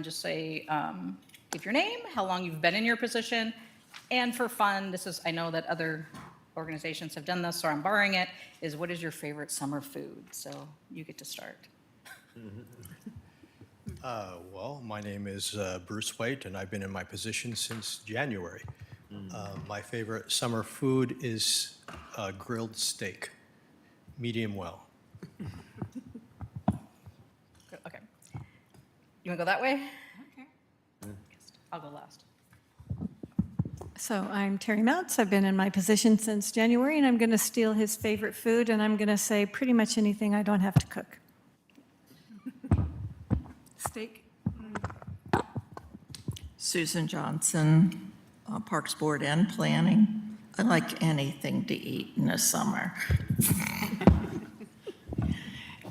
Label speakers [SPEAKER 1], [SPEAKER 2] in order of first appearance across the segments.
[SPEAKER 1] Just say, give your name, how long you've been in your position, and for fun, this is, I know that other organizations have done this, so I'm borrowing it, is what is your favorite summer food? So you get to start.
[SPEAKER 2] Well, my name is Bruce White, and I've been in my position since January. My favorite summer food is grilled steak, medium well.
[SPEAKER 1] Good, okay. You want to go that way? Okay. I'll go last.
[SPEAKER 3] So I'm Terry Mounts. I've been in my position since January, and I'm going to steal his favorite food, and I'm going to say pretty much anything I don't have to cook.
[SPEAKER 4] Steak.
[SPEAKER 5] Susan Johnson, Parks Board and Planning. I like anything to eat in the summer.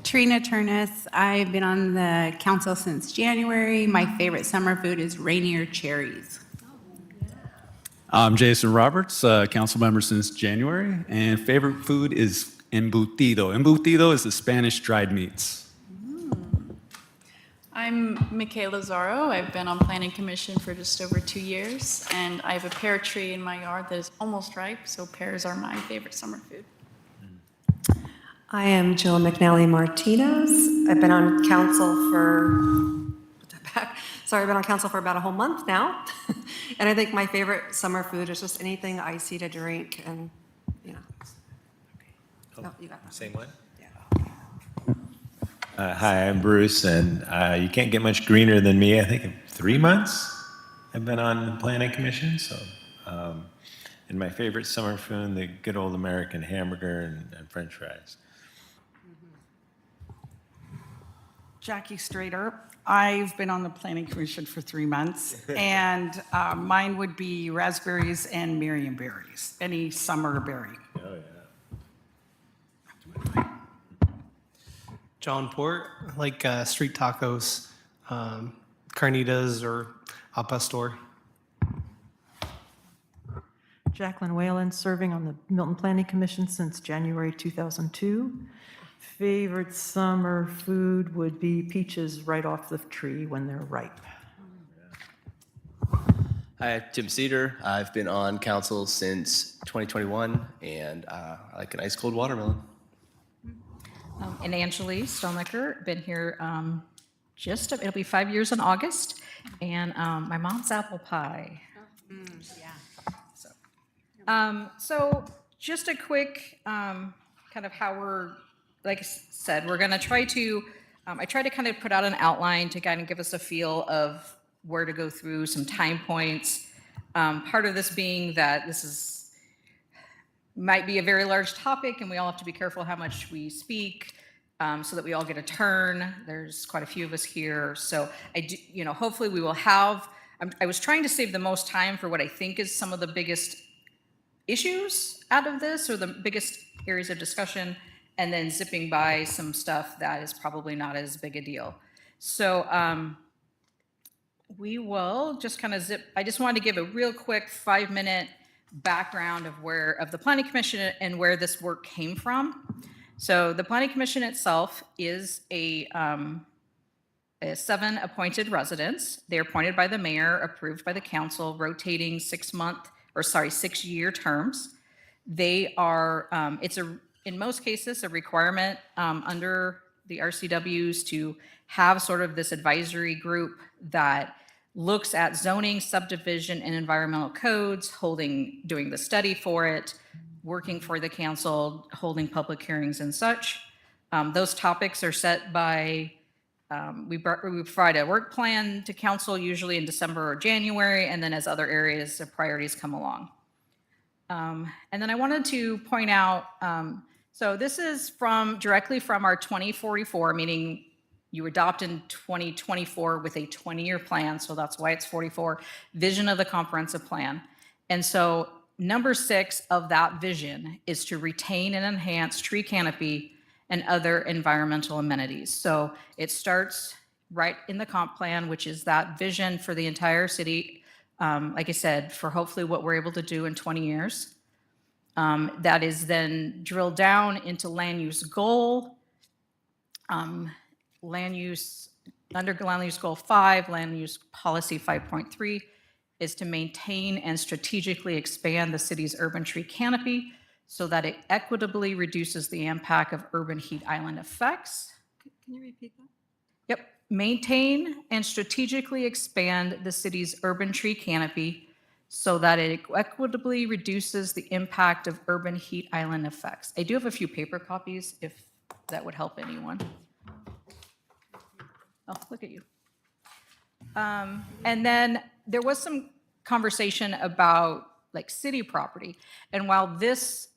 [SPEAKER 4] Trina Turnus. I've been on the council since January. My favorite summer food is Rainier cherries.
[SPEAKER 6] I'm Jason Roberts, council member since January, and favorite food is embutido. Embutido is the Spanish dried meats.
[SPEAKER 7] I'm Michaela Zorro. I've been on Planning Commission for just over 2 years, and I have a pear tree in my yard that is almost ripe, so pears are my favorite summer food.
[SPEAKER 8] I am Jill McNally Martinez. I've been on council I've been on council for about a whole month now. And I think my favorite summer food is just anything icy to drink and, you know. Oh, you got that.
[SPEAKER 9] Same one? Hi, I'm Bruce, and you can't get much greener than me. I think in 3 months I've been on the Planning Commission. So, and my favorite summer food, the good old American hamburger and French fries.
[SPEAKER 10] Jackie Strader. I've been on the Planning Commission for 3 months, and mine would be raspberries and Miriam berries, any summer berry.
[SPEAKER 9] Oh, yeah.
[SPEAKER 11] John Port, like street tacos, carnitas, or al pastor.
[SPEAKER 12] Jacqueline Whalen, serving on the Milton Planning Commission since January 2002. Favorite summer food would be peaches right off the tree when they're ripe.
[SPEAKER 13] Hi, Tim Cedar. I've been on council since 2021, and I like an ice cold watermelon.
[SPEAKER 1] And Angeli Stelmacher, been here it'll be 5 years in August, and my mom's apple pie. So just a quick kind of how we're, like I said, we're going to try to, I try to kind of put out an outline to kind of give us a feel of where to go through, some time points. Part of this being that this might be a very large topic, and we all have to be careful how much we speak so that we all get a turn. There's quite a few of us here. So I do, hopefully we will have, I was trying to save the most time for what I think is some of the biggest issues out of this, or the biggest areas of discussion, and then zipping by some stuff that is probably not as big a deal. So we will just kind of zip. I just wanted to give a real quick 5-minute background of the Planning Commission and where this work came from. So the Planning Commission itself is a 7 appointed residents. They're appointed by the mayor, approved by the council, rotating 6-year terms. They are, in most cases, a requirement under the RCWs to have sort of this advisory group that looks at zoning, subdivision, and environmental codes, doing the study for it, working for the council, holding public hearings and such. Those topics are set by, we provide a work plan to council usually in December or January, and then as other areas of priorities come along. And then I wanted to point out, so this is directly from our 2044, meaning you adopt in 2024 with a 20-year plan, so that's why it's 44, vision of the comprehensive plan. And so number 6 of that vision is to retain and enhance tree canopy and other environmental amenities. So it starts right in the comp plan, which is that vision for the entire city, like I said, for hopefully what we're able to do in 20 years. That is then drilled down into land use goal, land use under Land Use Goal 5, Land Use Policy 5.3 is to maintain and strategically expand the city's urban tree canopy so that it equitably reduces the impact of urban heat island effects.
[SPEAKER 8] Can you repeat that?
[SPEAKER 1] Yep. Maintain and strategically expand the city's urban tree canopy so that it equitably reduces the impact of urban heat island effects. I do have a few paper copies if that would help anyone. Oh, look at you. And then there was some conversation about like city property. And while this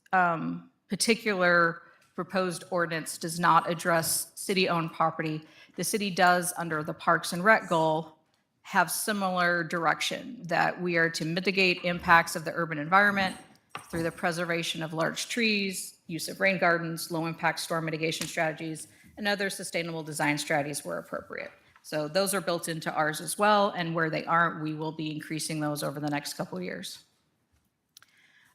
[SPEAKER 1] particular proposed ordinance does not address city-owned property, the city does, under the Parks and Rec goal, have similar direction that we are to mitigate impacts of the urban environment through the preservation of large trees, use of rain gardens, low-impact storm mitigation strategies, and other sustainable design strategies where appropriate. So those are built into ours as well, and where they aren't, we will be increasing those over the next couple of years.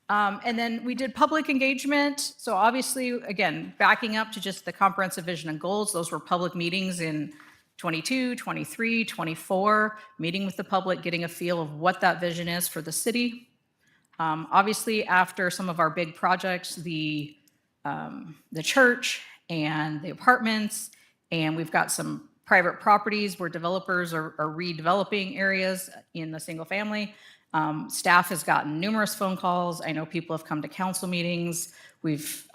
[SPEAKER 1] And then we did public engagement. So obviously, again, backing up to just the comprehensive vision and goals, those were public meetings in 22, 23, 24, meeting with the public, getting a feel of what that vision is for the city. Obviously, after some of our big projects, the church and the apartments, and we've got some private properties where developers are redeveloping areas in the single family. Staff has gotten numerous phone calls. I know people have come to council meetings.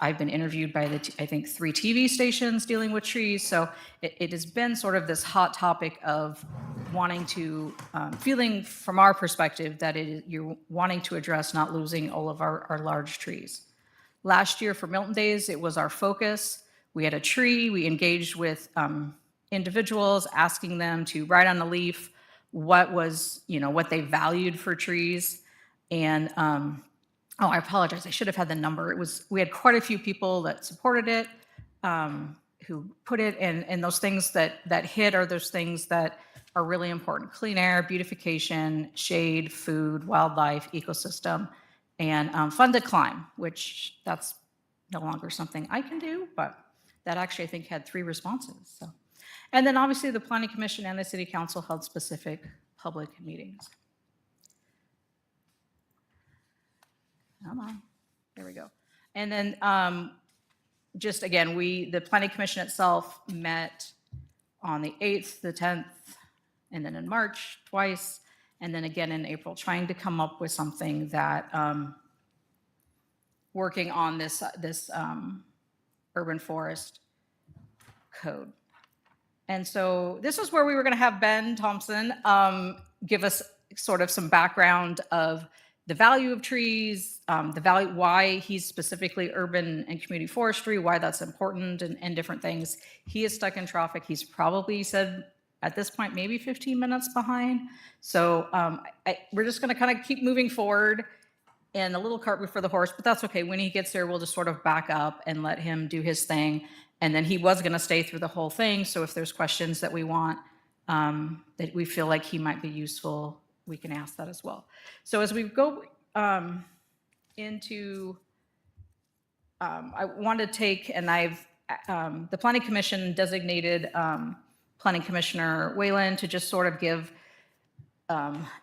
[SPEAKER 1] I've been interviewed by I think 3 TV stations dealing with trees. So it has been sort of this hot topic of wanting to, feeling from our perspective that you're wanting to address not losing all of our large trees. Last year for Milton Days, it was our focus. We had a tree. We engaged with individuals, asking them to write on a leaf what they valued for trees. And, oh, I apologize. I should have had the number. We had quite a few people that supported it, who put it in, and those things that hit are those things that are really important: clean air, beautification, shade, food, wildlife, ecosystem, and fun to climb, which that's no longer something I can do, but that actually I think had 3 responses. So. And then obviously the Planning Commission and the City Council held specific public meetings. Come on, there we go. And then just again, the Planning Commission itself met on the 8th, the 10th, and then in March twice, and then again in April, trying to come up with something that, working on this urban forest code. And so this is where we were going to have Ben Thompson give us sort of some background of the value of trees, the value, why he's specifically urban and community forestry, why that's important, and different things. He is stuck in traffic. He's probably said at this point maybe 15 minutes behind. So we're just going to kind of keep moving forward and a little cart before the horse, but that's okay. When he gets there, we'll just sort of back up and let him do his thing. And then he was going to stay through the whole thing. So if there's questions that we want, that we feel like he might be useful, we can ask that as well. So as we go into, I want to take, and the Planning Commission designated Planning Commissioner Whalen to just sort of give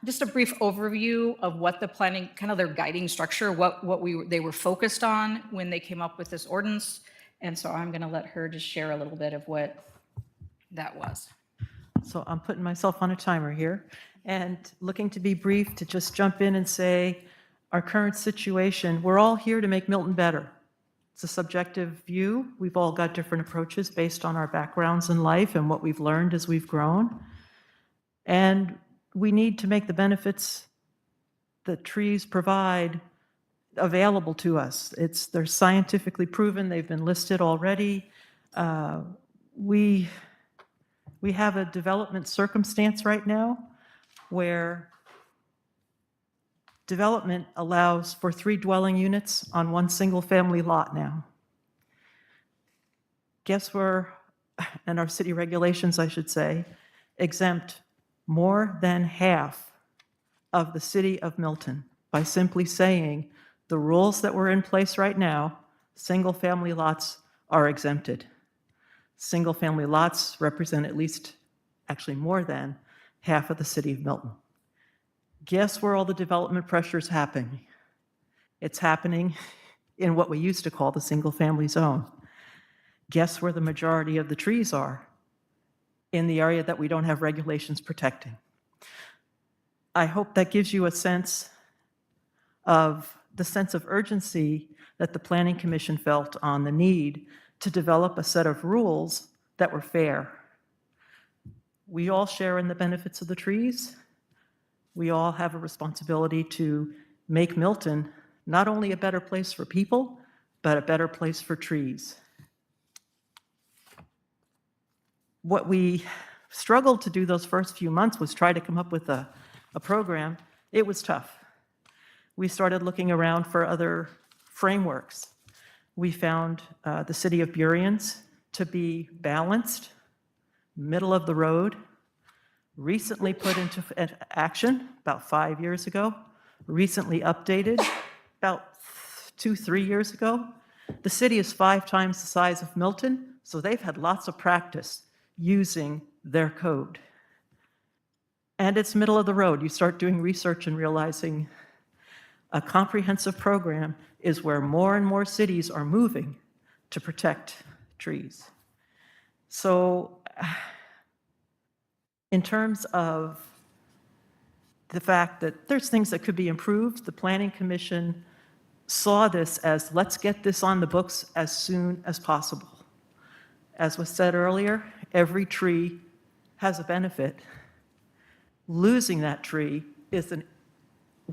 [SPEAKER 1] just a brief overview of what the planning, kind of their guiding structure, what they were focused on when they came up with this ordinance. And so I'm going to let her just share a little bit of what that was.
[SPEAKER 12] So I'm putting myself on a timer here and looking to be brief, to just jump in and say our current situation, we're all here to make Milton better. It's a subjective view. We've all got different approaches based on our backgrounds in life and what we've learned as we've grown. And we need to make the benefits that trees provide available to us. They're scientifically proven. They've been listed already. We have a development circumstance right now where development allows for 3 dwelling units on 1 single-family lot now. Guess where, and our city regulations, I should say, exempt more than half of the city of Milton by simply saying the rules that were in place right now, single-family lots are exempted. Single-family lots represent at least actually more than, half of the city of Milton. Guess where all the development pressure is happening? It's happening in what we used to call the single-family zone. Guess where the majority of the trees are? In the area that we don't have regulations protecting. I hope that gives you a sense of the sense of urgency that the Planning Commission felt on the need to develop a set of rules that were fair. We all share in the benefits of the trees. We all have a responsibility to make Milton not only a better place for people, but a better place for trees. What we struggled to do those first few months was try to come up with a program. It was tough. We started looking around for other frameworks. We found the city of Burion's to be balanced, middle of the road, recently put into action about 5 years ago, recently updated about 2-3 years ago. The city is 5 times the size of Milton, so they've had lots of practice using their code. And it's middle of the road. You start doing research and realizing a comprehensive program is where more and more cities are moving to protect trees. So in terms of the fact that there's things that could be improved, the Planning Commission saw this as, let's get this on the books as soon as possible. As was said earlier, every tree has a benefit. Losing that tree is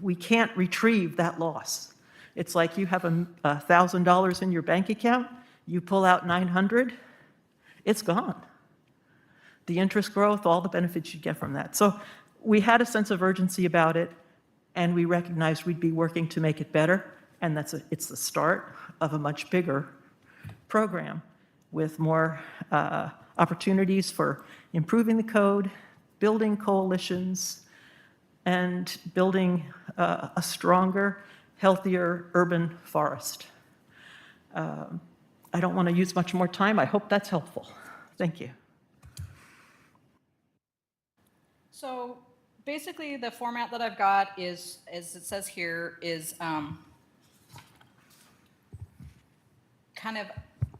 [SPEAKER 12] we can't retrieve that loss. It's like you have $1,000 in your bank account, you pull out 900, it's gone. The interest growth, all the benefits you get from that. So we had a sense of urgency about it, and we recognized we'd be working to make it better, and it's the start of a much bigger program with more opportunities for improving the code, building coalitions, and building a stronger, healthier urban forest. I don't want to use much more time. I hope that's helpful. Thank you.
[SPEAKER 1] So basically, the format that I've got is, as it says here, is I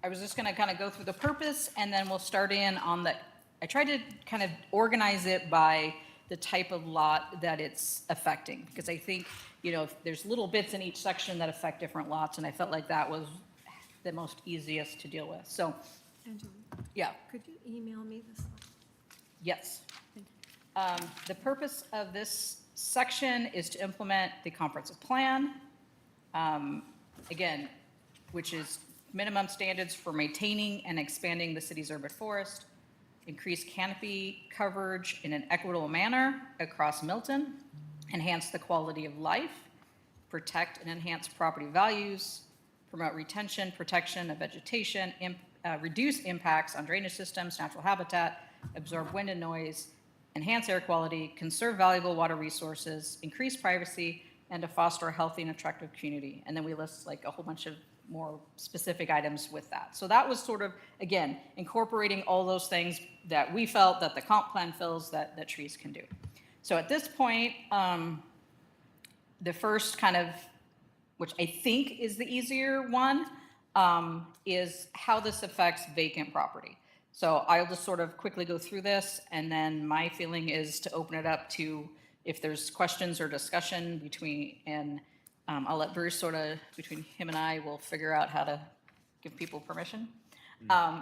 [SPEAKER 1] was just going to kind of go through the purpose, and then we'll start in on I tried to kind of organize it by the type of lot that it's affecting, because I think, there's little bits in each section that affect different lots, and I felt like that was the most easiest to deal with. So,
[SPEAKER 3] Angela,
[SPEAKER 1] yeah,
[SPEAKER 3] could you email me this?
[SPEAKER 1] yes. The purpose of this section is to implement the comprehensive plan, again, which is minimum standards for maintaining and expanding the city's urban forest, increase canopy coverage in an equitable manner across Milton, enhance the quality of life, protect and enhance property values, promote retention, protection of vegetation, reduce impacts on drainage systems, natural habitat, absorb wind and noise, enhance air quality, conserve valuable water resources, increase privacy, and to foster a healthy and attractive community. And then we list like a whole bunch of more specific items with that. So that was sort of, again, incorporating all those things that we felt that the comp plan fills that trees can do. So at this point, the first kind of, which I think is the easier one, is how this affects vacant property. So I'll just sort of quickly go through this, and then my feeling is to open it up to if there's questions or discussion and I'll let Bruce sort of, between him and I, we'll figure out how to give people permission.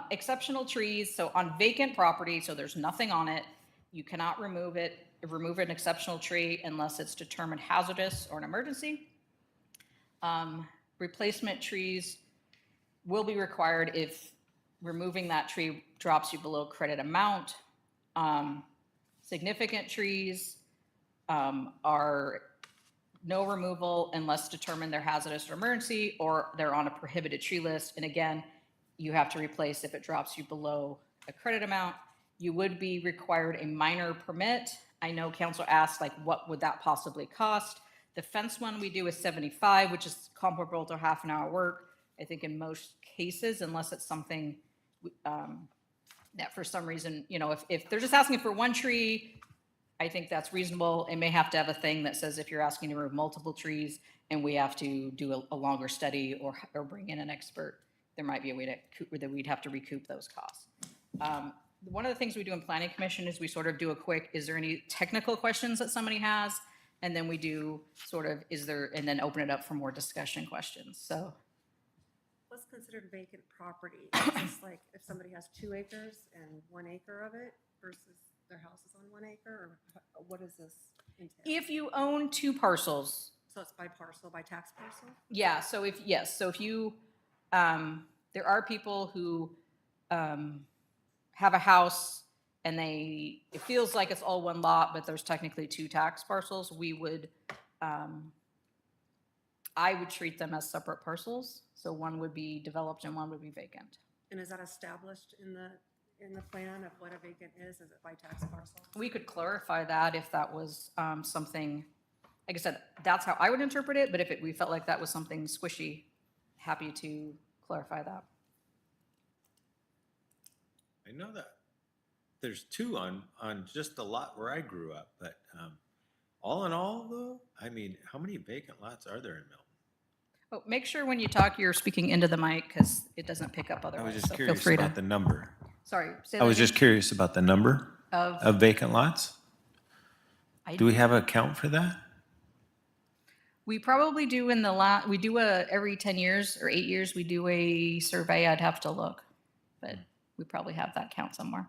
[SPEAKER 1] Exceptional trees, so on vacant property, so there's nothing on it, you cannot remove an exceptional tree unless it's determined hazardous or an emergency. Replacement trees will be required if removing that tree drops you below credit amount. Significant trees are no removal unless determined they're hazardous or emergency, or they're on a prohibited tree list. And again, you have to replace if it drops you below a credit amount. You would be required a minor permit. I know council asked, like, what would that possibly cost? The fence one we do is $75, which is comparable to half an hour work. I think in most cases, unless it's something that for some reason, if they're just asking for one tree, I think that's reasonable. It may have to have a thing that says if you're asking to remove multiple trees and we have to do a longer study or bring in an expert, there might be a way that we'd have to recoup those costs. One of the things we do in planning commission is we sort of do a quick, is there any technical questions that somebody has? And then we do sort of, and then open it up for more discussion questions. So
[SPEAKER 8] What's considered vacant property? Is this like if somebody has 2 acres and 1 acre of it versus their house is on 1 acre, or what does this entail?
[SPEAKER 1] if you own 2 parcels,
[SPEAKER 8] So it's by parcel, by tax parcel?
[SPEAKER 1] yeah, so if you, there are people who have a house and it feels like it's all one lot, but there's technically 2 tax parcels, I would treat them as separate parcels. So one would be developed and one would be vacant.
[SPEAKER 8] And is that established in the plan of what a vacant is? Is it by tax parcel?
[SPEAKER 1] We could clarify that if that was something, like I said, that's how I would interpret it, but if we felt like that was something squishy, happy to clarify that.
[SPEAKER 9] I know that there's 2 on just the lot where I grew up, but all in all, though, I mean, how many vacant lots are there in Milton?
[SPEAKER 1] Oh, make sure when you talk, you're speaking into the mic because it doesn't pick up
[SPEAKER 9] I
[SPEAKER 1] otherwise.
[SPEAKER 9] was just
[SPEAKER 1] So feel
[SPEAKER 9] curious
[SPEAKER 1] free to.
[SPEAKER 9] about the number.
[SPEAKER 1] Sorry. Say
[SPEAKER 9] I
[SPEAKER 1] that
[SPEAKER 9] was
[SPEAKER 1] again.
[SPEAKER 9] just curious about the number of vacant lots. Do we have a count for that?
[SPEAKER 1] We probably do we do every 10 years or 8 years, we do a survey. I'd have to look, but we probably have that count somewhere.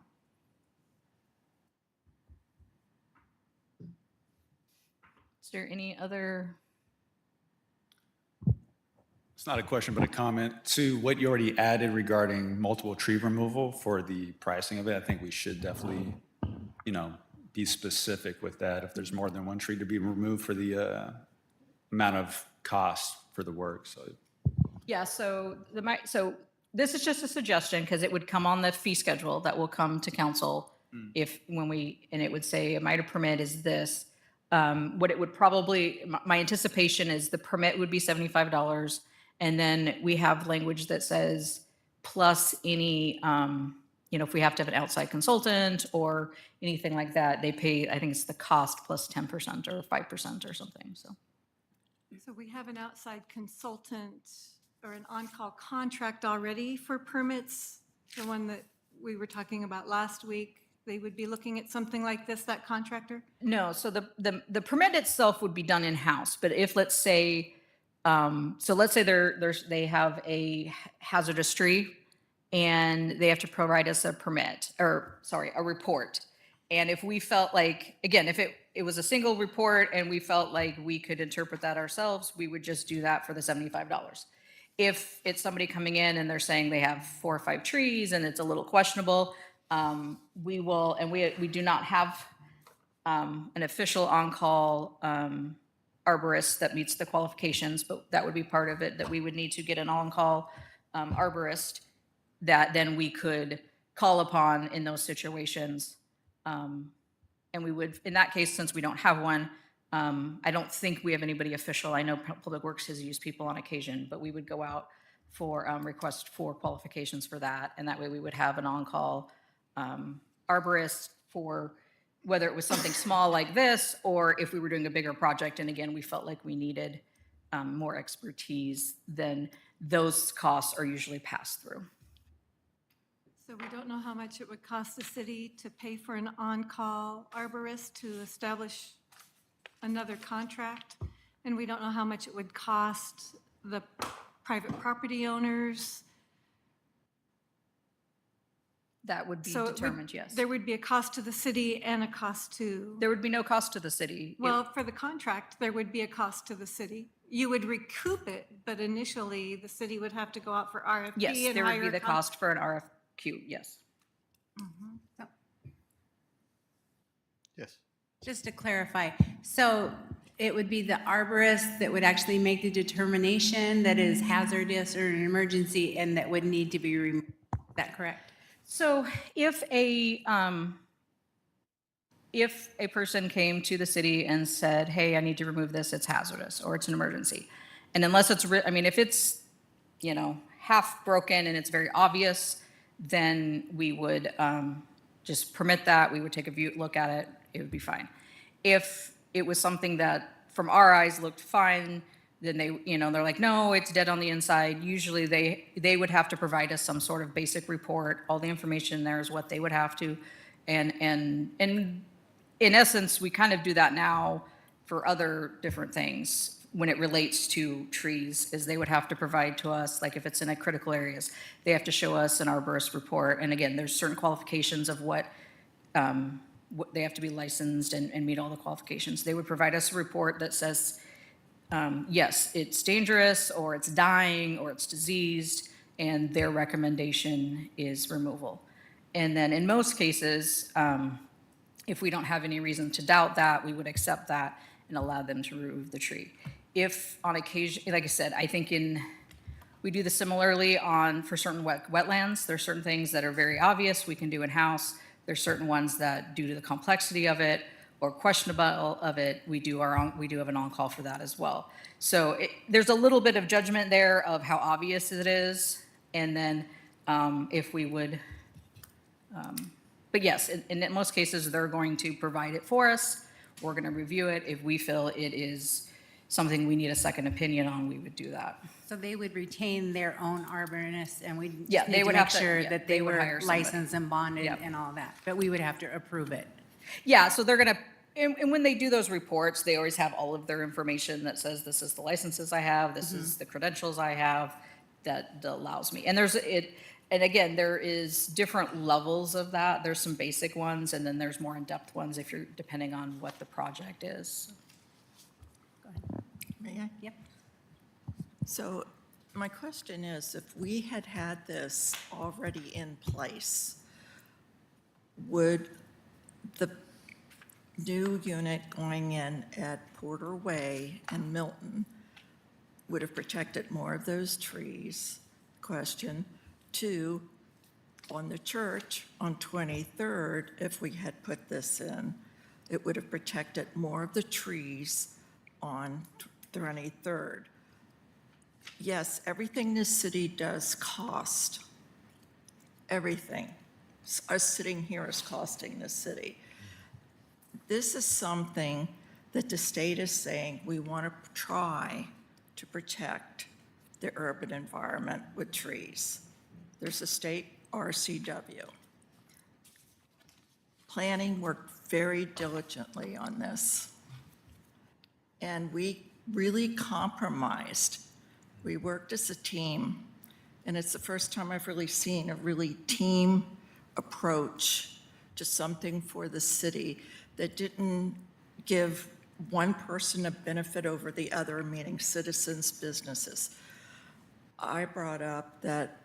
[SPEAKER 1] Is there any other?
[SPEAKER 6] It's not a question, but a comment to what you already added regarding multiple tree removal for the pricing of it. I think we should definitely, be specific with that. If there's more than one tree to be removed for the amount of cost for the work, so.
[SPEAKER 1] Yeah, so this is just a suggestion because it would come on the fee schedule that will come to council and it would say a MITRE permit is this. What it would probably, my anticipation is the permit would be $75. And then we have language that says plus any, if we have to have an outside consultant or anything like that, they pay, I think it's the cost plus 10% or 5% or something, so.
[SPEAKER 3] So we have an outside consultant or an on-call contract already for permits, the one that we were talking about last week. They would be looking at something like this, that contractor?
[SPEAKER 1] No, so the permit itself would be done in-house, but if, let's say, they have a hazardous tree and they have to provide us a report. And if we felt like, again, if it was a single report and we felt like we could interpret that ourselves, we would just do that for the $75. If it's somebody coming in and they're saying they have 4 or 5 trees and it's a little questionable, we will, and we do not have an official on-call arborist that meets the qualifications, but that would be part of it, that we would need to get an on-call arborist that then we could call upon in those situations. And we would, in that case, since we don't have one, I don't think we have anybody official. I know Public Works has used people on occasion, but we would go out for request for qualifications for that. And that way we would have an on-call arborist for whether it was something small like this, or if we were doing a bigger project, and again, we felt like we needed more expertise, then those costs are usually passed through.
[SPEAKER 3] So we don't know how much it would cost the city to pay for an on-call arborist to establish another contract, and we don't know how much it would cost the private property owners.
[SPEAKER 1] That would be
[SPEAKER 3] So it would-
[SPEAKER 1] determined, yes.
[SPEAKER 3] There would be a cost to the city and a cost to,
[SPEAKER 1] There would be no cost to the city.
[SPEAKER 3] well, for the contract, there would be a cost to the city. You would recoup it, but initially, the city would have to go out for RFP
[SPEAKER 1] Yes,
[SPEAKER 3] and
[SPEAKER 1] there would
[SPEAKER 3] hire
[SPEAKER 1] be
[SPEAKER 3] a
[SPEAKER 1] the cost for an RFQ, yes.
[SPEAKER 2] Yes.
[SPEAKER 4] Just to clarify, so it would be the arborist that would actually make the determination that is hazardous or an emergency and that would need to be removed. Is that correct?
[SPEAKER 1] So if a person came to the city and said, hey, I need to remove this, it's hazardous, or it's an emergency. And unless it's, if it's, half broken and it's very obvious, then we would just permit that. We would take a look at it. It would be fine. If it was something that, from our eyes, looked fine, then they, they're like, no, it's dead on the inside. Usually they would have to provide us some sort of basic report. All the information there is what they would have to. And in essence, we kind of do that now for other different things when it relates to trees, is they would have to provide to us, like if it's in a critical areas, they have to show us an arborist report. And again, there's certain qualifications of what they have to be licensed and meet all the qualifications. They would provide us a report that says, yes, it's dangerous, or it's dying, or it's diseased, and their recommendation is removal. And then in most cases, if we don't have any reason to doubt that, we would accept that and allow them to remove the tree. If on occasion, like I said, I think we do this similarly for certain wetlands. There's certain things that are very obvious we can do in-house. There's certain ones that, due to the complexity of it or questionable of it, we do have an on-call for that as well. So there's a little bit of judgment there of how obvious it is, and then if we would, but yes, in most cases, they're going to provide it for us. We're going to review it. If we feel it is something we need a second opinion on, we would do that.
[SPEAKER 4] So they would retain their own arborist, and we
[SPEAKER 1] Yeah,
[SPEAKER 4] just
[SPEAKER 1] they
[SPEAKER 4] need to
[SPEAKER 1] would
[SPEAKER 4] make
[SPEAKER 1] have to-
[SPEAKER 4] sure
[SPEAKER 1] yeah,
[SPEAKER 4] that
[SPEAKER 1] they
[SPEAKER 4] they
[SPEAKER 1] would
[SPEAKER 4] were
[SPEAKER 1] hire somebody.
[SPEAKER 4] licensed and bonded
[SPEAKER 1] Yep.
[SPEAKER 4] and all that, but we would have to approve it.
[SPEAKER 1] Yeah, so they're gonna, and when they do those reports, they always have all of their information that says, this is the licenses I have, this is the credentials I have that allows me. And and again, there is different levels of that. There's some basic ones, and then there's more in-depth ones if you're, depending on what the project is.
[SPEAKER 5] May I?
[SPEAKER 4] Yep.
[SPEAKER 5] So my question is, if we had had this already in place, would the new unit going in at Porter Way and Milton would have protected more of those trees? Question. 2, on the church on 23rd, if we had put this in, it would have protected more of the trees on 23rd. Yes, everything this city does cost. Everything. Us sitting here is costing the city. This is something that the state is saying we want to try to protect the urban environment with trees. There's a state RCW. Planning worked very diligently on this. And we really compromised. We worked as a team, and it's the first time I've really seen a really team approach to something for the city that didn't give one person a benefit over the other, meaning citizens, businesses. I brought up that,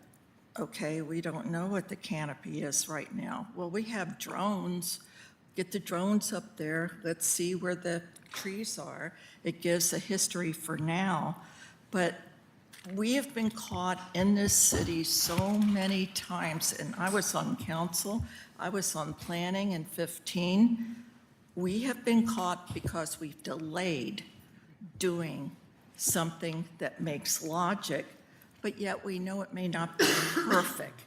[SPEAKER 5] okay, we don't know what the canopy is right now. Well, we have drones. Get the drones up there. Let's see where the trees are. It gives a history for now. But we have been caught in this city so many times, and I was on council, I was on planning in 15. We have been caught because we've delayed doing something that makes logic, but yet we know it may not be perfect.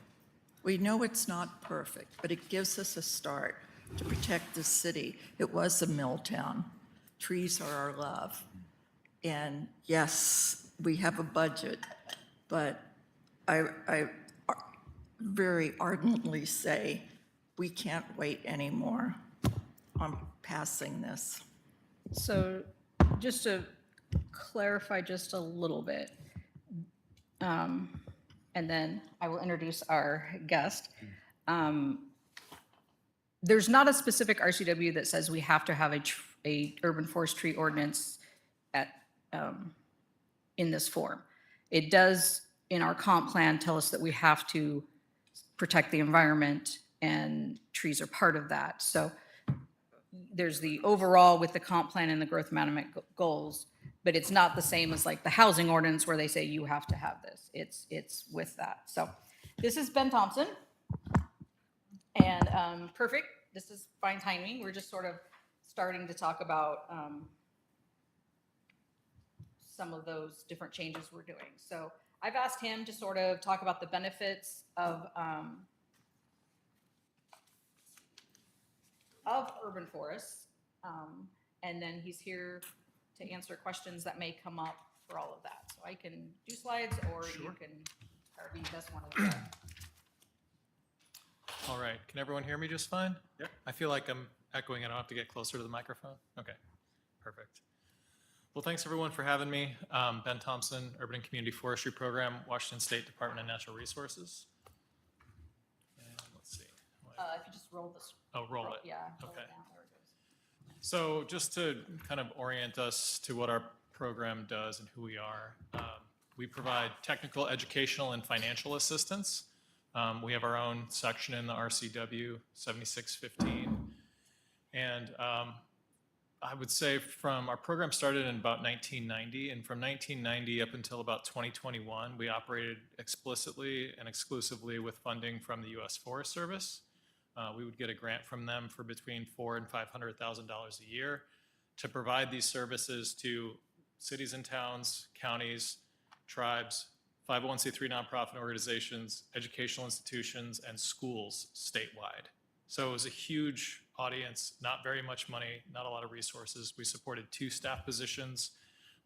[SPEAKER 5] We know it's not perfect, but it gives us a start to protect the city. It was a mill town. Trees are our love. And yes, we have a budget, but I very ardently say we can't wait anymore on passing this.
[SPEAKER 1] So just to clarify just a little bit, and then I will introduce our guest. There's not a specific RCW that says we have to have a urban forestry ordinance in this form. It does, in our comp plan, tell us that we have to protect the environment, and trees are part of that. So there's the overall with the comp plan and the growth management goals, but it's not the same as like the housing ordinance where they say you have to have this. It's with that. So this is Ben Thompson. And perfect, this is fine timing. We're just sort of starting to talk about some of those different changes we're doing. So I've asked him to sort of talk about the benefits of of urban forests. And then he's here to answer questions that may come up for all of that. So I can do slides, or you can, however you best want to do it.
[SPEAKER 14] All right, can everyone hear me just fine? Yep. I feel like I'm echoing, I don't have to get closer to the microphone? Okay, perfect. Well, thanks everyone for having me. Ben Thompson, Urban and Community Forestry Program, Washington State Department of Natural Resources. And let's see.
[SPEAKER 1] If you just roll this.
[SPEAKER 14] Oh, roll it.
[SPEAKER 1] Yeah. Roll
[SPEAKER 14] Okay.
[SPEAKER 1] it down. There it goes.
[SPEAKER 14] So just to kind of orient us to what our program does and who we are, we provide technical, educational, and financial assistance. We have our own section in the RCW 7615. And I would say from our program started in about 1990, and from 1990 up until about 2021, we operated explicitly and exclusively with funding from the U.S. Forest Service. We would get a grant from them for between $400,000 and $500,000 a year to provide these services to cities and towns, counties, tribes, 501c3 nonprofit organizations, educational institutions, and schools statewide. So it was a huge audience, not very much money, not a lot of resources. We supported 2 staff positions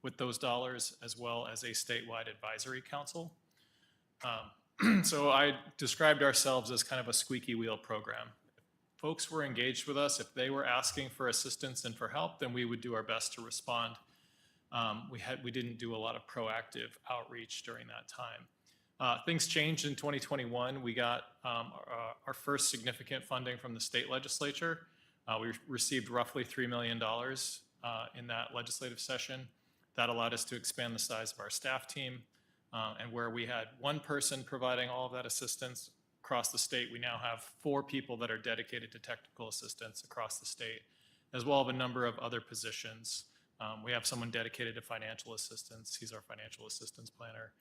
[SPEAKER 14] with those dollars, as well as a statewide advisory council. So I described ourselves as kind of a squeaky wheel program. Folks were engaged with us. If they were asking for assistance and for help, then we would do our best to respond. We didn't do a lot of proactive outreach during that time. Things changed in 2021. We got our first significant funding from the state legislature. We received roughly $3 million in that legislative session. That allowed us to expand the size of our staff team. And where we had 1 person providing all of that assistance across the state, we now have 4 people that are dedicated to technical assistance across the state, as well as a number of other positions. We have someone dedicated to financial assistance. He's our financial assistance planner.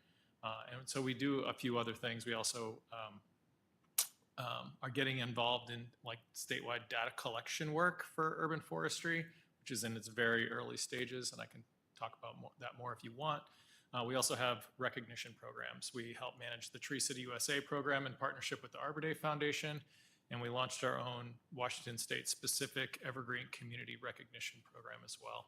[SPEAKER 14] And so we do a few other things. We also are getting involved in like statewide data collection work for urban forestry, which is in its very early stages, and I can talk about that more if you want. We also have recognition programs. We help manage the Tree City USA program in partnership with the Arbor Day Foundation, and we launched our own Washington State specific Evergreen Community Recognition program as well.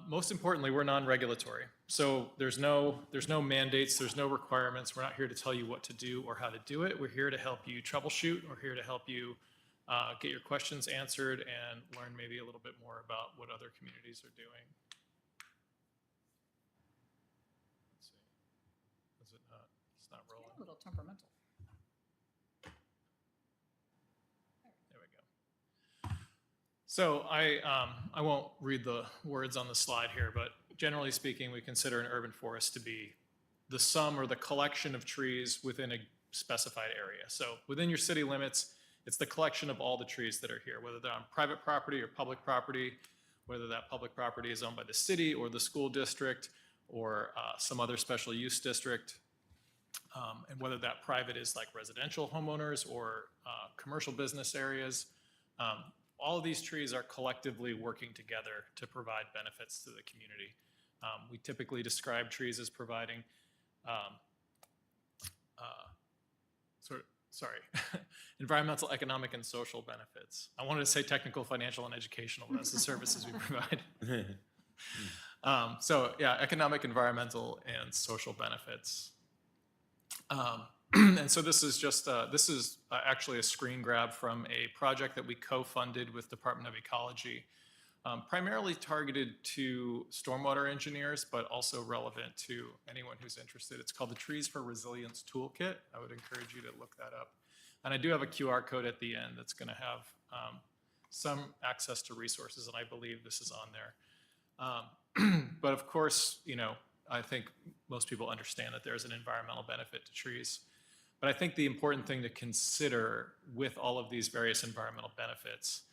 [SPEAKER 14] Most importantly, we're non-regulatory. So there's no mandates, there's no requirements. We're not here to tell you what to do or how to do it. We're here to help you troubleshoot. We're here to help you get your questions answered and learn maybe a little bit more about what other communities are doing. Let's see. Is it not? It's not rolling.
[SPEAKER 1] A little temperamental.
[SPEAKER 14] There we go. So I won't read the words on the slide here, but generally speaking, we consider an urban forest to be the sum or the collection of trees within a specified area. So within your city limits, it's the collection of all the trees that are here, whether they're on private property or public property, whether that public property is owned by the city or the school district or some other special use district, and whether that private is like residential homeowners or commercial business areas. All of these trees are collectively working together to provide benefits to the community. We typically describe trees as providing environmental, economic, and social benefits. I wanted to say technical, financial, and educational, but that's the services we provide. So yeah, economic, environmental, and social benefits. And so this is just, actually a screen grab from a project that we co-funded with Department of Ecology, primarily targeted to stormwater engineers, but also relevant to anyone who's interested. It's called the Trees for Resilience Toolkit. I would encourage you to look that up. And I do have a QR code at the end that's going to have some access to resources, and I believe this is on there. But of course, you know, I think most people understand that there's an environmental benefit to trees. But I think the important thing to consider with all of these various environmental benefits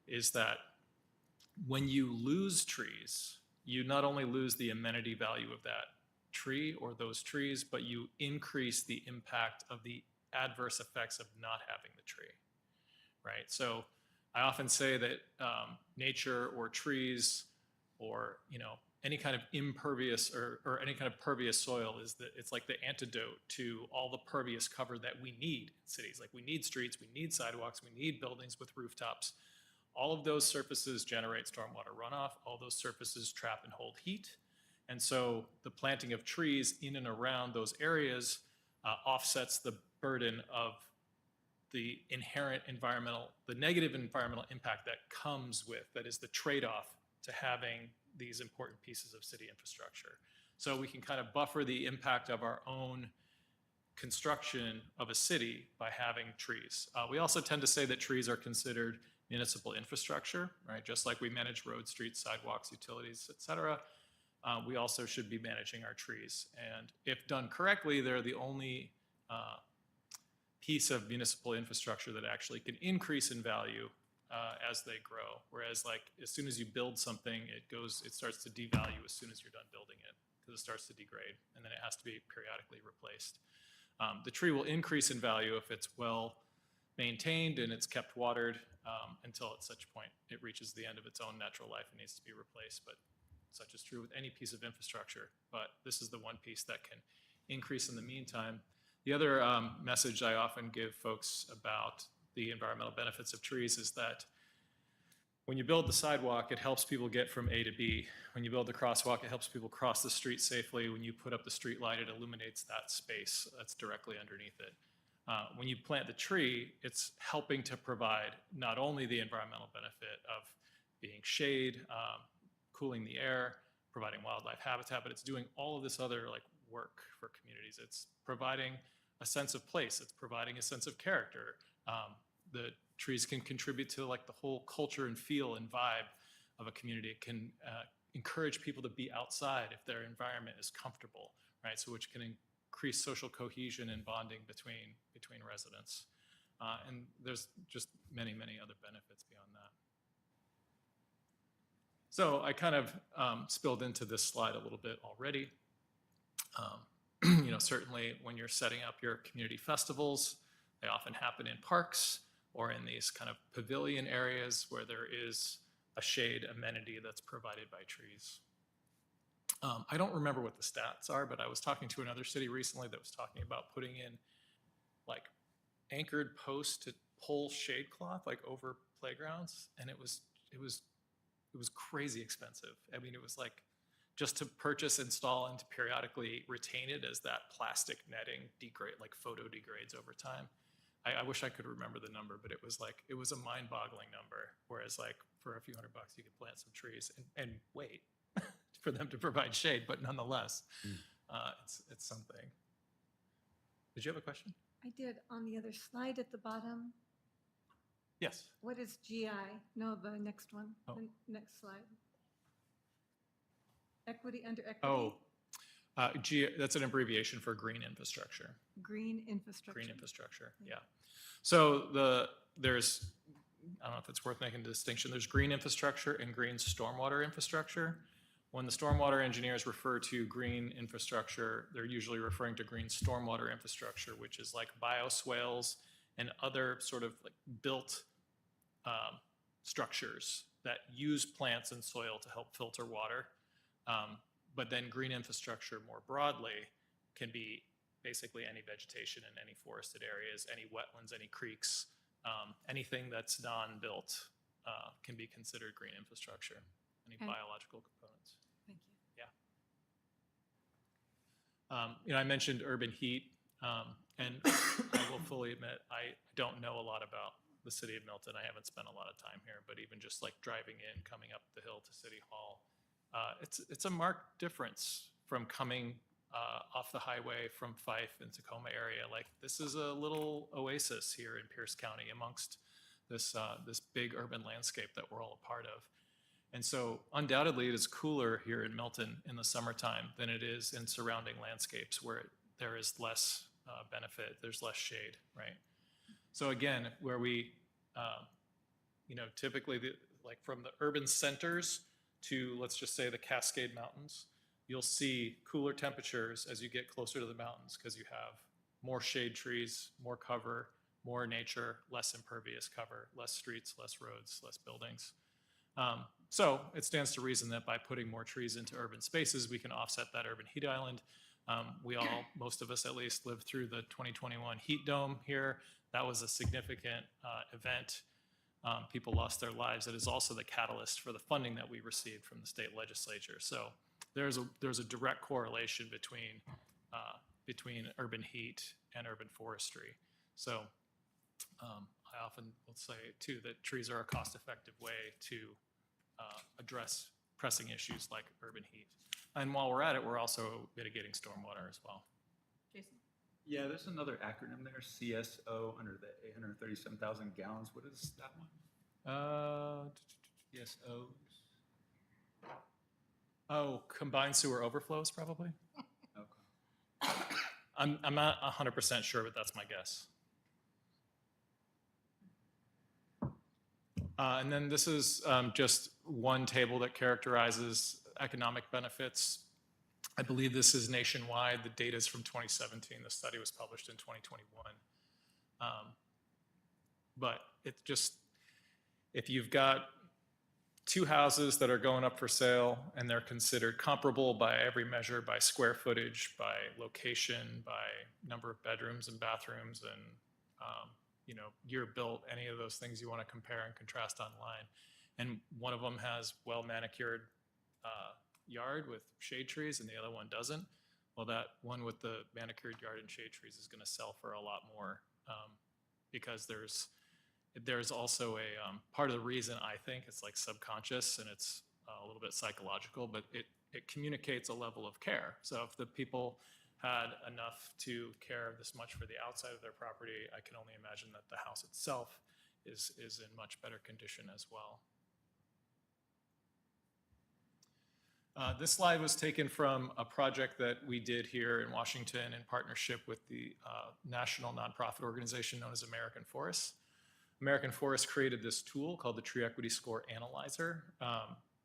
[SPEAKER 14] is that when you lose trees, you not only lose the amenity value of that tree or those trees, but you increase the impact of the adverse effects of not having the tree, right? So I often say that nature or trees or, any kind of impervious or any kind of pervious soil it's like the antidote to all the pervious cover that we need in cities. Like we need streets, we need sidewalks, we need buildings with rooftops. All of those surfaces generate stormwater runoff. All those surfaces trap and hold heat. And so the planting of trees in and around those areas offsets the burden of the inherent the negative environmental impact that comes with, that is the trade-off to having these important pieces of city infrastructure. So we can kind of buffer the impact of our own construction of a city by having trees. We also tend to say that trees are considered municipal infrastructure, right? Just like we manage roads, streets, sidewalks, utilities, et cetera. We also should be managing our trees. And if done correctly, they're the only piece of municipal infrastructure that actually can increase in value as they grow. Whereas like as soon as you build something, it starts to devalue as soon as you're done building it, because it starts to degrade and then it has to be periodically replaced. The tree will increase in value if it's well maintained and it's kept watered until at such point it reaches the end of its own natural life and needs to be replaced. But such is true with any piece of infrastructure, but this is the one piece that can increase in the meantime. The other message I often give folks about the environmental benefits of trees is that when you build the sidewalk, it helps people get from A to B. When you build the crosswalk, it helps people cross the street safely. When you put up the street light, it illuminates that space that's directly underneath it. When you plant the tree, it's helping to provide not only the environmental benefit of being shade, cooling the air, providing wildlife habitat, but it's doing all of this other like work for communities. It's providing a sense of place. It's providing a sense of character. The trees can contribute to like the whole culture and feel and vibe of a community. It can encourage people to be outside if their environment is comfortable, right? So which can increase social cohesion and bonding between residents. And there's just many, many other benefits beyond that. So I kind of spilled into this slide a little bit already. Certainly when you're setting up your community festivals, they often happen in parks or in these kind of pavilion areas where there is a shade amenity that's provided by trees. I don't remember what the stats are, but I was talking to another city recently that was talking about putting in like anchored posts to pull shade cloth like over playgrounds, and it was crazy expensive. I mean, it was like just to purchase, install, and to periodically retain it as that plastic netting photo degrades over time. I wish I could remember the number, but it was a mind-boggling number. Whereas like for a few $100 you could plant some trees and wait for them to provide shade, but nonetheless, it's something. Did you have a question?
[SPEAKER 3] I did, on the other slide at the bottom.
[SPEAKER 14] Yes.
[SPEAKER 3] What is GI? No, the next one,
[SPEAKER 14] Oh.
[SPEAKER 3] the next slide. Equity under equity?
[SPEAKER 14] That's an abbreviation for green infrastructure.
[SPEAKER 3] Green infrastructure.
[SPEAKER 14] Green infrastructure, yeah. So there's, I don't know if it's worth making a distinction, there's green infrastructure and green stormwater infrastructure. When the stormwater engineers refer to green infrastructure, they're usually referring to green stormwater infrastructure, which is like bioswales and other sort of like built structures that use plants and soil to help filter water. But then green infrastructure more broadly can be basically any vegetation in any forested areas, any wetlands, any creeks, anything that's non-built can be considered green infrastructure, any
[SPEAKER 3] Okay.
[SPEAKER 14] biological components.
[SPEAKER 3] Thank you.
[SPEAKER 14] I mentioned urban heat, and I will fully admit I don't know a lot about the city of Milton. I haven't spent a lot of time here, but even just like driving in, coming up the hill to City Hall, it's a marked difference from coming off the highway from Fife and Tacoma area. Like this is a little oasis here in Pierce County amongst this big urban landscape that we're all a part of. And so undoubtedly it is cooler here in Milton in the summertime than it is in surrounding landscapes where there is less benefit, there's less shade, right? So again, where we, typically like from the urban centers to, let's just say, the Cascade Mountains, you'll see cooler temperatures as you get closer to the mountains because you have more shade trees, more cover, more nature, less impervious cover, less streets, less roads, less buildings. So it stands to reason that by putting more trees into urban spaces, we can offset that urban heat island. We all, most of us at least, lived through the 2021 heat dome here. That was a significant event. People lost their lives. It is also the catalyst for the funding that we received from the state legislature. So there's a direct correlation between urban heat and urban forestry. So I often will say too that trees are a cost-effective way to address pressing issues like urban heat. And while we're at it, we're also mitigating stormwater as well.
[SPEAKER 1] Jason?
[SPEAKER 6] Yeah, there's another acronym there, CSO, under the 837,000 gallons. What is that one? CSOs?
[SPEAKER 14] Oh, combined sewer overflows, probably?
[SPEAKER 6] Okay.
[SPEAKER 14] I'm not 100% sure, but that's my guess. And then this is just one table that characterizes economic benefits. I believe this is nationwide. The data is from 2017. The study was published in 2021. But it just, if you've got two houses that are going up for sale and they're considered comparable by every measure, by square footage, by location, by number of bedrooms and bathrooms, and year built, any of those things you want to compare and contrast online. And one of them has well manicured yard with shade trees and the other one doesn't. Well, that one with the manicured yard and shade trees is going to sell for a lot more because there's also a part of the reason I think it's like subconscious and it's a little bit psychological, but it communicates a level of care. So if the people had enough to care this much for the outside of their property, I can only imagine that the house itself is in much better condition as well. This slide was taken from a project that we did here in Washington in partnership with the national nonprofit organization known as American Forests. American Forests created this tool called the Tree Equity Score Analyzer.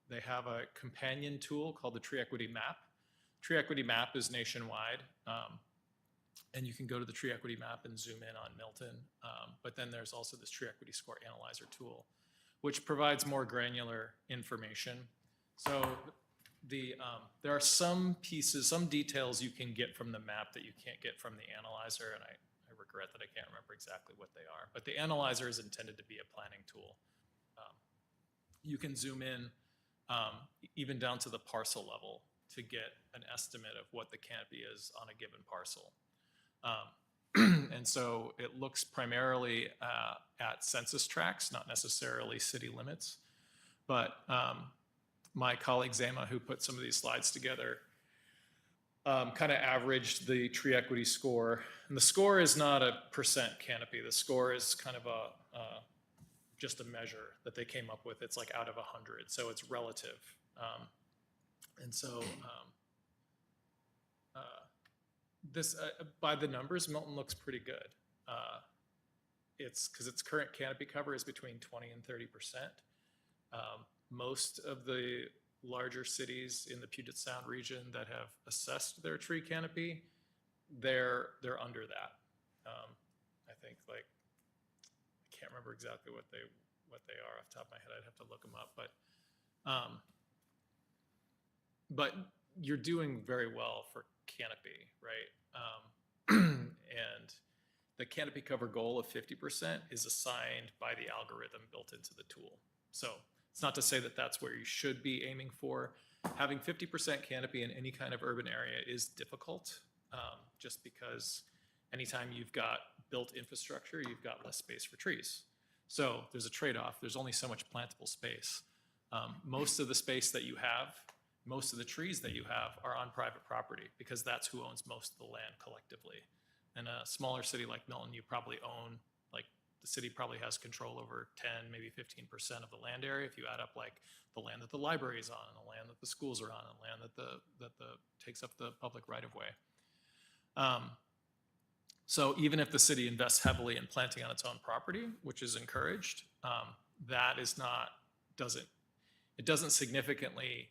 [SPEAKER 14] They have a companion tool called the Tree Equity Map. Tree Equity Map is nationwide, and you can go to the Tree Equity Map and zoom in on Milton. But then there's also this Tree Equity Score Analyzer tool, which provides more granular information. So there are some pieces, some details you can get from the map that you can't get from the analyzer, and I regret that I can't remember exactly what they are. But the analyzer is intended to be a planning tool. You can zoom in even down to the parcel level to get an estimate of what the canopy is on a given parcel. And so it looks primarily at census tracts, not necessarily city limits. But my colleague Zema, who put some of these slides together, kind of averaged the tree equity score. And the score is not a percent canopy. The score is kind of just a measure that they came up with. It's like out of 100, so it's relative. And so this, by the numbers, Milton looks pretty good. It's because its current canopy cover is between 20 and 30%. Most of the larger cities in the Puget Sound region that have assessed their tree canopy, they're under that. I think I can't remember exactly what they are off the top of my head. I'd have to look them up, but you're doing very well for canopy, right? And the canopy cover goal of 50% is assigned by the algorithm built into the tool. So it's not to say that that's where you should be aiming for. Having 50% canopy in any kind of urban area is difficult, just because anytime you've got built infrastructure, you've got less space for trees. So there's a trade-off. There's only so much plantable space. Most of the space that you have, most of the trees that you have are on private property because that's who owns most of the land collectively. In a smaller city like Milton, you probably own, the city probably has control over 10, maybe 15% of the land area if you add up the land that the library is on, and the land that the schools are on, and land that takes up the public right-of-way. So even if the city invests heavily in planting on its own property, which is encouraged, that is not, it doesn't significantly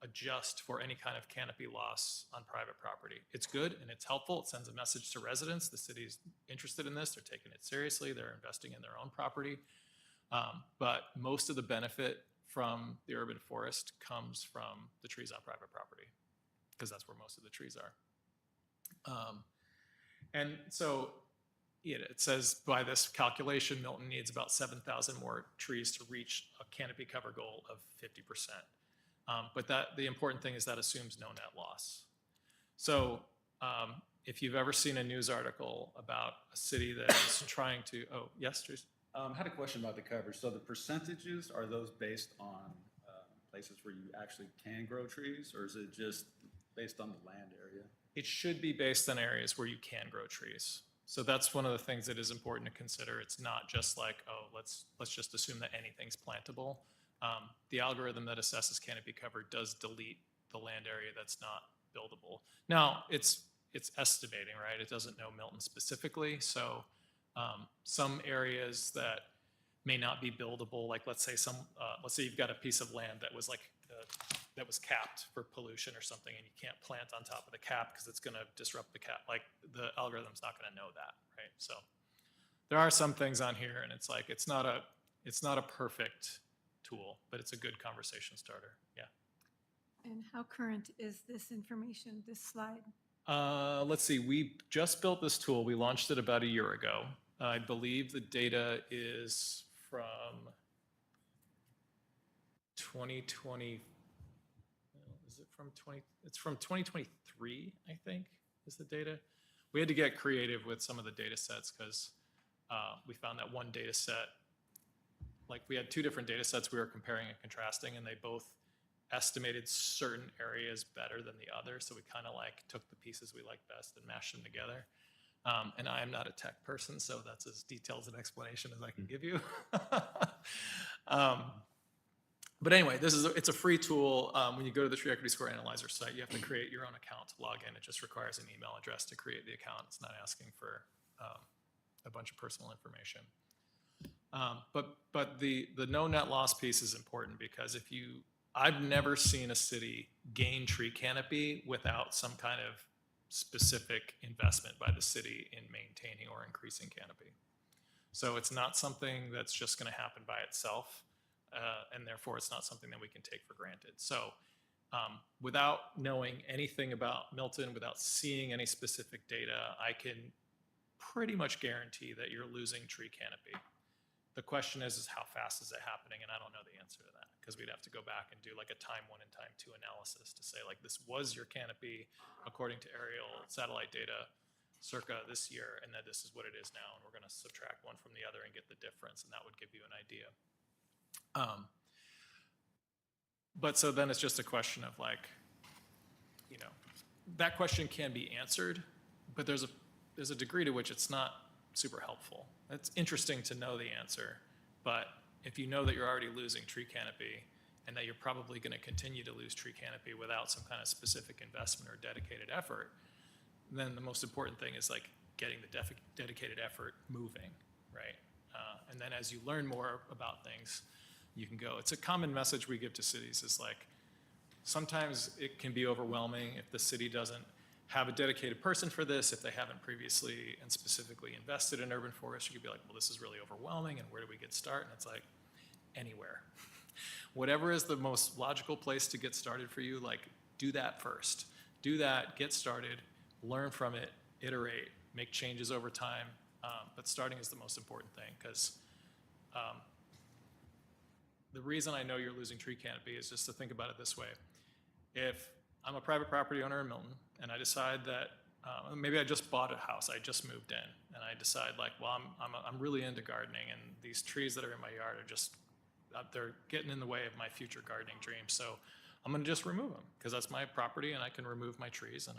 [SPEAKER 14] adjust for any kind of canopy loss on private property. It's good and it's helpful. It sends a message to residents. The city's interested in this. They're taking it seriously. They're investing in their own property. But most of the benefit from the urban forest comes from the trees on private property, because that's where most of the trees are. And so it says by this calculation, Milton needs about 7,000 more trees to reach a canopy cover goal of 50%. But the important thing is that assumes no net loss. So if you've ever seen a news article about a city that is trying to, oh, yes, Teresa?
[SPEAKER 6] I had a question about the coverage. So the percentages, are those based on places where you actually can grow trees, or is it just based on the land area?
[SPEAKER 14] It should be based on areas where you can grow trees. So that's one of the things that is important to consider. It's not just like, oh, let's just assume that anything's plantable. The algorithm that assesses canopy cover does delete the land area that's not buildable. Now, it's estimating, right? It doesn't know Milton specifically. So some areas that may not be buildable, like let's say you've got a piece of land that was that was capped for pollution or something, and you can't plant on top of the cap because it's going to disrupt the cap. Like the algorithm's not going to know that, right? So there are some things on here, and it's like it's not a perfect tool, but it's a good conversation starter. Yeah.
[SPEAKER 3] And how current is this information, this slide?
[SPEAKER 14] Let's see. We just built this tool. We launched it about a year ago. I believe the data is from 2020. Is it from 20? It's from 2023, I think, is the data. We had to get creative with some of the data sets because we found that one data set, like we had two different data sets we were comparing and contrasting, and they both estimated certain areas better than the other. So we kind of like took the pieces we liked best and mashed them together. And I am not a tech person, so that's as detailed an explanation as I can give you. But anyway, it's a free tool. When you go to the Tree Equity Score Analyzer site, you have to create your own account to log in. It just requires an email address to create the account. It's not asking for a bunch of personal information. But the no net loss piece is important because I've never seen a city gain tree canopy without some kind of specific investment by the city in maintaining or increasing canopy. So it's not something that's just going to happen by itself, and therefore it's not something that we can take for granted. So without knowing anything about Milton, without seeing any specific data, I can pretty much guarantee that you're losing tree canopy. The question is how fast is it happening? And I don't know the answer to that because we'd have to go back and do like a time 1 and time 2 analysis to say like this was your canopy according to aerial satellite data circa this year, and that this is what it is now, and we're going to subtract one from the other and get the difference, and that would give you an idea. But so then it's just a question of like, that question can be answered, but there's a degree to which it's not super helpful. It's interesting to know the answer, but if you know that you're already losing tree canopy and that you're probably going to continue to lose tree canopy without some kind of specific investment or dedicated effort, then the most important thing is like getting the dedicated effort moving, right? And then as you learn more about things, you can go. It's a common message we give to cities is like, sometimes it can be overwhelming if the city doesn't have a dedicated person for this, if they haven't previously and specifically invested in urban forest. You could be like, well, this is really overwhelming, and where do we get started? And it's like, anywhere. Whatever is the most logical place to get started for you, like, do that first. Do that, get started, learn from it, iterate, make changes over time. But starting is the most important thing, because the reason I know you're losing tree canopy is just to think about it this way. If I'm a private property owner in Milton, and I decide that maybe I just bought a house, I just moved in, and I decide like, well, I'm really into gardening, and these trees that are in my yard are just, they're getting in the way of my future gardening dreams. So I'm going to just remove them because that's my property, and I can remove my trees, and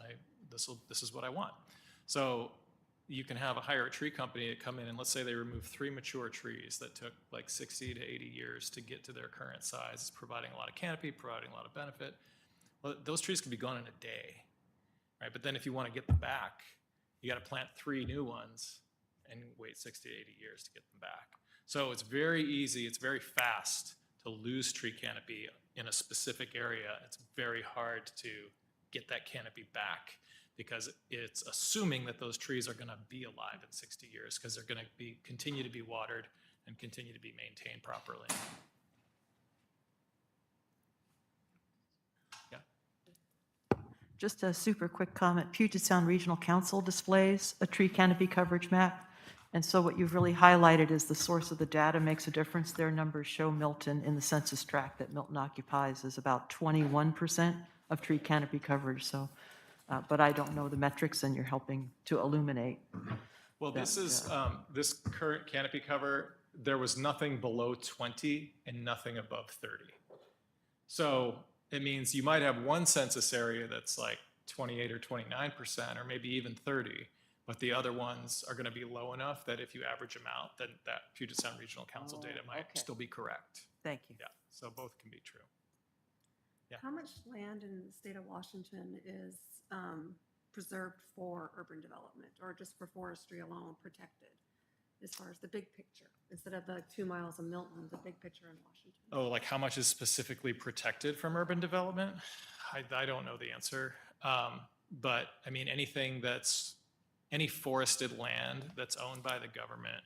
[SPEAKER 14] this is what I want. So you can have a hire a tree company to come in, and let's say they remove 3 mature trees that took like 60 to 80 years to get to their current size, providing a lot of canopy, providing a lot of benefit. Well, those trees can be gone in a day, right? But then if you want to get them back, you got to plant 3 new ones and wait 60 to 80 years to get them back. So it's very easy, it's very fast to lose tree canopy in a specific area. It's very hard to get that canopy back because it's assuming that those trees are going to be alive in 60 years because they're going to continue to be watered and continue to be maintained properly. Yeah.
[SPEAKER 12] Just a super quick comment. Puget Sound Regional Council displays a tree canopy coverage map. And so what you've really highlighted is the source of the data makes a difference. Their numbers show Milton in the census tract that Milton occupies is about 21% of tree canopy coverage. So, but I don't know the metrics, and you're helping to illuminate.
[SPEAKER 14] Well, this is, this current canopy cover, there was nothing below 20 and nothing above 30. So it means you might have one census area that's like 28 or 29%, or maybe even 30, but the other ones are going to be low enough that if you average them out, then that Puget Sound Regional Council data might still be correct.
[SPEAKER 12] Thank you.
[SPEAKER 14] Yeah, so both can be true. Yeah.
[SPEAKER 8] How much land in the state of Washington is preserved for urban development, or just for forestry alone protected, as far as the big picture, instead of the 2 miles of Milton, the big picture in Washington?
[SPEAKER 14] Oh, like how much is specifically protected from urban development? I don't know the answer. But I mean, any forested land that's owned by the government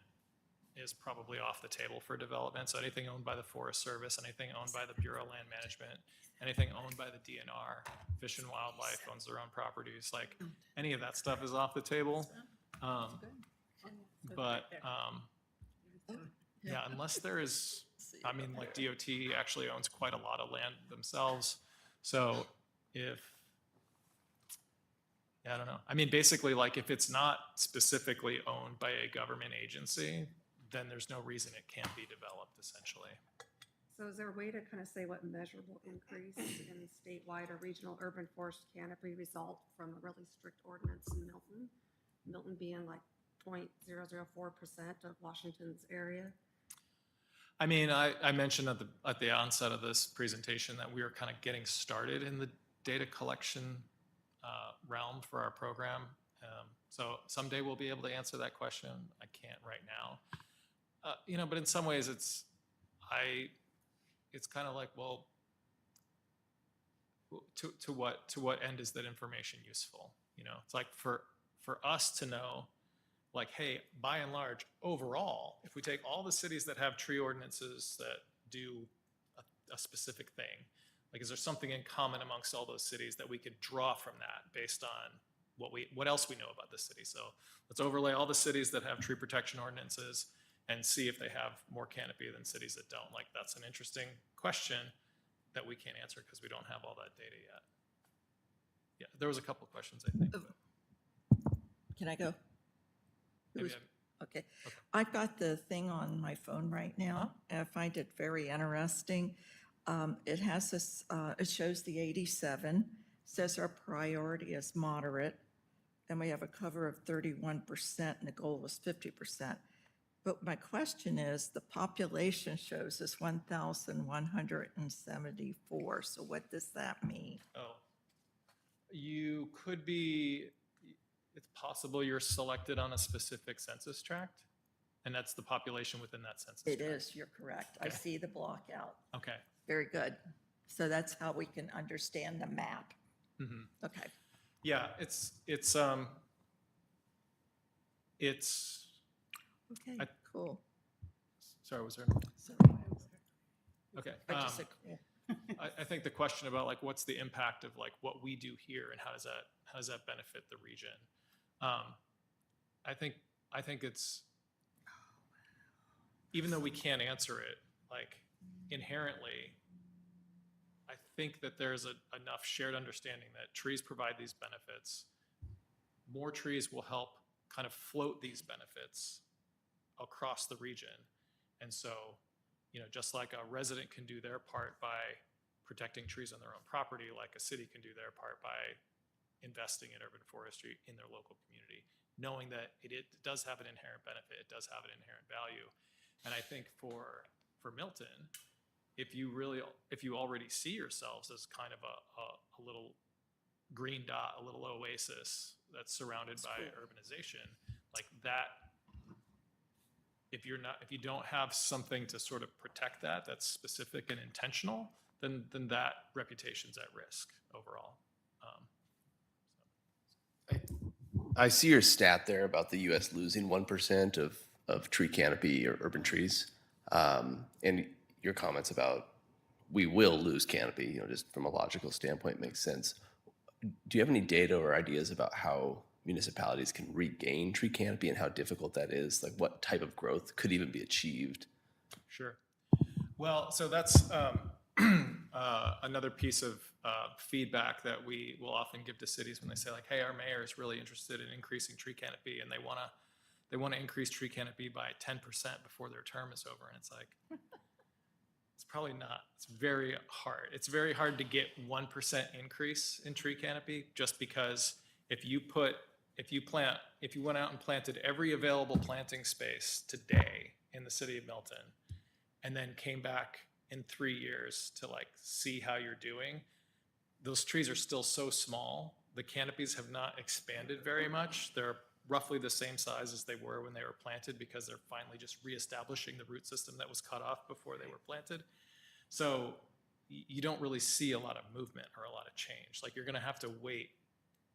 [SPEAKER 14] is probably off the table for development. So anything owned by the Forest Service, anything owned by the Bureau of Land Management, anything owned by the DNR, Fish and Wildlife owns their own properties, like any of that stuff is off the table. Yeah, unless there is, I mean, like DOT actually owns quite a lot of land themselves. So yeah, I don't know. I mean, basically, like if it's not specifically owned by a government agency, then there's no reason it can't be developed, essentially.
[SPEAKER 8] So is there a way to kind of say what measurable increase in statewide or regional urban forest canopy result from a really strict ordinance in Milton? Milton being like 0.004% of Washington's area?
[SPEAKER 14] I mean, I mentioned at the onset of this presentation that we are kind of getting started in the data collection realm for our program. So someday we'll be able to answer that question. I can't right now. But in some ways it's kind of like, well, to what end is that information useful? It's like for us to know, like, hey, by and large, overall, if we take all the cities that have tree ordinances that do a specific thing, like, is there something in common amongst all those cities that we could draw from that based on what else we know about the city? So let's overlay all the cities that have tree protection ordinances and see if they have more canopy than cities that don't. Like, that's an interesting question that we can't answer because we don't have all that data yet. Yeah, there was a couple of questions, I think.
[SPEAKER 5] Can I go?
[SPEAKER 14] Maybe
[SPEAKER 5] Okay. I've got the thing on my phone right now, and I find it very interesting. It has this, it shows the 87, says our priority is moderate, and we have a cover of 31%, and the goal was 50%. But my question is, the population shows us 1,174, so what does that mean?
[SPEAKER 14] Oh, you could be, it's possible you're selected on a specific census tract, and that's the population within that census tract.
[SPEAKER 5] It is, you're correct. I
[SPEAKER 14] Okay.
[SPEAKER 5] see the block out.
[SPEAKER 14] Okay.
[SPEAKER 5] Very good. So that's how we can understand the map.
[SPEAKER 14] Mhm.
[SPEAKER 5] Okay.
[SPEAKER 14] Yeah, it's
[SPEAKER 5] Okay,
[SPEAKER 14] I-
[SPEAKER 5] cool.
[SPEAKER 14] sorry, was there?
[SPEAKER 5] So,
[SPEAKER 14] Okay.
[SPEAKER 5] I just said cool.
[SPEAKER 14] I think the question about like what's the impact of like what we do here and how does that benefit the region? I think it's, even though we can't answer it, like inherently, I think that there's enough shared understanding that trees provide these benefits. More trees will help kind of float these benefits across the region. And so, just like a resident can do their part by protecting trees on their own property, like a city can do their part by investing in urban forestry in their local community, knowing that it does have an inherent benefit, it does have an inherent value. And I think for Milton, if you already see yourselves as kind of a little green dot, a little oasis that's surrounded by urbanization, like that, if you don't have something to sort of protect that's specific and intentional, then that reputation's at risk overall.
[SPEAKER 13] I see your stat there about the U.S. losing 1% of of tree canopy or urban trees. And your comments about we will lose canopy, you know, just from a logical standpoint makes sense. Do you have any data or ideas about how municipalities can regain tree canopy and how difficult that is? Like what type of growth could even be achieved?
[SPEAKER 14] Sure. Well, so that's another piece of feedback that we will often give to cities when they say like, hey, our mayor is really interested in increasing tree canopy and they want to increase tree canopy by 10% before their term is over. And it's like, it's probably not. It's very hard. It's very hard to get 1% increase in tree canopy just because if you went out and planted every available planting space today in the city of Milton and then came back in 3 years to like see how you're doing, those trees are still so small. The canopies have not expanded very much. They're roughly the same size as they were when they were planted because they're finally just reestablishing the root system that was cut off before they were planted. So you don't really see a lot of movement or a lot of change. Like you're gonna have to wait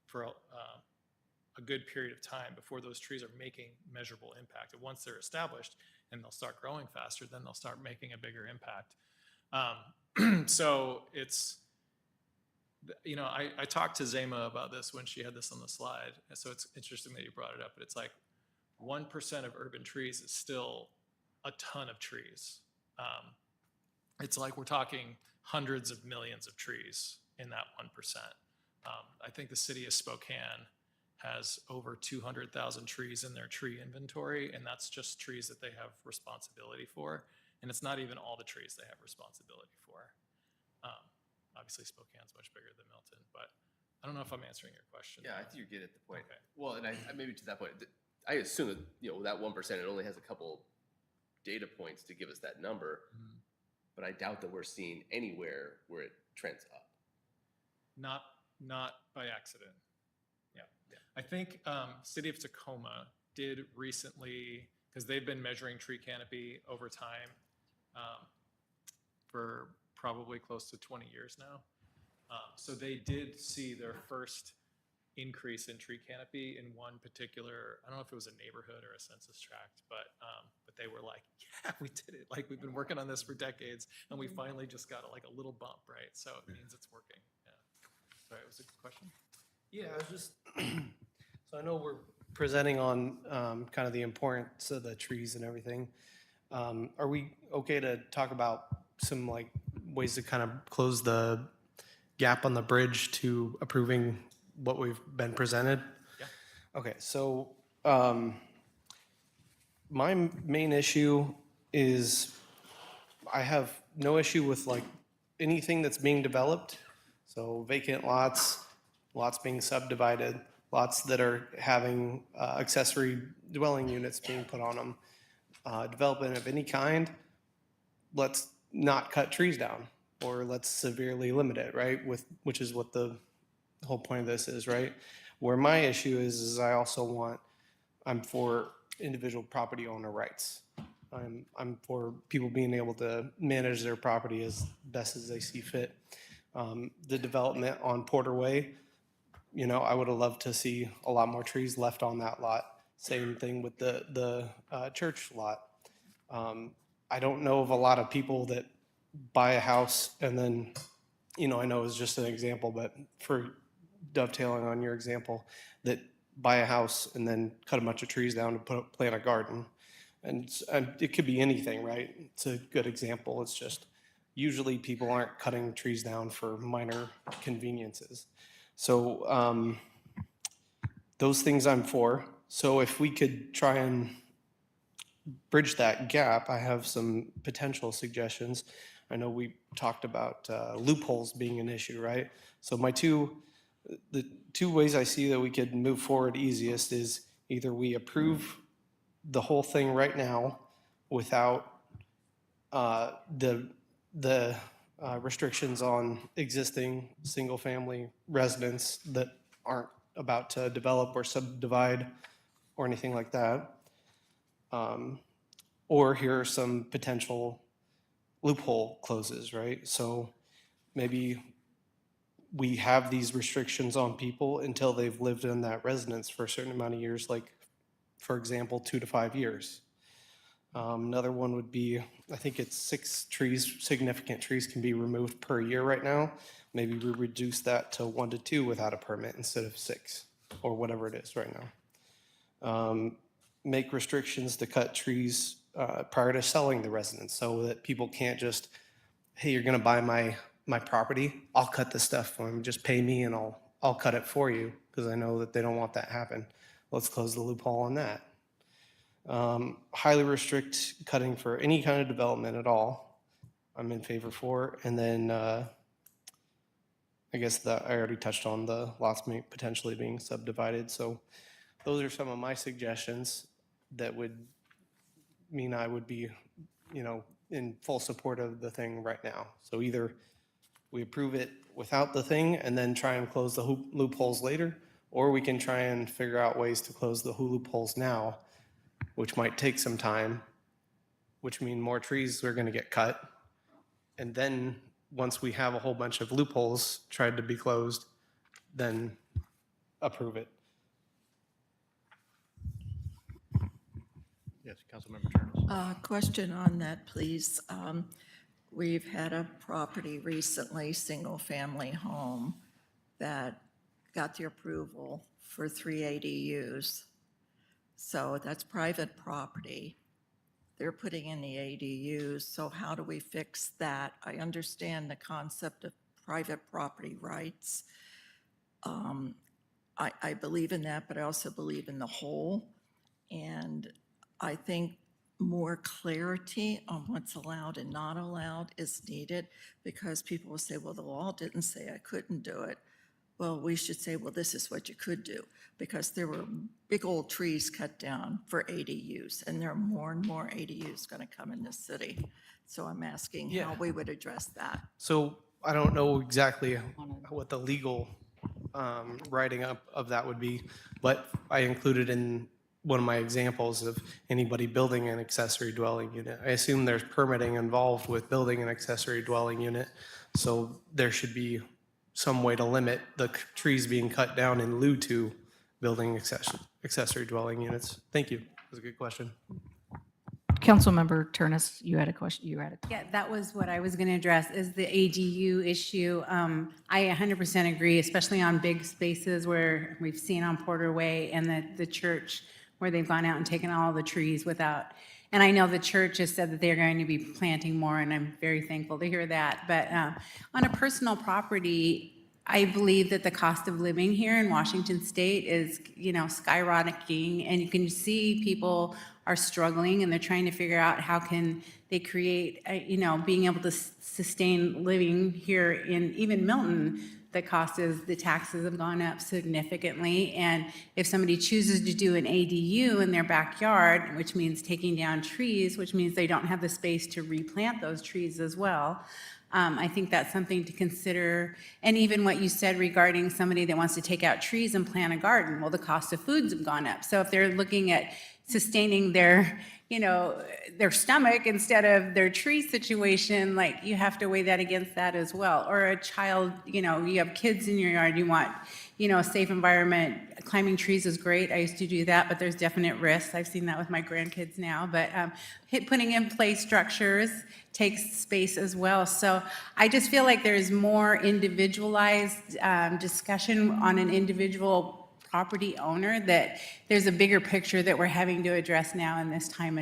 [SPEAKER 14] for a good period of time before those trees are making measurable impact. And once they're established and they'll start growing faster, then they'll start making a bigger impact. So it's, you know, I talked to Zema about this when she had this on the slide. So it's interesting that you brought it up, but it's like 1% of urban trees is still a ton of trees. It's like we're talking hundreds of millions of trees in that 1%. I think the city of Spokane has over 200,000 trees in their tree inventory, and that's just trees that they have responsibility for. And it's not even all the trees they have responsibility for. Obviously, Spokane's much bigger than Milton, but I don't know if I'm answering your question.
[SPEAKER 13] Yeah, I think you're getting at the point.
[SPEAKER 14] Okay.
[SPEAKER 13] Well, and I maybe to that point, I assume that, you know, that 1%, it only has a couple data points to give us that number, but I doubt that we're seeing anywhere where it trends up.
[SPEAKER 14] Not by accident. Yeah. I think City of Tacoma did recently, because they've been measuring tree canopy over time for probably close to 20 years now. So they did see their first increase in tree canopy in one particular, I don't know if it was a neighborhood or a census tract, but they were like, yeah, we did it. Like we've been working on this for decades and we finally just got like a little bump, right? So it means it's working. Yeah. Sorry, it was a good question.
[SPEAKER 11] Yeah, I was just, so I know we're presenting on kind of the importance of the trees and everything. Are we okay to talk about some like ways to kind of close the gap on the bridge to approving what we've been presented?
[SPEAKER 14] Yeah.
[SPEAKER 11] Okay, so my main issue is I have no issue with like anything that's being developed. So vacant lots, lots being subdivided, lots that are having accessory dwelling units being put on them. Development of any kind, let's not cut trees down or let's severely limit it, right? Which is what the whole point of this is, right? Where my issue is I'm for individual property owner rights. I'm for people being able to manage their property as best as they see fit. The development on Porter Way, you know, I would have loved to see a lot more trees left on that lot. Same thing with the church lot. I don't know of a lot of people that buy a house and then, you know, I know it's just an example, but for dovetailing on your example, that buy a house and then cut a bunch of trees down to plant a garden. And it could be anything, right? It's a good example. It's just usually people aren't cutting trees down for minor conveniences. So those things I'm for. So if we could try and bridge that gap, I have some potential suggestions. I know we talked about loopholes being an issue, right? So the two ways I see that we could move forward easiest is either we approve the whole thing right now without the restrictions on existing single-family residents that aren't about to develop or subdivide or anything like that. Or here are some potential loophole closes, right? So maybe we have these restrictions on people until they've lived in that residence for a certain amount of years, like, for example, 2 to 5 years. Another one would be, I think it's 6 trees, significant trees can be removed per year right now. Maybe we reduce that to 1 to 2 without a permit instead of 6, or whatever it is right now. Make restrictions to cut trees prior to selling the residence so that people can't just, hey, you're gonna buy my property, I'll cut the stuff for them, just pay me and I'll cut it for you, because I know that they don't want that happen. Let's close the loophole on that. Highly restrict cutting for any kind of development at all. I'm in favor for. And then I guess that I already touched on the lots potentially being subdivided. So those are some of my suggestions that would mean I would be, in full support of the thing right now. So either we approve it without the thing and then try and close the loopholes later, or we can try and figure out ways to close the loopholes now, which might take some time, which mean more trees are going to get cut. And then once we have a whole bunch of loopholes tried to be closed, then approve it.
[SPEAKER 2] Yes, Councilmember Turnus.
[SPEAKER 5] Question on that, please. We've had a property recently, single-family home, that got the approval for 3 ADUs. So that's private property. They're putting in the ADUs, so how do we fix that? I understand the concept of private property rights. I believe in that, but I also believe in the whole. And I think more clarity on what's allowed and not allowed is needed, because people will say, well, the law didn't say I couldn't do it. Well, we should say, well, this is what you could do, because there were big old trees cut down for ADUs, and there are more and more ADUs going to come in this city. So I'm asking how we would address that.
[SPEAKER 11] So I don't know exactly what the legal writing up of that would be, but I included in one of my examples of anybody building an accessory dwelling unit. I assume there's permitting involved with building an accessory dwelling unit, so there should be some way to limit the trees being cut down in lieu to building accessory dwelling units. Thank you. That was a good question.
[SPEAKER 1] Councilmember Turnus, you had a question,
[SPEAKER 4] Yeah, that was what I was going to address, is the ADU issue. I 100% agree, especially on big spaces where we've seen on Porter Way and the church, where they've gone out and taken all the trees without, and I know the church has said that they're going to be planting more, and I'm very thankful to hear that. But on a personal property, I believe that the cost of living here in Washington State is, skyrocketing, and you can see people are struggling, and they're trying to figure out how can they create, being able to sustain living here in even Milton. The taxes have gone up significantly, and if somebody chooses to do an ADU in their backyard, which means taking down trees, which means they don't have the space to replant those trees as well, I think that's something to consider. And even what you said regarding somebody that wants to take out trees and plant a garden, well, the cost of foods have gone up. So if they're looking at sustaining their stomach instead of their tree situation, like, you have to weigh that against that as well. Or a child, you have kids in your yard, you want, a safe environment. Climbing trees is great. I used to do that, but there's definite risks. I've seen that with my grandkids now. But putting in place structures takes space as well. So I just feel like there's more individualized discussion on an individual property owner, that there's a bigger picture that we're having to address now in this time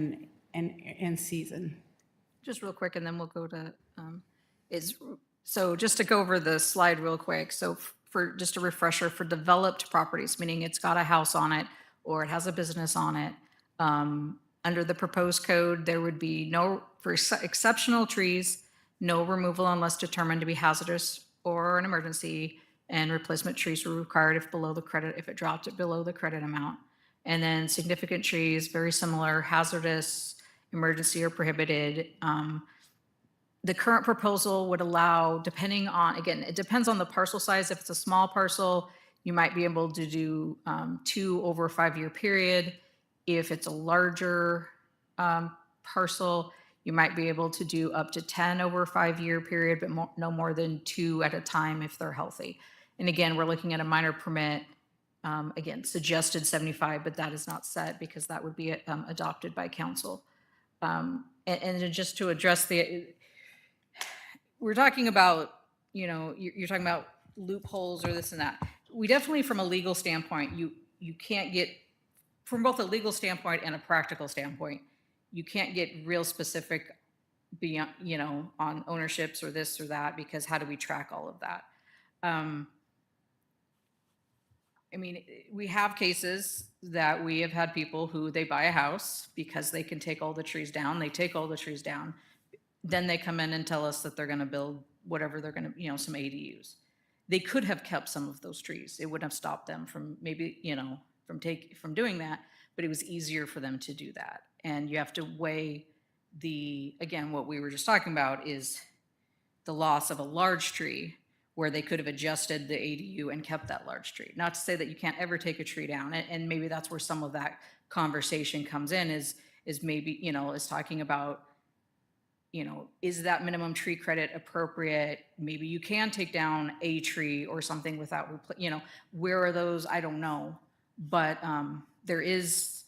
[SPEAKER 4] and season.
[SPEAKER 1] just real quick, and then we'll go to, so just to go over the slide real quick. So for, just a refresher, for developed properties, meaning it's got a house on it or it has a business on it, under the proposed code, there would be no, for exceptional trees, no removal unless determined to be hazardous or an emergency, and replacement trees were required if it dropped it below the credit amount. And then significant trees, very similar, hazardous, emergency, or prohibited. The current proposal would allow, depending on, again, it depends on the parcel size. If it's a small parcel, you might be able to do 2 over a 5-year period. If it's a larger parcel, you might be able to do up to 10 over a 5-year period, but no more than 2 at a time if they're healthy. And again, we're looking at a minor permit, again, suggested 75, but that is not set because that would be adopted by council. And then just to address we're talking about, you're talking about loopholes or this and that. We definitely, from a legal standpoint, you can't get, from both a legal standpoint and a practical standpoint, you can't get real specific beyond, on ownerships or this or that, because how do we track all of that? I mean, we have cases that we have had people who they buy a house because they can take all the trees down. They take all the trees down. Then they come in and tell us that they're going to build whatever they're going to, some ADUs. They could have kept some of those trees. It wouldn't have stopped them from maybe, from doing that, but it was easier for them to do that. And you have to weigh again, what we were just talking about is the loss of a large tree where they could have adjusted the ADU and kept that large tree. Not to say that you can't ever take a tree down, and maybe that's where some of that conversation comes in is maybe, is talking about, is that minimum tree credit appropriate? Maybe you can take down a tree or something without, where are those? I don't know. But it's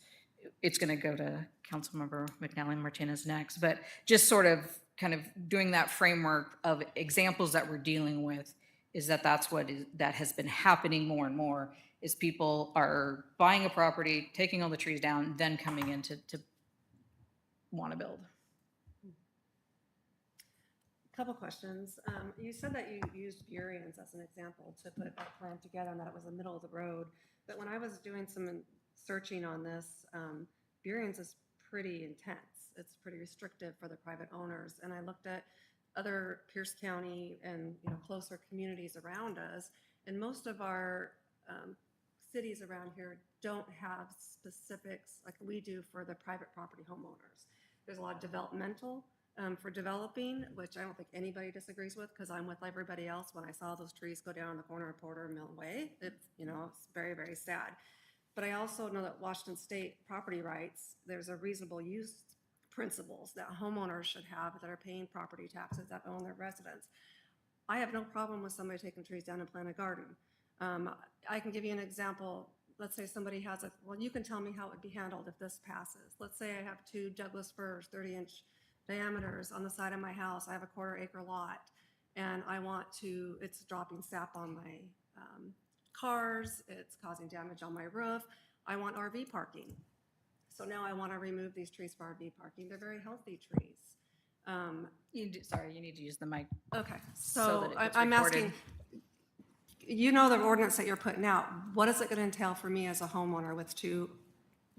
[SPEAKER 1] going to go to Councilmember McNally Martinez next, but just sort of kind of doing that framework of examples that we're dealing with is that's that has been happening more and more is people are buying a property, taking all the trees down, then coming in to want to build.
[SPEAKER 8] Couple questions. You said that you used Burians as an example to put that plan together and that it was the middle of the road. But when I was doing some searching on this, Burians is pretty intense. It's pretty restrictive for the private owners. And I looked at other Pierce County and closer communities around us, and most of our cities around here don't have specifics like we do for the private property homeowners. There's a lot of developmental for developing, which I don't think anybody disagrees with, because I'm with everybody else. When I saw those trees go down in the corner of Porter and Mill Way, it's very, very sad. But I also know that Washington State property rights, there's a reasonable use principles that homeowners should have that are paying property taxes that own their residence. I have no problem with somebody taking trees down and plant a garden. I can give you an example. Let's say somebody has well, you can tell me how it would be handled if this passes. Let's say I have 2 Douglas firs, 30-inch diameters on the side of my house. I have a 1/4 acre lot, and it's dropping sap on my cars, it's causing damage on my roof. I want RV parking. So now I want to remove these trees for RV parking. They're very healthy trees.
[SPEAKER 1] Sorry, you need to use the mic.
[SPEAKER 8] Okay,
[SPEAKER 1] So
[SPEAKER 8] so
[SPEAKER 1] that it gets
[SPEAKER 8] I'm
[SPEAKER 1] recorded.
[SPEAKER 8] asking, the ordinance that you're putting out, what is it going to entail for me as a homeowner with 2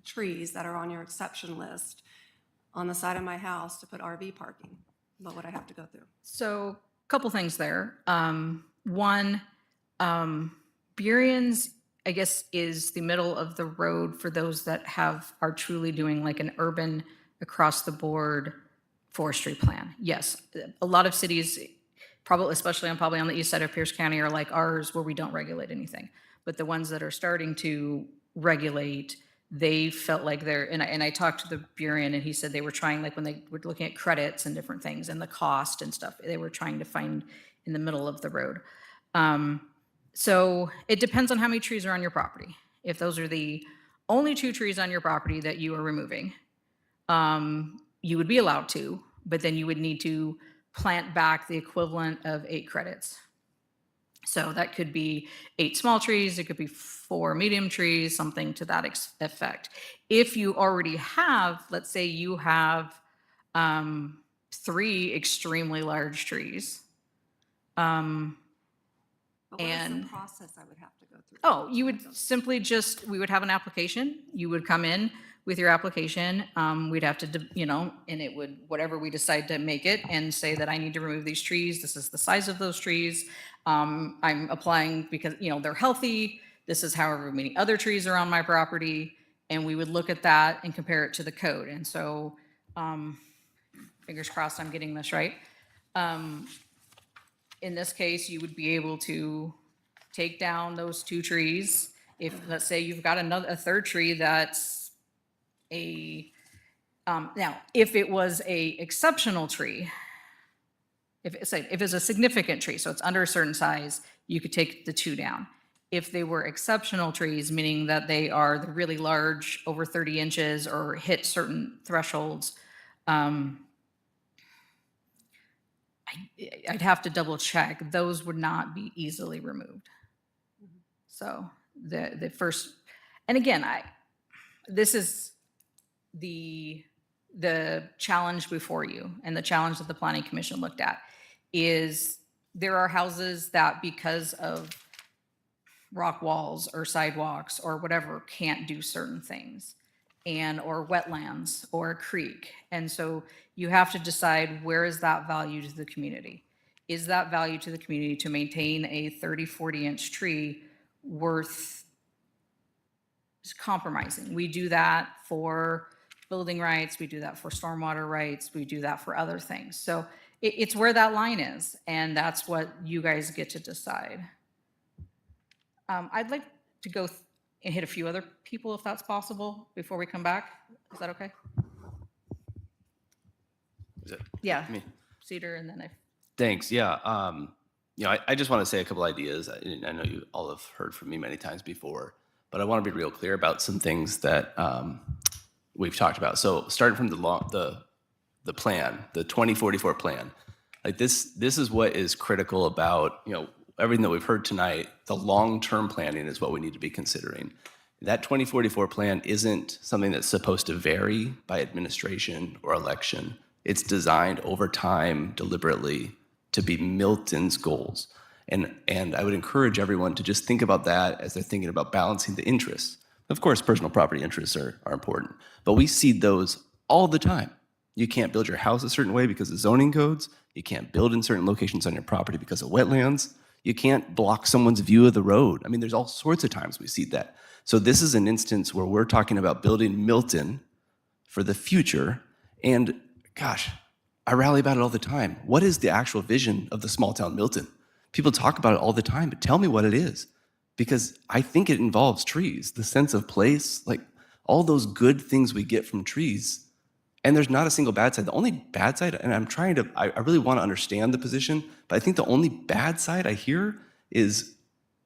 [SPEAKER 8] trees that are on your exception list on the side of my house to put RV parking? What would I have to go through?
[SPEAKER 1] So a couple things there. One, Burians, I guess, is the middle of the road for those that are truly doing like an urban across the board forestry plan. Yes, a lot of cities, probably on the east side of Pierce County, are like ours where we don't regulate anything. But the ones that are starting to regulate, they felt like and I talked to the Burian and he said they were trying, like when they were looking at credits and different things and the cost and stuff, they were trying to find in the middle of the road. So it depends on how many trees are on your property. If those are the only 2 trees on your property that you are removing, you would be allowed to, but then you would need to plant back the equivalent of 8 credits. So that could be 8 small trees, it could be 4 medium trees, something to that effect. If you already have, let's say you have 3 extremely large trees,
[SPEAKER 8] But what is
[SPEAKER 1] and-
[SPEAKER 8] the process I would have to go through?
[SPEAKER 1] Oh, you would simply we would have an application. You would come in with your application. We'd have to, and it would, whatever we decide to make it and say that I need to remove these trees. This is the size of those trees. I'm applying because, they're healthy. This is however many other trees are on my property. And we would look at that and compare it to the code. And so, fingers crossed I'm getting this right. In this case, you would be able to take down those 2 trees. If, let's say you've got a 3rd tree that's now, if it was a exceptional tree, if it's a significant tree, so it's under a certain size, you could take the 2 down. If they were exceptional trees, meaning that they are the really large, over 30 inches or hit certain thresholds, I'd have to double check. Those would not be easily removed. So the first, and again, this is the challenge before you, and the challenge that the Planning Commission looked at is there are houses that, because of rock walls or sidewalks or whatever, can't do certain things, or wetlands or a creek. And so you have to decide, where is that value to the community? Is that value to the community to maintain a 30, 40-inch tree worth compromising? We do that for building rights, we do that for stormwater rights, we do that for other things. So it's where that line is, and that's what you guys get to decide. I'd like to go and hit a few other people, if that's possible, before we come back. Is that okay?
[SPEAKER 13] Is it
[SPEAKER 1] Yeah,
[SPEAKER 13] me?
[SPEAKER 1] Cedar, and then
[SPEAKER 13] Thanks. Yeah. I just want to say a couple ideas. I know you all have heard from me many times before, but I want to be real clear about some things that we've talked about. So starting from the plan, the 2044 plan, like this is what is critical about, everything that we've heard tonight. The long-term planning is what we need to be considering. That 2044 plan isn't something that's supposed to vary by administration or election. It's designed over time, deliberately, to be Milton's goals. And I would encourage everyone to just think about that as they're thinking about balancing the interests. Of course, personal property interests are important, but we see those all the time. You can't build your house a certain way because of zoning codes. You can't build in certain locations on your property because of wetlands. You can't block someone's view of the road. I mean, there's all sorts of times we see that. So this is an instance where we're talking about building Milton for the future. And gosh, I rally about it all the time. What is the actual vision of the small town Milton? People talk about it all the time, but tell me what it is. Because I think it involves trees, the sense of place, like all those good things we get from trees. And there's not a single bad side. The only bad side, and I really want to understand the position, but I think the only bad side I hear is,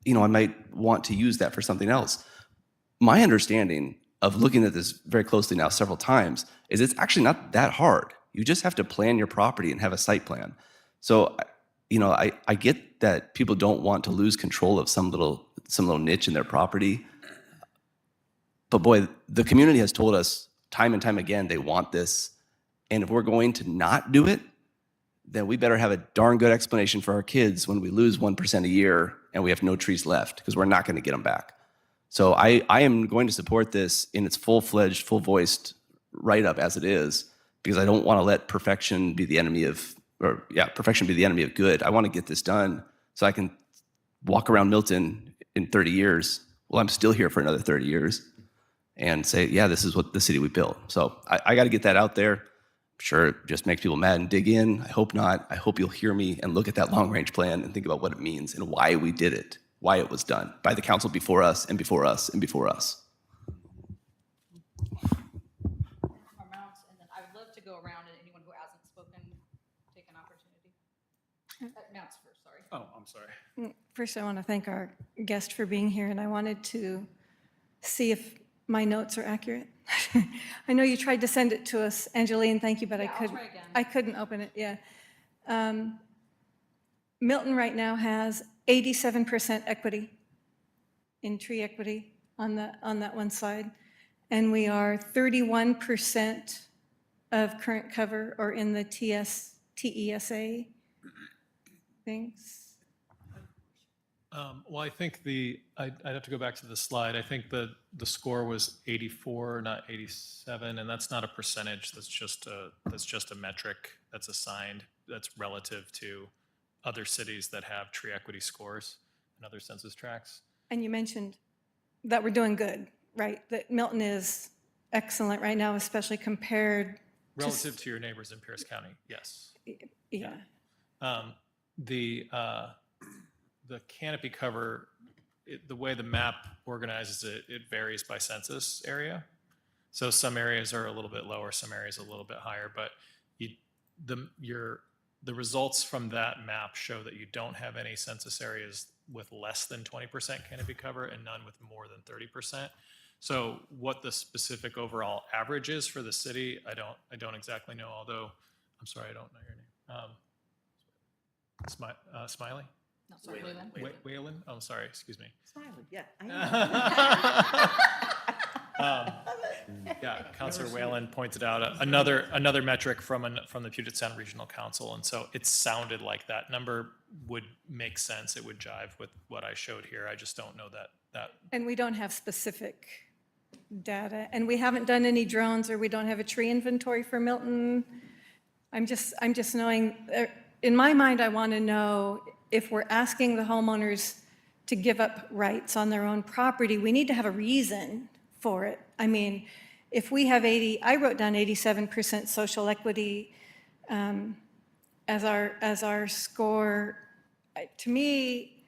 [SPEAKER 13] I might want to use that for something else. My understanding of looking at this very closely now several times is it's actually not that hard. You just have to plan your property and have a site plan. So, I get that people don't want to lose control of some little niche in their property. But boy, the community has told us time and time again they want this. And if we're going to not do it, then we better have a darn good explanation for our kids when we lose 1% a year and we have no trees left, because we're not going to get them back. So I am going to support this in its full-fledged, full-voiced write-up as it is, because I don't want to let perfection be the enemy of good. I want to get this done so I can walk around Milton in 30 years. Well, I'm still here for another 30 years and say, yeah, this is what the city we built. So I got to get that out there. I'm sure it just makes people mad and dig in. I hope not. I hope you'll hear me and look at that long-range plan and think about what it means and why we did it, why it was done by the council before us and before us and before us.
[SPEAKER 1] And then I would love to go around, and anyone who hasn't spoken, take an opportunity. Mounts first, sorry.
[SPEAKER 14] Oh, I'm sorry.
[SPEAKER 3] First, I want to thank our guest for being here, and I wanted to see if my notes are accurate. I know you tried to send it to us, Angeline, thank you, but
[SPEAKER 1] Yeah, I'll try again.
[SPEAKER 3] I couldn't open it, yeah. Milton right now has 87% equity in tree equity on that one side, and we are 31% of current cover or in the TESA things.
[SPEAKER 14] Well, I think I'd have to go back to the slide. I think the score was 84, not 87, and that's not a percentage. That's just a metric that's assigned, that's relative to other cities that have tree equity scores and other census tracts.
[SPEAKER 3] And you mentioned that we're doing good, right? That Milton is excellent right now, especially compared to...
[SPEAKER 14] Relative to your neighbors in Pierce County, yes.
[SPEAKER 3] Yeah.
[SPEAKER 14] The canopy cover, the way the map organizes it, it varies by census area. So some areas are a little bit lower, some areas a little bit higher, but the results from that map show that you don't have any census areas with less than 20% canopy cover and none with more than 30%. So what the specific overall average is for the city, I don't exactly know, although, I'm sorry, I don't know your name. Smiley?
[SPEAKER 1] No, sorry, Leland.
[SPEAKER 14] Whalen? Oh, sorry, excuse me.
[SPEAKER 12] Smiley, yeah.
[SPEAKER 14] Yeah, Councilor Whalen pointed out another metric from the Puget Sound Regional Council, and so it sounded like that number would make sense. It would jive with what I showed here. I just don't know that.
[SPEAKER 3] And we don't have specific data, and we haven't done any drones, or we don't have a tree inventory for Milton. I'm just knowing, in my mind, I want to know if we're asking the homeowners to give up rights on their own property, we need to have a reason for it. I mean, if we have I wrote down 87% social equity as our score. To me,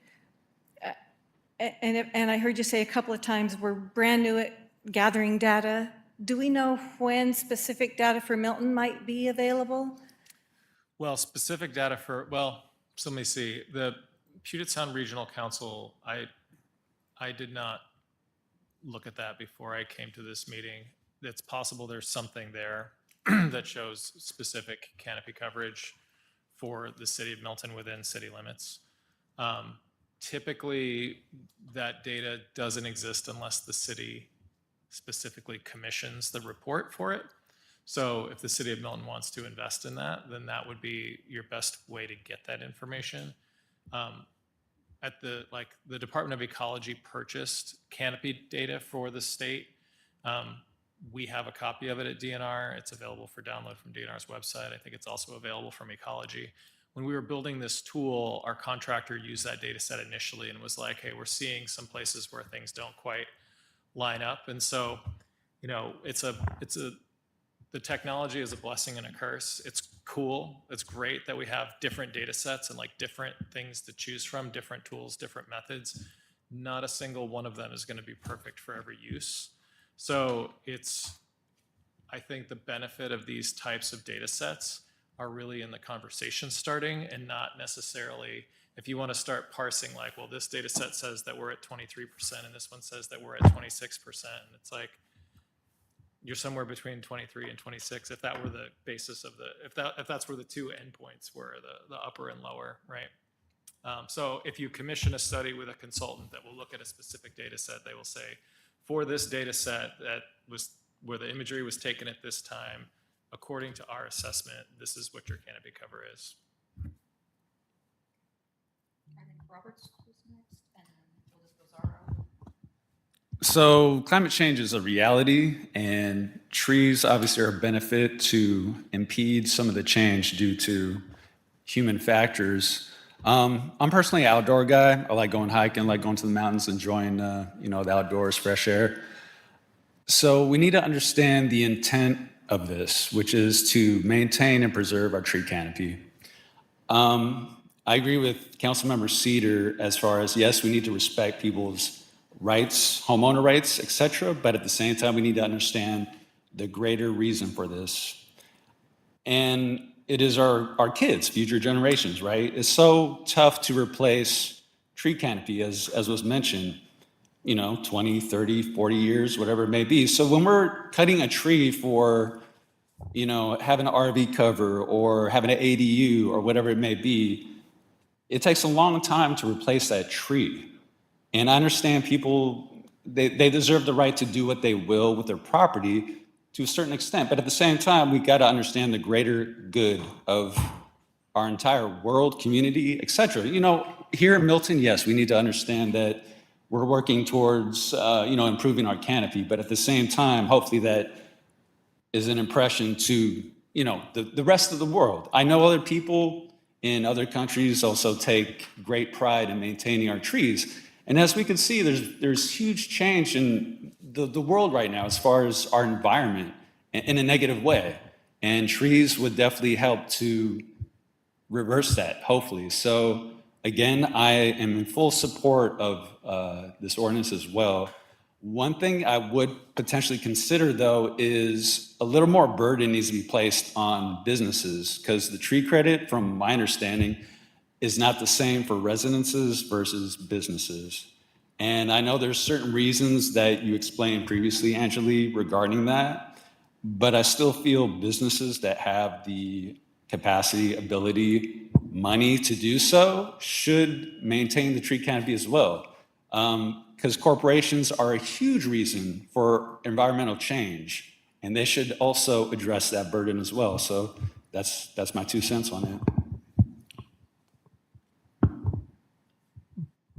[SPEAKER 3] and I heard you say a couple of times, we're brand new at gathering data. Do we know when specific data for Milton might be available?
[SPEAKER 14] Well, specific data so let me see. The Puget Sound Regional Council, I did not look at that before I came to this meeting. It's possible there's something there that shows specific canopy coverage for the city of Milton within city limits. Typically, that data doesn't exist unless the city specifically commissions the report for it. So if the city of Milton wants to invest in that, then that would be your best way to get that information. The Department of Ecology purchased canopy data for the state. We have a copy of it at DNR. It's available for download from DNR's website. I think it's also available from Ecology. When we were building this tool, our contractor used that data set initially and was like, hey, we're seeing some places where things don't quite line up. And so, the technology is a blessing and a curse. It's cool. It's great that we have different data sets and like different things to choose from, different tools, different methods. Not a single one of them is going to be perfect for every use. So I think the benefit of these types of data sets are really in the conversation starting, and not necessarily if you want to start parsing like, well, this data set says that we're at 23% and this one says that we're at 26%. And it's like, you're somewhere between 23 and 26 if that were the basis of if that's where the two endpoints were, the upper and lower, right? So if you commission a study with a consultant that will look at a specific data set, they will say, for this data set that was where the imagery was taken at this time, according to our assessment, this is what your canopy cover is.
[SPEAKER 1] I think Robert's was next, and then Lizarro.
[SPEAKER 6] So climate change is a reality, and trees obviously are a benefit to impede some of the change due to human factors. I'm personally an outdoor guy. I like going hiking, I like going to the mountains, enjoying the outdoors, fresh air. So we need to understand the intent of this, which is to maintain and preserve our tree canopy. I agree with Councilmember Cedar as far as, yes, we need to respect people's rights, homeowner rights, et cetera, but at the same time, we need to understand the greater reason for this. And it is our kids, future generations, right? It's so tough to replace tree canopy, as was mentioned, 20, 30, 40 years, whatever it may be. So when we're cutting a tree for, having an RV cover or having an ADU or whatever it may be, it takes a long time to replace that tree. And I understand people, they deserve the right to do what they will with their property to a certain extent. But at the same time, we got to understand the greater good of our entire world, community, et cetera. Here in Milton, yes, we need to understand that we're working towards, improving our canopy. But at the same time, hopefully that is an impression to, the rest of the world. I know other people in other countries also take great pride in maintaining our trees. And as we can see, there's huge change in the world right now as far as our environment in a negative way. And trees would definitely help to reverse that, hopefully. So again, I am in full support of this ordinance as well. One thing I would potentially consider, though, is a little more burden needs to be placed on businesses, because the tree credit, from my understanding, is not the same for residences versus businesses. And I know there's certain reasons that you explained previously, Angeli, regarding that, but I still feel businesses that have the capacity, ability, money to do so should maintain the tree canopy as well. Because corporations are a huge reason for environmental change, and they should also address that burden as well. So that's my 2 cents on it.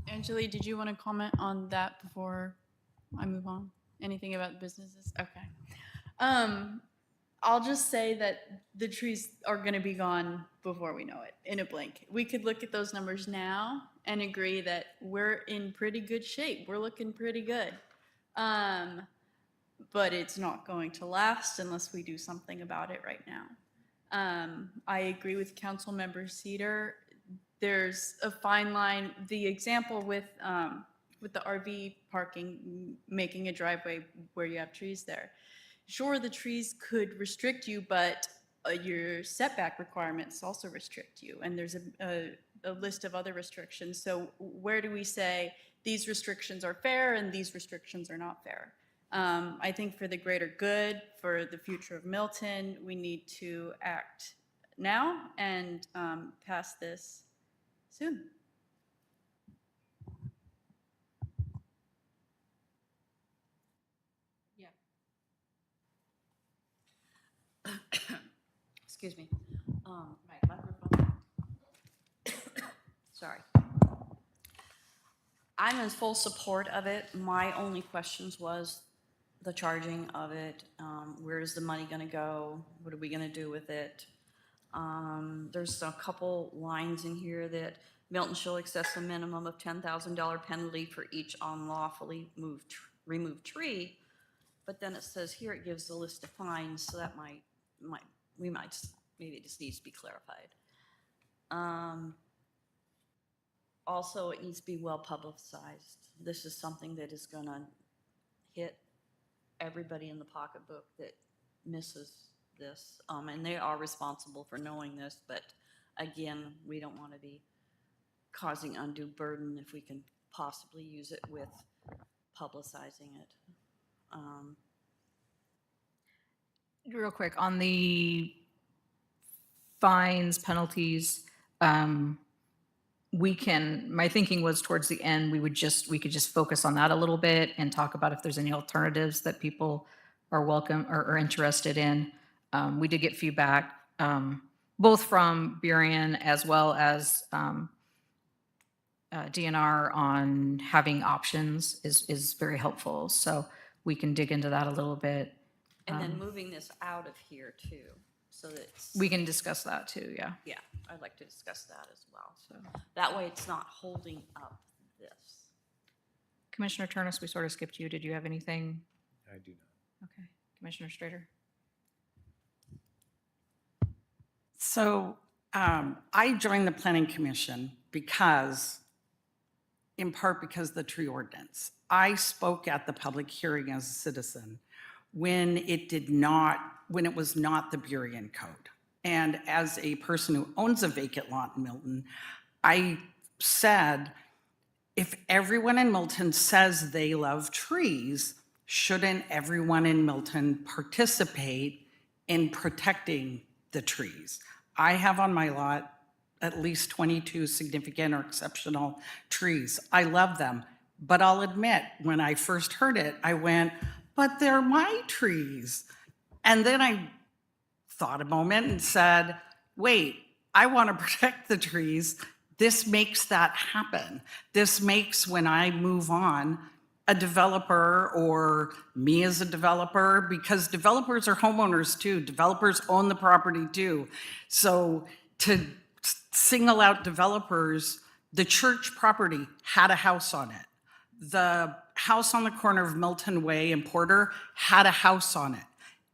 [SPEAKER 7] Angeli, did you want to comment on that before I move on? Anything about businesses? Okay. I'll just say that the trees are going to be gone before we know it, in a blink. We could look at those numbers now and agree that we're in pretty good shape. We're looking pretty good. But it's not going to last unless we do something about it right now. I agree with Councilmember Cedar. There's a fine line. The example with the RV parking, making a driveway where you have trees there. Sure, the trees could restrict you, but your setback requirements also restrict you. And there's a list of other restrictions. So where do we say these restrictions are fair and these restrictions are not fair? I think for the greater good, for the future of Milton, we need to act now and pass this soon.
[SPEAKER 15] Excuse me. My microphone. Sorry. I'm in full support of it. My only questions was the charging of it. Where is the money going to go? What are we going to do with it? There's a couple lines in here that Milton shall assess a minimum of $10,000 penalty for each unlawfully removed tree. But then it says here it gives the list of fines, so that maybe it just needs to be clarified. Also, it needs to be well publicized. This is something that is going to hit everybody in the pocketbook that misses this, and they are responsible for knowing this, but again, we don't want to be causing undue burden if we can possibly use it with publicizing it.
[SPEAKER 1] Real quick, on the fines, penalties, my thinking was towards the end, we could just focus on that a little bit and talk about if there's any alternatives that people are welcome or interested in. We did get feedback, both from Burien as well as DNR on having options is very helpful. So we can dig into that a little bit.
[SPEAKER 15] And then moving this out of here too, so that
[SPEAKER 1] We can discuss that too, yeah.
[SPEAKER 15] yeah, I'd like to discuss that as well. So that way it's not holding up this.
[SPEAKER 1] Commissioner Turnus, we sort of skipped you. Did you have anything?
[SPEAKER 9] I do not.
[SPEAKER 1] Okay. Commissioner Strader?
[SPEAKER 10] So I joined the Planning Commission in part because of the tree ordinance. I spoke at the public hearing as a citizen when it was not the Burien Code. And as a person who owns a vacant lot in Milton, I said, if everyone in Milton says they love trees, shouldn't everyone in Milton participate in protecting the trees? I have on my lot at least 22 significant or exceptional trees. I love them, but I'll admit, when I first heard it, I went, but they're my trees. And then I thought a moment and said, wait, I want to protect the trees. This makes that happen. This makes, when I move on, a developer or me as a developer, because developers are homeowners too. Developers own the property too. So to single out developers, the church property had a house on it. The house on the corner of Milton Way and Porter had a house on it.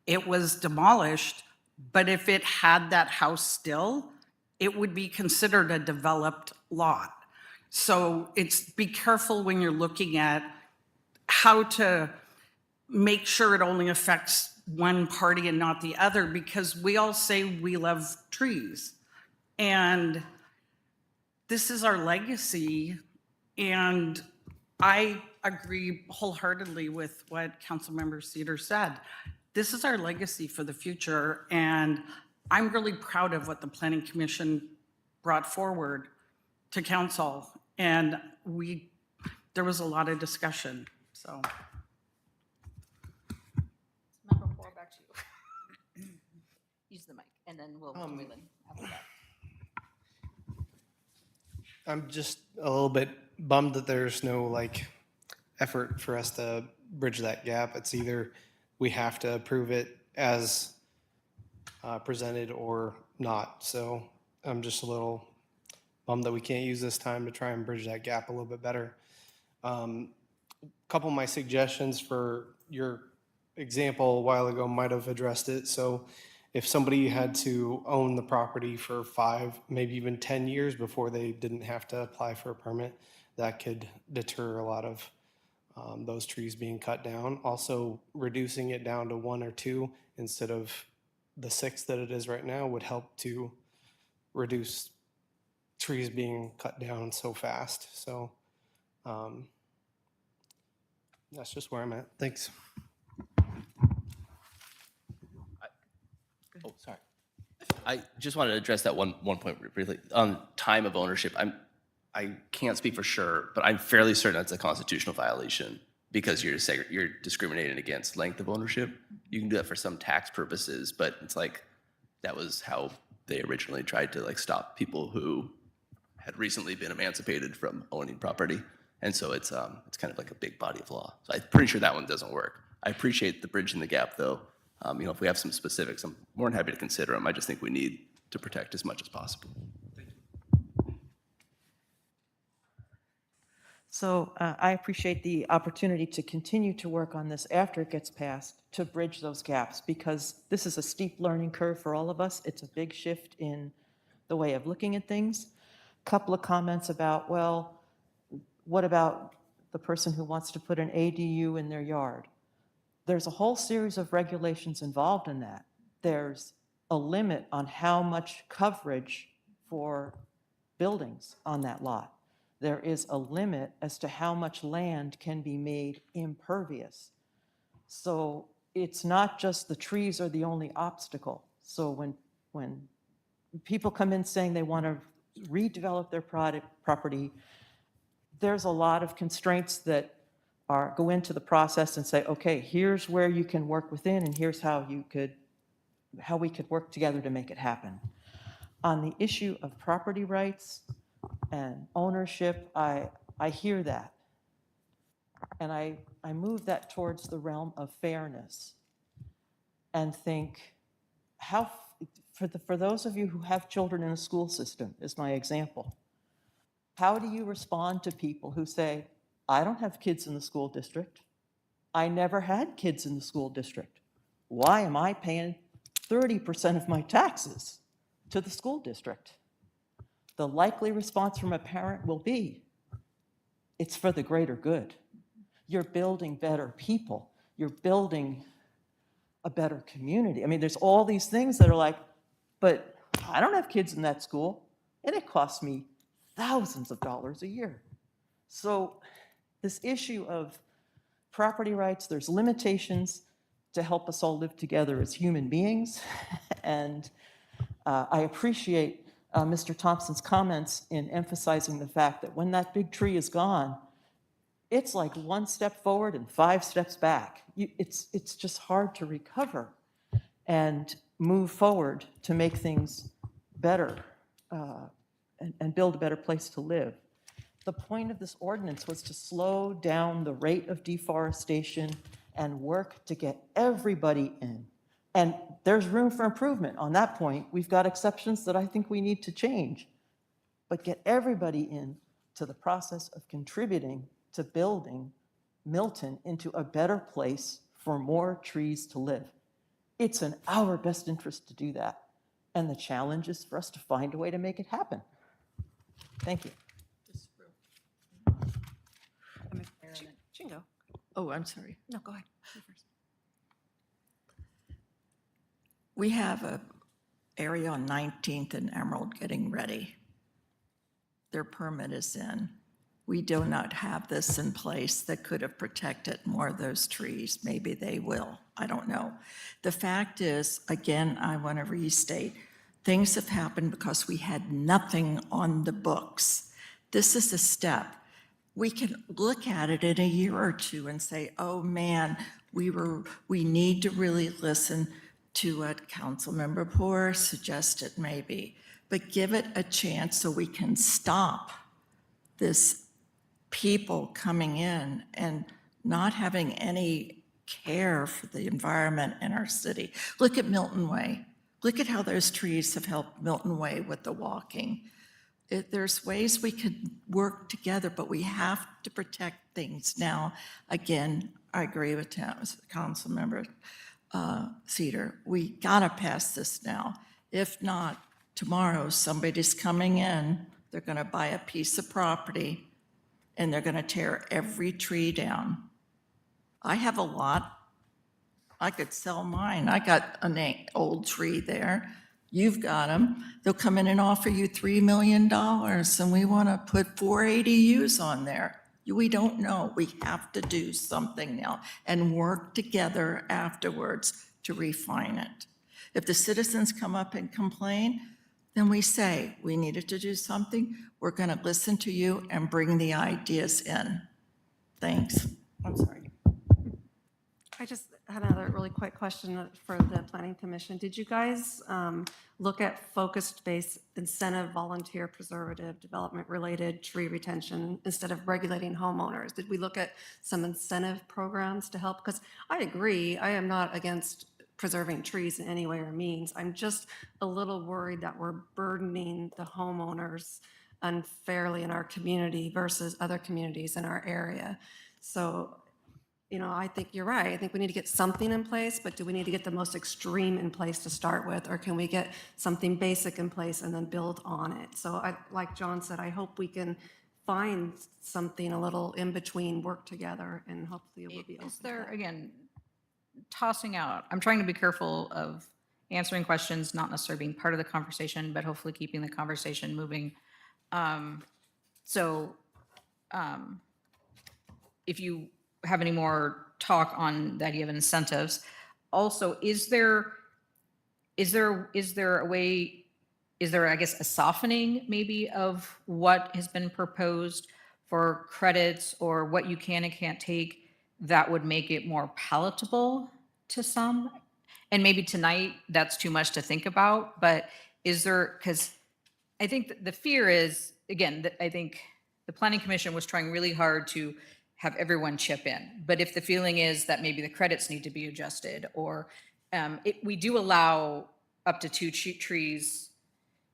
[SPEAKER 10] It was demolished, but if it had that house still, it would be considered a developed lot. So be careful when you're looking at how to make sure it only affects one party and not the other, because we all say we love trees. And this is our legacy, and I agree wholeheartedly with what Councilmember Cedar said. This is our legacy for the future, and I'm really proud of what the Planning Commission brought forward to council. And there was a lot of discussion, so.
[SPEAKER 1] Member Four, back to you. Use the mic, and then we'll move in after that.
[SPEAKER 11] I'm just a little bit bummed that there's no like effort for us to bridge that gap. It's either we have to approve it as presented or not. So I'm just a little bummed that we can't use this time to try and bridge that gap a little bit better. Couple of my suggestions for your example a while ago might have addressed it. So if somebody had to own the property for 5, maybe even 10 years before they didn't have to apply for a permit, that could deter a lot of those trees being cut down. Also, reducing it down to 1 or 2 instead of the 6 that it is right now would help to reduce trees being cut down so fast. So that's just where I'm at. Thanks.
[SPEAKER 13] Oh, sorry. I just wanted to address that one point briefly. On time of ownership, I can't speak for sure, but I'm fairly certain that's a constitutional violation because you're discriminating against length of ownership. You can do that for some tax purposes, but it's like that was how they originally tried to like stop people who had recently been emancipated from owning property. And so it's kind of like a big body of law. So I'm pretty sure that one doesn't work. I appreciate the bridging the gap though. If we have some specifics, I'm more than happy to consider them. I just think we need to protect as much as possible.
[SPEAKER 12] So I appreciate the opportunity to continue to work on this after it gets passed to bridge those gaps, because this is a steep learning curve for all of us. It's a big shift in the way of looking at things. Couple of comments about, well, what about the person who wants to put an ADU in their yard? There's a whole series of regulations involved in that. There's a limit on how much coverage for buildings on that lot. There is a limit as to how much land can be made impervious. So it's not just the trees are the only obstacle. So when people come in saying they want to redevelop their property, there's a lot of constraints that go into the process and say, okay, here's where you can work within, and here's how we could work together to make it happen. On the issue of property rights and ownership, I hear that. And I move that towards the realm of fairness and think, for those of you who have children in a school system, is my example, how do you respond to people who say, I don't have kids in the school district. I never had kids in the school district. Why am I paying 30% of my taxes to the school district? The likely response from a parent will be, it's for the greater good. You're building better people. You're building a better community. I mean, there's all these things that are like, but I don't have kids in that school, and it costs me thousands of dollars a year. So this issue of property rights, there's limitations to help us all live together as human beings. And I appreciate Mr. Thompson's comments in emphasizing the fact that when that big tree is gone, it's like 1 step forward and 5 steps back. It's just hard to recover and move forward to make things better and build a better place to live. The point of this ordinance was to slow down the rate of deforestation and work to get everybody in. And there's room for improvement on that point. We've got exceptions that I think we need to change, but get everybody in to the process of contributing to building Milton into a better place for more trees to live. It's in our best interest to do that. And the challenge is for us to find a way to make it happen. Thank you.
[SPEAKER 5] Chingo. Oh, I'm sorry.
[SPEAKER 1] No, go ahead.
[SPEAKER 5] We have a area on 19th and Emerald getting ready. Their permit is in. we do not have this in place that could have protected more of those trees. Maybe they will. I don't know. The fact is, again, I want to restate, things have happened because we had nothing on the books. This is a step. We can look at it in a year or two and say, oh man, we need to really listen to what Councilmember Poor suggested maybe, but give it a chance so we can stop this people coming in and not having any care for the environment in our city. Look at Milton Way. Look at how those trees have helped Milton Way with the walking. There's ways we could work together, but we have to protect things now. Again, I agree with Councilmember Cedar. We gotta pass this now. If not, tomorrow somebody's coming in, they're gonna buy a piece of property and they're gonna tear every tree down. I have a lot. I could sell mine. I got an old tree there. You've got them. They'll come in and offer you $3 million and we want to put 4 ADUs on there. We don't know. We have to do something now and work together afterwards to refine it. If the citizens come up and complain, then we say, we needed to do something. We're going to listen to you and bring the ideas in. Thanks.
[SPEAKER 10] I'm sorry.
[SPEAKER 8] I just had another really quick question for the Planning Commission. Did you guys look at focused-based incentive, volunteer, preservative, development-related tree retention instead of regulating homeowners? Did we look at some incentive programs to help? Because I agree, I am not against preserving trees in any way or means. I'm just a little worried that we're burdening the homeowners unfairly in our community versus other communities in our area. So, you know, I think you're right. I think we need to get something in place, but do we need to get the most extreme in place to start with? Or can we get something basic in place and then build on it? So I, like John said, I hope we can find something a little in between, work together, and hopefully it will be open.
[SPEAKER 1] Is there, again, tossing out, I'm trying to be careful of answering questions, not necessarily being part of the conversation, but hopefully keeping the conversation moving. If you have any more talk on the idea of incentives, also, is there a way, is there, I guess, a softening maybe of what has been proposed for credits or what you can and can't take that would make it more palatable to some? And maybe tonight that's too much to think about, but is there, because I think the fear is, again, that I think the Planning Commission was trying really hard to have everyone chip in. But if the feeling is that maybe the credits need to be adjusted, or we do allow up to 2 trees,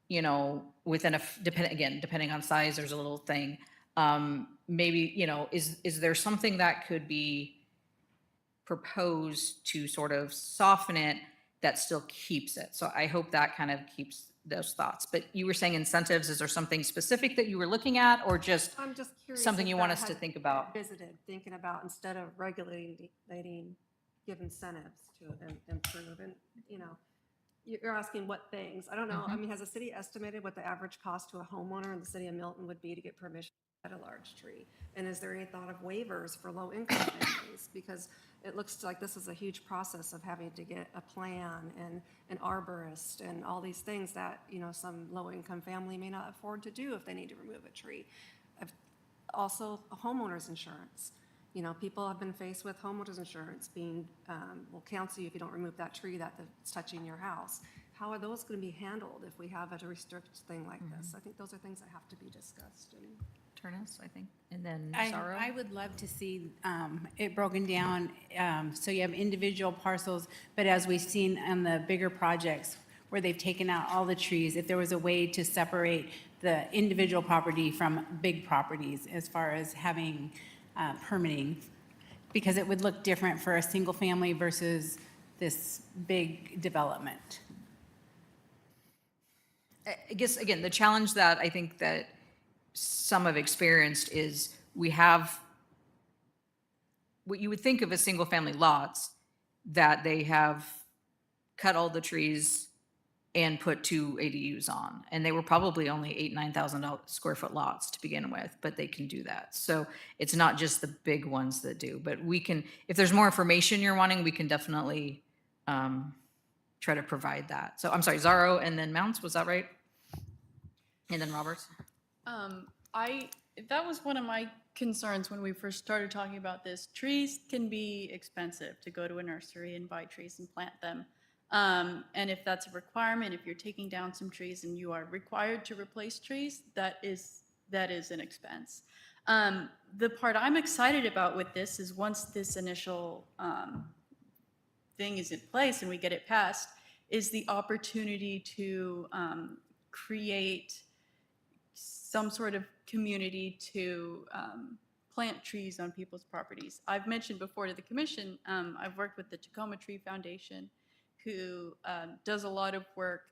[SPEAKER 1] you know, within a, depending on size, there's a little thing. Maybe, you know, is there something that could be proposed to sort of soften it that still keeps it? So I hope that kind of keeps those thoughts. But you were saying incentives, is there something specific that you were looking at, or just
[SPEAKER 8] I'm just curious
[SPEAKER 1] something
[SPEAKER 8] if
[SPEAKER 1] you want
[SPEAKER 8] that
[SPEAKER 1] us to
[SPEAKER 8] had
[SPEAKER 1] think about?
[SPEAKER 8] Visited, thinking about instead of regulating, give incentives to improve. And, you know, you're asking what things. I don't know. I mean, has the city estimated what the average cost to a homeowner in the city of Milton would be to get permission at a large tree? And is there any thought of waivers for low-income families? Because it looks like this is a huge process of having to get a plan and an arborist and all these things that, you know, some low-income family may not afford to do if they need to remove a tree. Also, homeowners insurance. You know, people have been faced with homeowners insurance being, will cancel you if you don't remove that tree that's touching your house. How are those going to be handled if we have a restricted thing like this? I think those are things that have to be discussed.
[SPEAKER 1] Turnus, I think, and then Sorrow.
[SPEAKER 4] I would love to see it broken down, so you have individual parcels, but as we've seen on the bigger projects where they've taken out all the trees, if there was a way to separate the individual property from big properties as far as having permitting, because it would look different for a single family versus this big development.
[SPEAKER 1] I guess, again, the challenge that I think that some have experienced is we have what you would think of as single family lots, that they have cut all the trees and put 2 ADUs on. And they were probably only 9,000 square foot lots to begin with, but they can do that. So it's not just the big ones that do, but we can, if there's more information you're wanting, we can definitely try to provide that. So I'm sorry, Zorro and then Mounts, was that right? And then Roberts?
[SPEAKER 7] That was one of my concerns when we first started talking about this. Trees can be expensive to go to a nursery and buy trees and plant them. And if that's a requirement, if you're taking down some trees and you are required to replace trees, that is an expense. The part I'm excited about with this is once this initial thing is in place and we get it passed, is the opportunity to create some sort of community to plant trees on people's properties. I've mentioned before to the commission, I've worked with the Tacoma Tree Foundation, who does a lot of work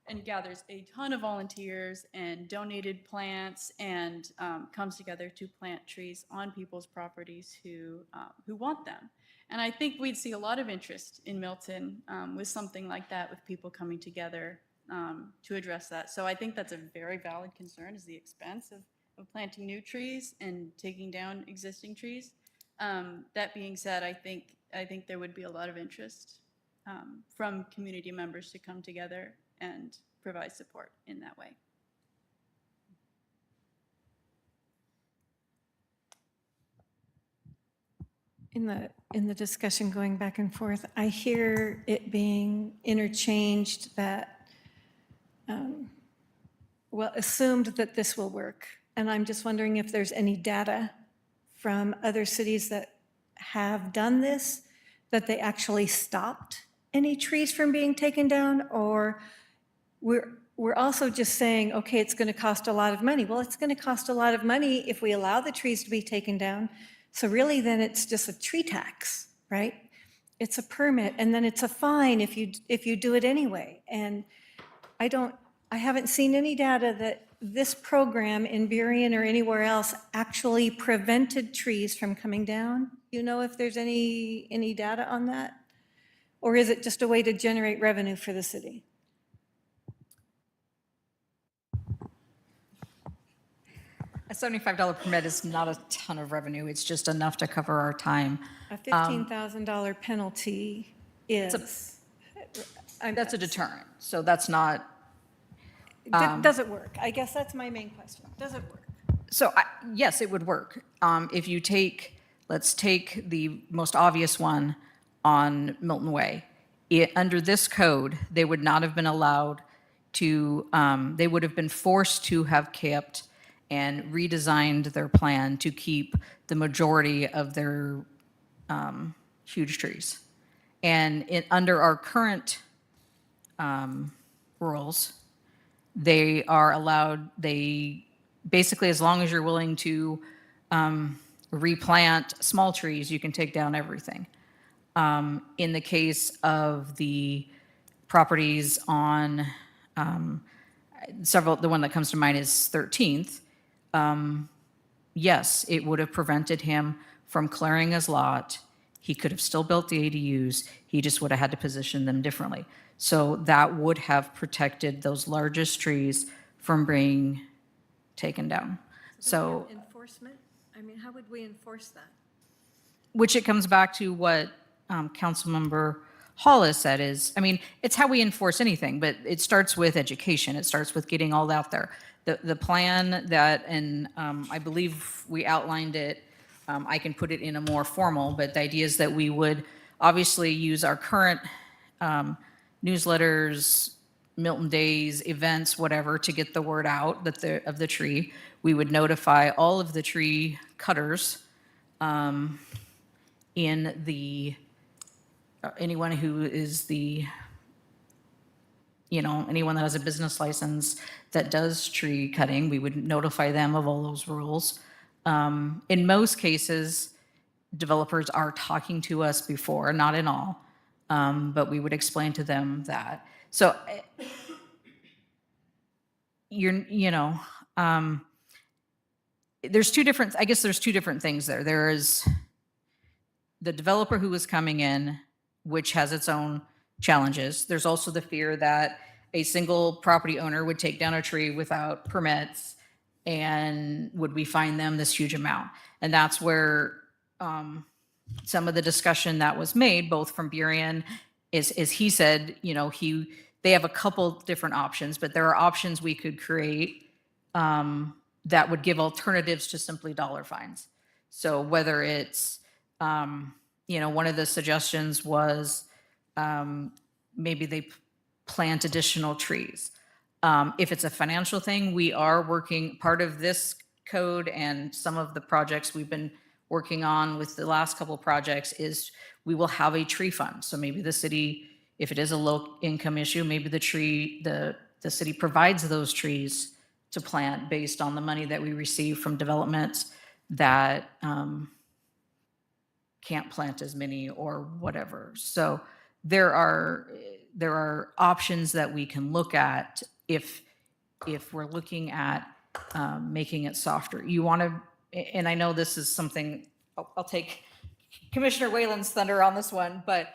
[SPEAKER 7] and gathers a ton of volunteers and donated plants and comes together to plant trees on people's properties who want them. And I think we'd see a lot of interest in Milton with something like that, with people coming together to address that. So I think that's a very valid concern, is the expense of planting new trees and taking down existing trees. That being said, I think there would be a lot of interest from community members to come together and provide support in that way.
[SPEAKER 3] In the discussion going back and forth, I hear it being interchanged that, assumed that this will work. And I'm just wondering if there's any data from other cities that have done this, that they actually stopped any trees from being taken down, or we're also just saying, okay, it's going to cost a lot of money. Well, it's going to cost a lot of money if we allow the trees to be taken down. So really, then it's just a tree tax, right? It's a permit, and then it's a fine if you do it anyway. And I haven't seen any data that this program in Burien or anywhere else actually prevented trees from coming down. Do you know if there's any data on that? Or is it just a way to generate revenue for the city?
[SPEAKER 1] A $75 permit is not a ton of revenue. It's just enough to cover our time.
[SPEAKER 3] A $15,000 penalty is.
[SPEAKER 1] That's a deterrent. So that's not.
[SPEAKER 3] Does it work? I guess that's my main question. Does it work?
[SPEAKER 1] So yes, it would work. If you let's take the most obvious one on Milton Way. Under this code, they would not have been allowed to, they would have been forced to have kept and redesigned their plan to keep the majority of their huge trees. And under our current rules, they are allowed, basically, as long as you're willing to replant small trees, you can take down everything. In the case of the properties on the one that comes to mind is 13th, yes, it would have prevented him from clearing his lot. He could have still built the ADUs. He just would have had to position them differently. So that would have protected those largest trees from being taken down. So,
[SPEAKER 3] Enforcement? I mean, how would we enforce that?
[SPEAKER 1] which it comes back to what Councilmember Hall has said is, I mean, it's how we enforce anything, but it starts with education. It starts with getting all out there. The plan that, and I believe we outlined it, I can put it in a more formal, but the idea is that we would obviously use our current newsletters, Milton Days, events, whatever, to get the word out that of the tree. We would notify all of the tree cutters in the, anyone who is the, anyone that has a business license that does tree cutting, we would notify them of all those rules. In most cases, developers are talking to us before, not in all, but we would explain to them that. So there's two different things there. There is the developer who is coming in, which has its own challenges. There's also the fear that a single property owner would take down a tree without permits, and would we fine them this huge amount? And that's where some of the discussion that was made, both from Burien, is he said, they have a couple different options, but there are options we could create that would give alternatives to simply dollar fines. So whether it's, one of the suggestions was maybe they plant additional trees. If it's a financial thing, we are working, part of this code and some of the projects we've been working on with the last couple projects is we will have a tree fund. So maybe the city, if it is a low income issue, maybe the city provides those trees to plant based on the money that we receive from developments that can't plant as many or whatever. So there are options that we can look at if we're looking at making it softer. You want to, and I know this is something, I'll take Commissioner Whalen's thunder on this one, but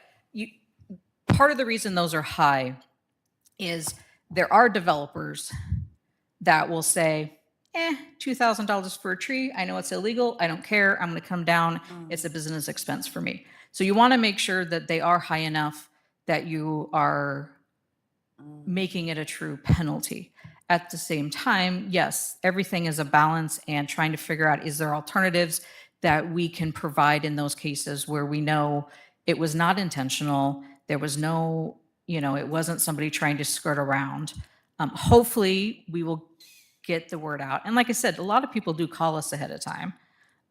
[SPEAKER 1] part of the reason those are high is there are developers that will say, $2,000 for a tree. I know it's illegal. I don't care. I'm going to come down. It's a business expense for me. So you want to make sure that they are high enough that you are making it a true penalty. At the same time, yes, everything is a balance and trying to figure out, is there alternatives that we can provide in those cases where we know it was not intentional, there was no, it wasn't somebody trying to skirt around. Hopefully we will get the word out. And like I said, a lot of people do call us ahead of time.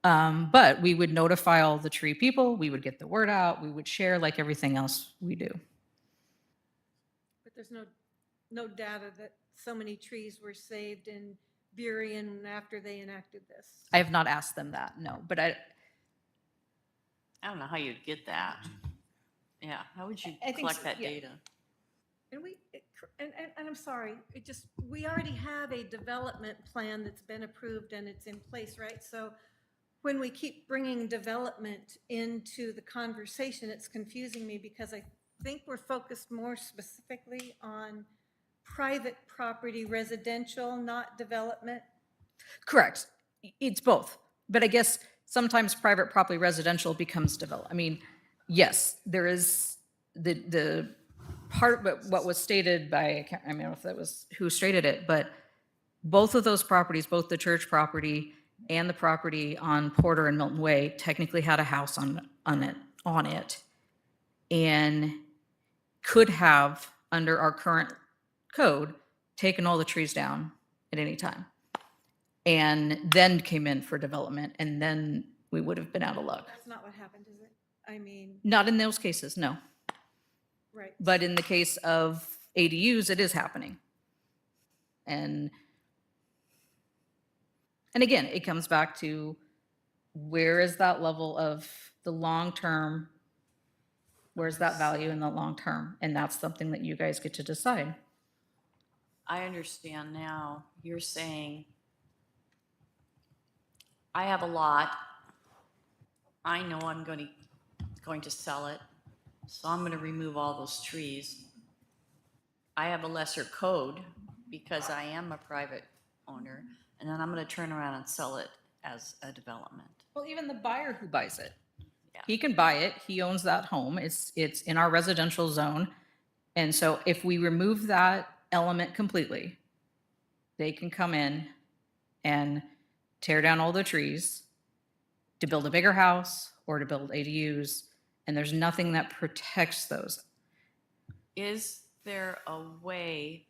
[SPEAKER 1] But we would notify all the tree people, we would get the word out, we would share like everything else we do.
[SPEAKER 3] But there's no data that so many trees were saved in Burien after they enacted this.
[SPEAKER 1] I have not asked them that, no, but
[SPEAKER 15] I don't know how you'd get that. Yeah, how would you
[SPEAKER 1] I think
[SPEAKER 15] collect
[SPEAKER 1] so,
[SPEAKER 15] that
[SPEAKER 1] yeah.
[SPEAKER 3] And
[SPEAKER 15] data?
[SPEAKER 3] I'm sorry, we already have a development plan that's been approved and it's in place, right? So when we keep bringing development into the conversation, it's confusing me because I think we're focused more specifically on private property, residential, not development.
[SPEAKER 1] correct, it's both. But I guess sometimes private property residential becomes developed. I mean, yes, there is the part, but what was stated by, I can't remember if that was who stated it, but both of those properties, both the church property and the property on Porter and Milton Way, technically had a house on it, and could have, under our current code, taken all the trees down at any time, and then came in for development, and then we would have been out of luck.
[SPEAKER 3] That's not what happened, is it? I mean,
[SPEAKER 1] Not in those cases, no.
[SPEAKER 3] right.
[SPEAKER 1] But in the case of ADUs, it is happening. And again, it comes back to where is that level of the long term? Where's that value in the long term? And that's something that you guys get to decide.
[SPEAKER 15] I understand now. You're saying, I have a lot. I know I'm going to sell it, so I'm going to remove all those trees. I have a lesser code because I am a private owner, and then I'm going to turn around and sell it as a development.
[SPEAKER 1] Well, even the buyer who buys it,
[SPEAKER 15] Yeah.
[SPEAKER 1] he can buy it. He owns that home. It's in our residential zone. And so if we remove that element completely, they can come in and tear down all the trees to build a bigger house or to build ADUs, and there's nothing that protects those.
[SPEAKER 15] Is there a way,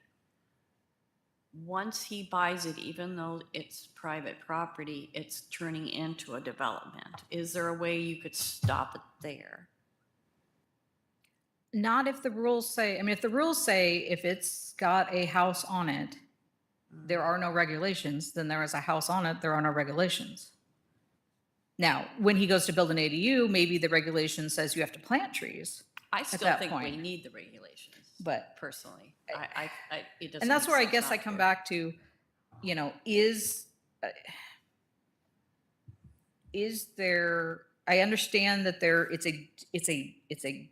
[SPEAKER 15] once he buys it, even though it's private property, it's turning into a development? Is there a way you could stop it there?
[SPEAKER 1] Not if the rules say, I mean, if the rules say if it's got a house on it, there are no regulations, then there is a house on it, there are no regulations. Now, when he goes to build an ADU, maybe the regulation says you have to plant trees.
[SPEAKER 15] I still
[SPEAKER 1] that
[SPEAKER 15] think we
[SPEAKER 1] point.
[SPEAKER 15] need the regulations,
[SPEAKER 1] But,
[SPEAKER 15] personally. It doesn't
[SPEAKER 1] and that's
[SPEAKER 15] make
[SPEAKER 1] where I
[SPEAKER 15] sense
[SPEAKER 1] guess
[SPEAKER 15] not
[SPEAKER 1] I come
[SPEAKER 15] to.
[SPEAKER 1] back to, is there, I understand that it's a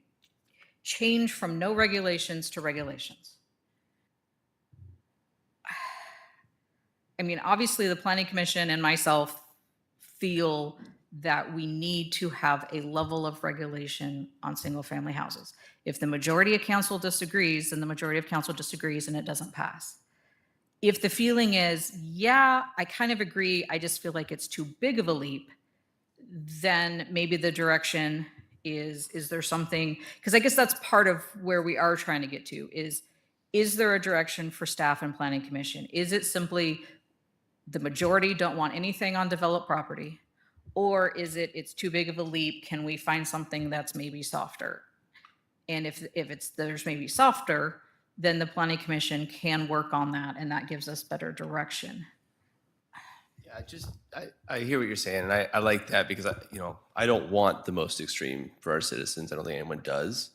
[SPEAKER 1] change from no regulations to regulations. I mean, obviously, the planning commission and myself feel that we need to have a level of regulation on single-family houses. If the majority of council disagrees, then the majority of council disagrees and it doesn't pass. If the feeling is, yeah, I kind of agree, I just feel like it's too big of a leap, then maybe the direction is there something, because I guess that's part of where we are trying to get to, is there a direction for staff and planning commission? Is it simply the majority don't want anything on developed property? Or is it's too big of a leap, can we find something that's maybe softer? And if there's maybe softer, then the planning commission can work on that, and that gives us better direction.
[SPEAKER 13] Yeah, I hear what you're saying, and I like that because I don't want the most extreme for our citizens. I don't think anyone does.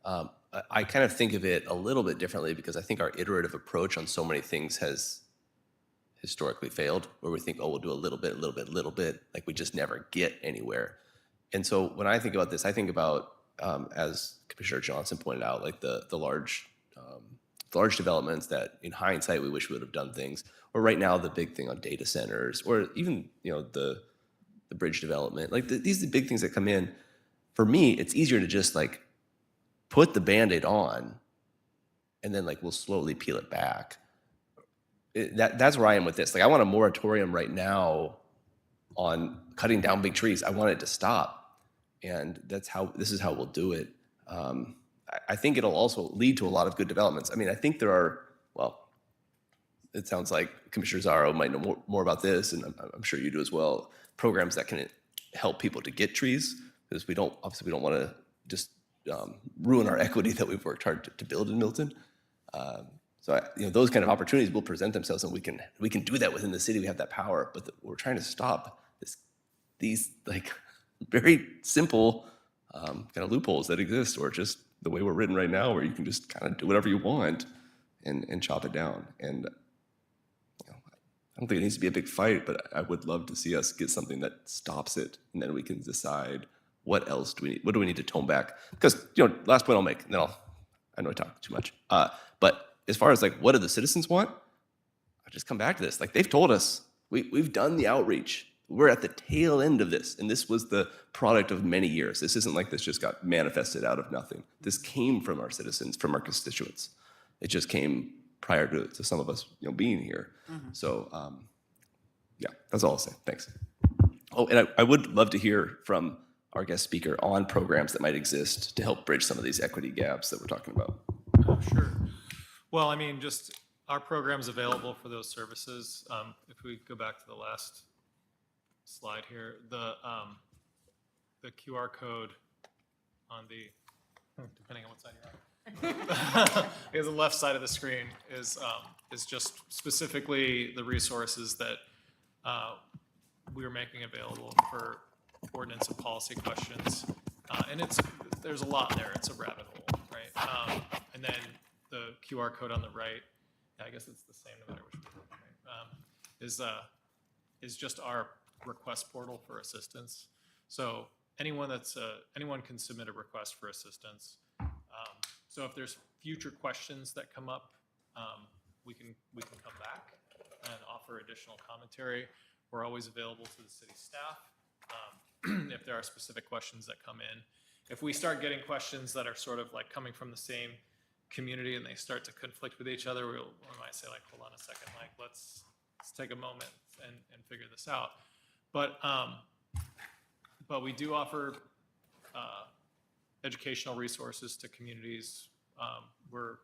[SPEAKER 13] I kind of think of it a little bit differently because I think our iterative approach on so many things has historically failed, where we think, oh, we'll do a little bit, like we just never get anywhere. And so when I think about this, I think about, as Commissioner Johnson pointed out, like the large developments that in hindsight we wish we would have done things, or right now the big thing on data centers, or even the bridge development. Like these are the big things that come in. For me, it's easier to just like put the Band-Aid on, and then like we'll slowly peel it back. That's where I am with this. Like I want a moratorium right now on cutting down big trees. I want it to stop, and this is how we'll do it. I think it'll also lead to a lot of good developments. I mean, I think there are, well, it sounds like Commissioner Zarro might know more about this, and I'm sure you do as well, programs that can help people to get trees, because we don't want to just ruin our equity that we've worked hard to build in Milton. So those kind of opportunities will present themselves, and we can do that within the city. We have that power, but we're trying to stop these like very simple kind of loopholes that exist, or just the way we're written right now, where you can just kind of do whatever you want and chop it down. And I don't think it needs to be a big fight, but I would love to see us get something that stops it, and then we can decide what else do we need. What do we need to tone back? Because last point I'll make, and then I know I talk too much, but as far as like what do the citizens want, I just come back to this. Like they've told us, we've done the outreach. We're at the tail end of this, and this was the product of many years. This isn't like this just got manifested out of nothing. This came from our citizens, from our constituents. It just came prior to some of us being here. So yeah, that's all I'll say. Thanks. Oh, and I would love to hear from our guest speaker on programs that might exist to help bridge some of these equity gaps that we're talking about.
[SPEAKER 14] Sure. Well, I mean, just our program's available for those services. If we go back to the last slide here, the QR code on the, depending on what side you're on, I guess the left side of the screen is just specifically the resources that we're making available for ordinance and policy questions. And there's a lot there. It's a rabbit hole, right? And then the QR code on the right, I guess it's the same no matter which one, right? Is just our request portal for assistance. So anyone can submit a request for assistance. So if there's future questions that come up, we can come back and offer additional commentary. We're always available to the city staff if there are specific questions that come in. If we start getting questions that are sort of like coming from the same community and they start to conflict with each other, we might say like, hold on a second, like let's take a moment and figure this out. But we do offer educational resources to communities. We're,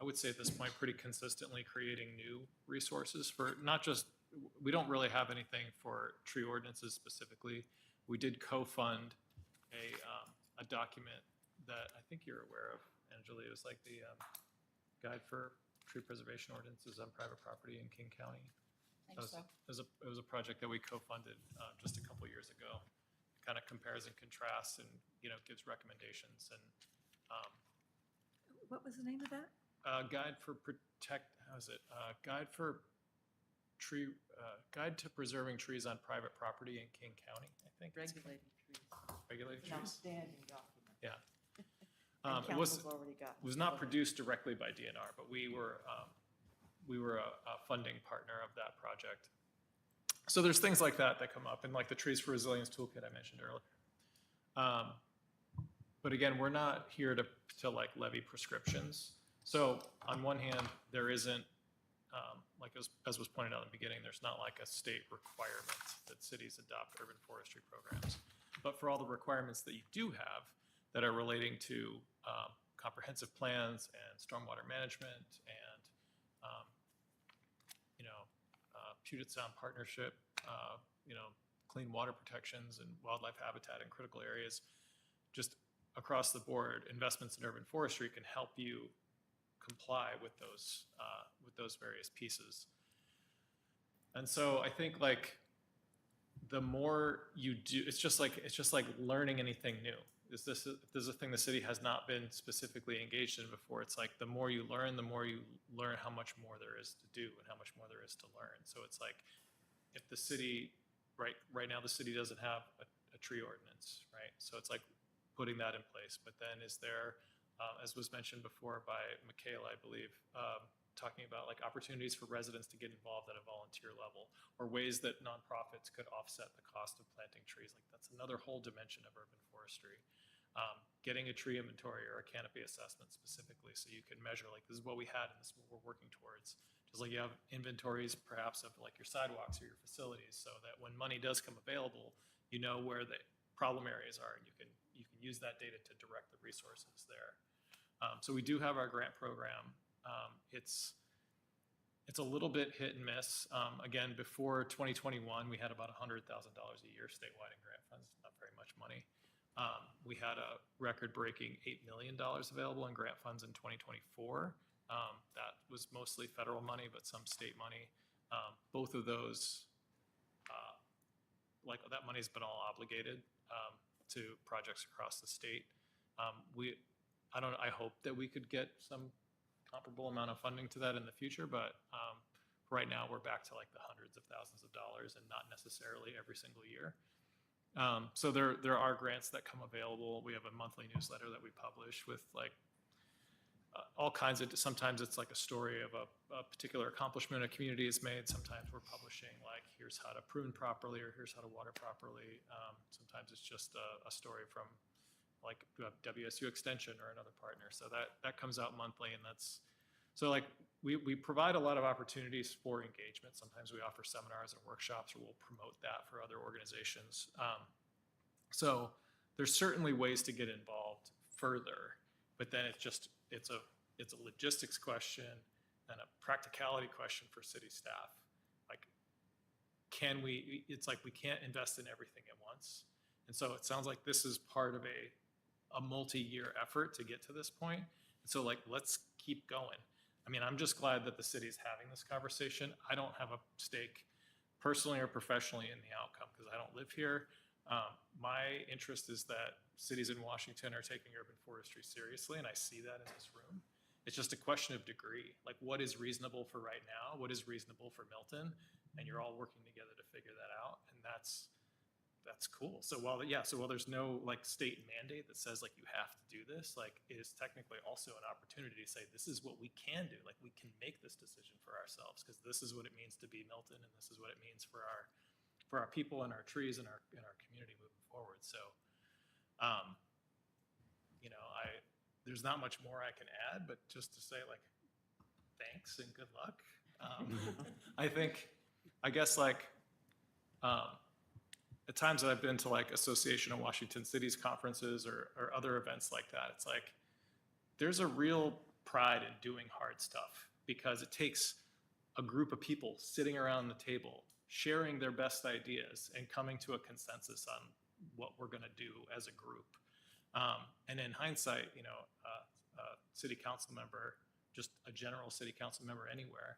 [SPEAKER 14] I would say at this point, pretty consistently creating new resources for not just, we don't really have anything for tree ordinances specifically. We did co-fund a document that I think you're aware of, Angela. It was like the Guide for Tree Preservation Ordinances on Private Property in King County. It was a project that we co-funded just a couple years ago. Kind of compares and contrasts and gives recommendations. And
[SPEAKER 3] What was the name of that?
[SPEAKER 14] Guide for Guide to Preserving Trees on Private Property in King County, I think. Regulated trees.
[SPEAKER 12] Outstanding document.
[SPEAKER 14] Yeah. It was not produced directly by DNR, but we were we were a funding partner of that project. So there's things like that that come up, and like the Trees for Resilience toolkit I mentioned earlier. But again, we're not here to like levy prescriptions. So on one hand, there isn't, like as was pointed out in the beginning, there's not like a state requirement that cities adopt urban forestry programs. But for all the requirements that you do have that are relating to comprehensive plans and stormwater management and, Puget Sound Partnership, clean water protections and wildlife habitat in critical areas, just across the board, investments in urban forestry can help you comply with those various pieces. And so I think like the more you do, it's just like learning anything new. This is a thing the city has not been specifically engaged in before. It's like the more you learn how much more there is to do and how much more there is to learn. So it's like if the city, right now the city doesn't have a tree ordinance, right? So it's like putting that in place. But then is there, as was mentioned before by Michaela, I believe, talking about like opportunities for residents to get involved at a volunteer level, or ways that nonprofits could offset the cost of planting trees. Like that's another whole dimension of urban forestry. Getting a tree inventory or a canopy assessment specifically, so you can measure like this is what we had and this is what we're working towards. Just like you have inventories perhaps of like your sidewalks or your facilities, so that when money does come available, you know where the problem areas are, and you can use that data to direct the resources there. So we do have our grant program. It's a little bit hit and miss. Again, before 2021, we had about $100,000 a year statewide in grant funds, not very much money. We had a record-breaking $8 million available in grant funds in 2024. That was mostly federal money, but some state money. Both of those, like that money's been all obligated to projects across the state. I hope that we could get some comparable amount of funding to that in the future, but right now we're back to like the hundreds of thousands of dollars and not necessarily every single year. So there are grants that come available. We have a monthly newsletter that we publish with like all kinds of, sometimes it's like a story of a particular accomplishment a community has made. Sometimes we're publishing like, here's how to prune properly, or here's how to water properly. Sometimes it's just a story from like WSU Extension or another partner. So that comes out monthly, and so like we provide a lot of opportunities for engagement. Sometimes we offer seminars and workshops, or we'll promote that for other organizations. So there's certainly ways to get involved further, but then it's a logistics question and a practicality question for city staff. Like, it's like we can't invest in everything at once. And so it sounds like this is part of a multi-year effort to get to this point. And so like, let's keep going. I mean, I'm just glad that the city is having this conversation. I don't have a stake personally or professionally in the outcome because I don't live here. My interest is that cities in Washington are taking urban forestry seriously, and I see that in this room. It's just a question of degree. Like, what is reasonable for right now? What is reasonable for Milton? And you're all working together to figure that out, and that's cool. So while there's no like state mandate that says like you have to do this, like it is technically also an opportunity to say this is what we can do. Like we can make this decision for ourselves because this is what it means to be Milton, and this is what it means for our people and our trees and our community moving forward. So, there's not much more I can add, but just to say like thanks and good luck. I guess at times that I've been to like Association of Washington Cities conferences or other events like that, it's like there's a real pride in doing hard stuff because it takes a group of people sitting around the table, sharing their best ideas and coming to a consensus on what we're going to do as a group. And in hindsight, a city council member, just a general city council member anywhere,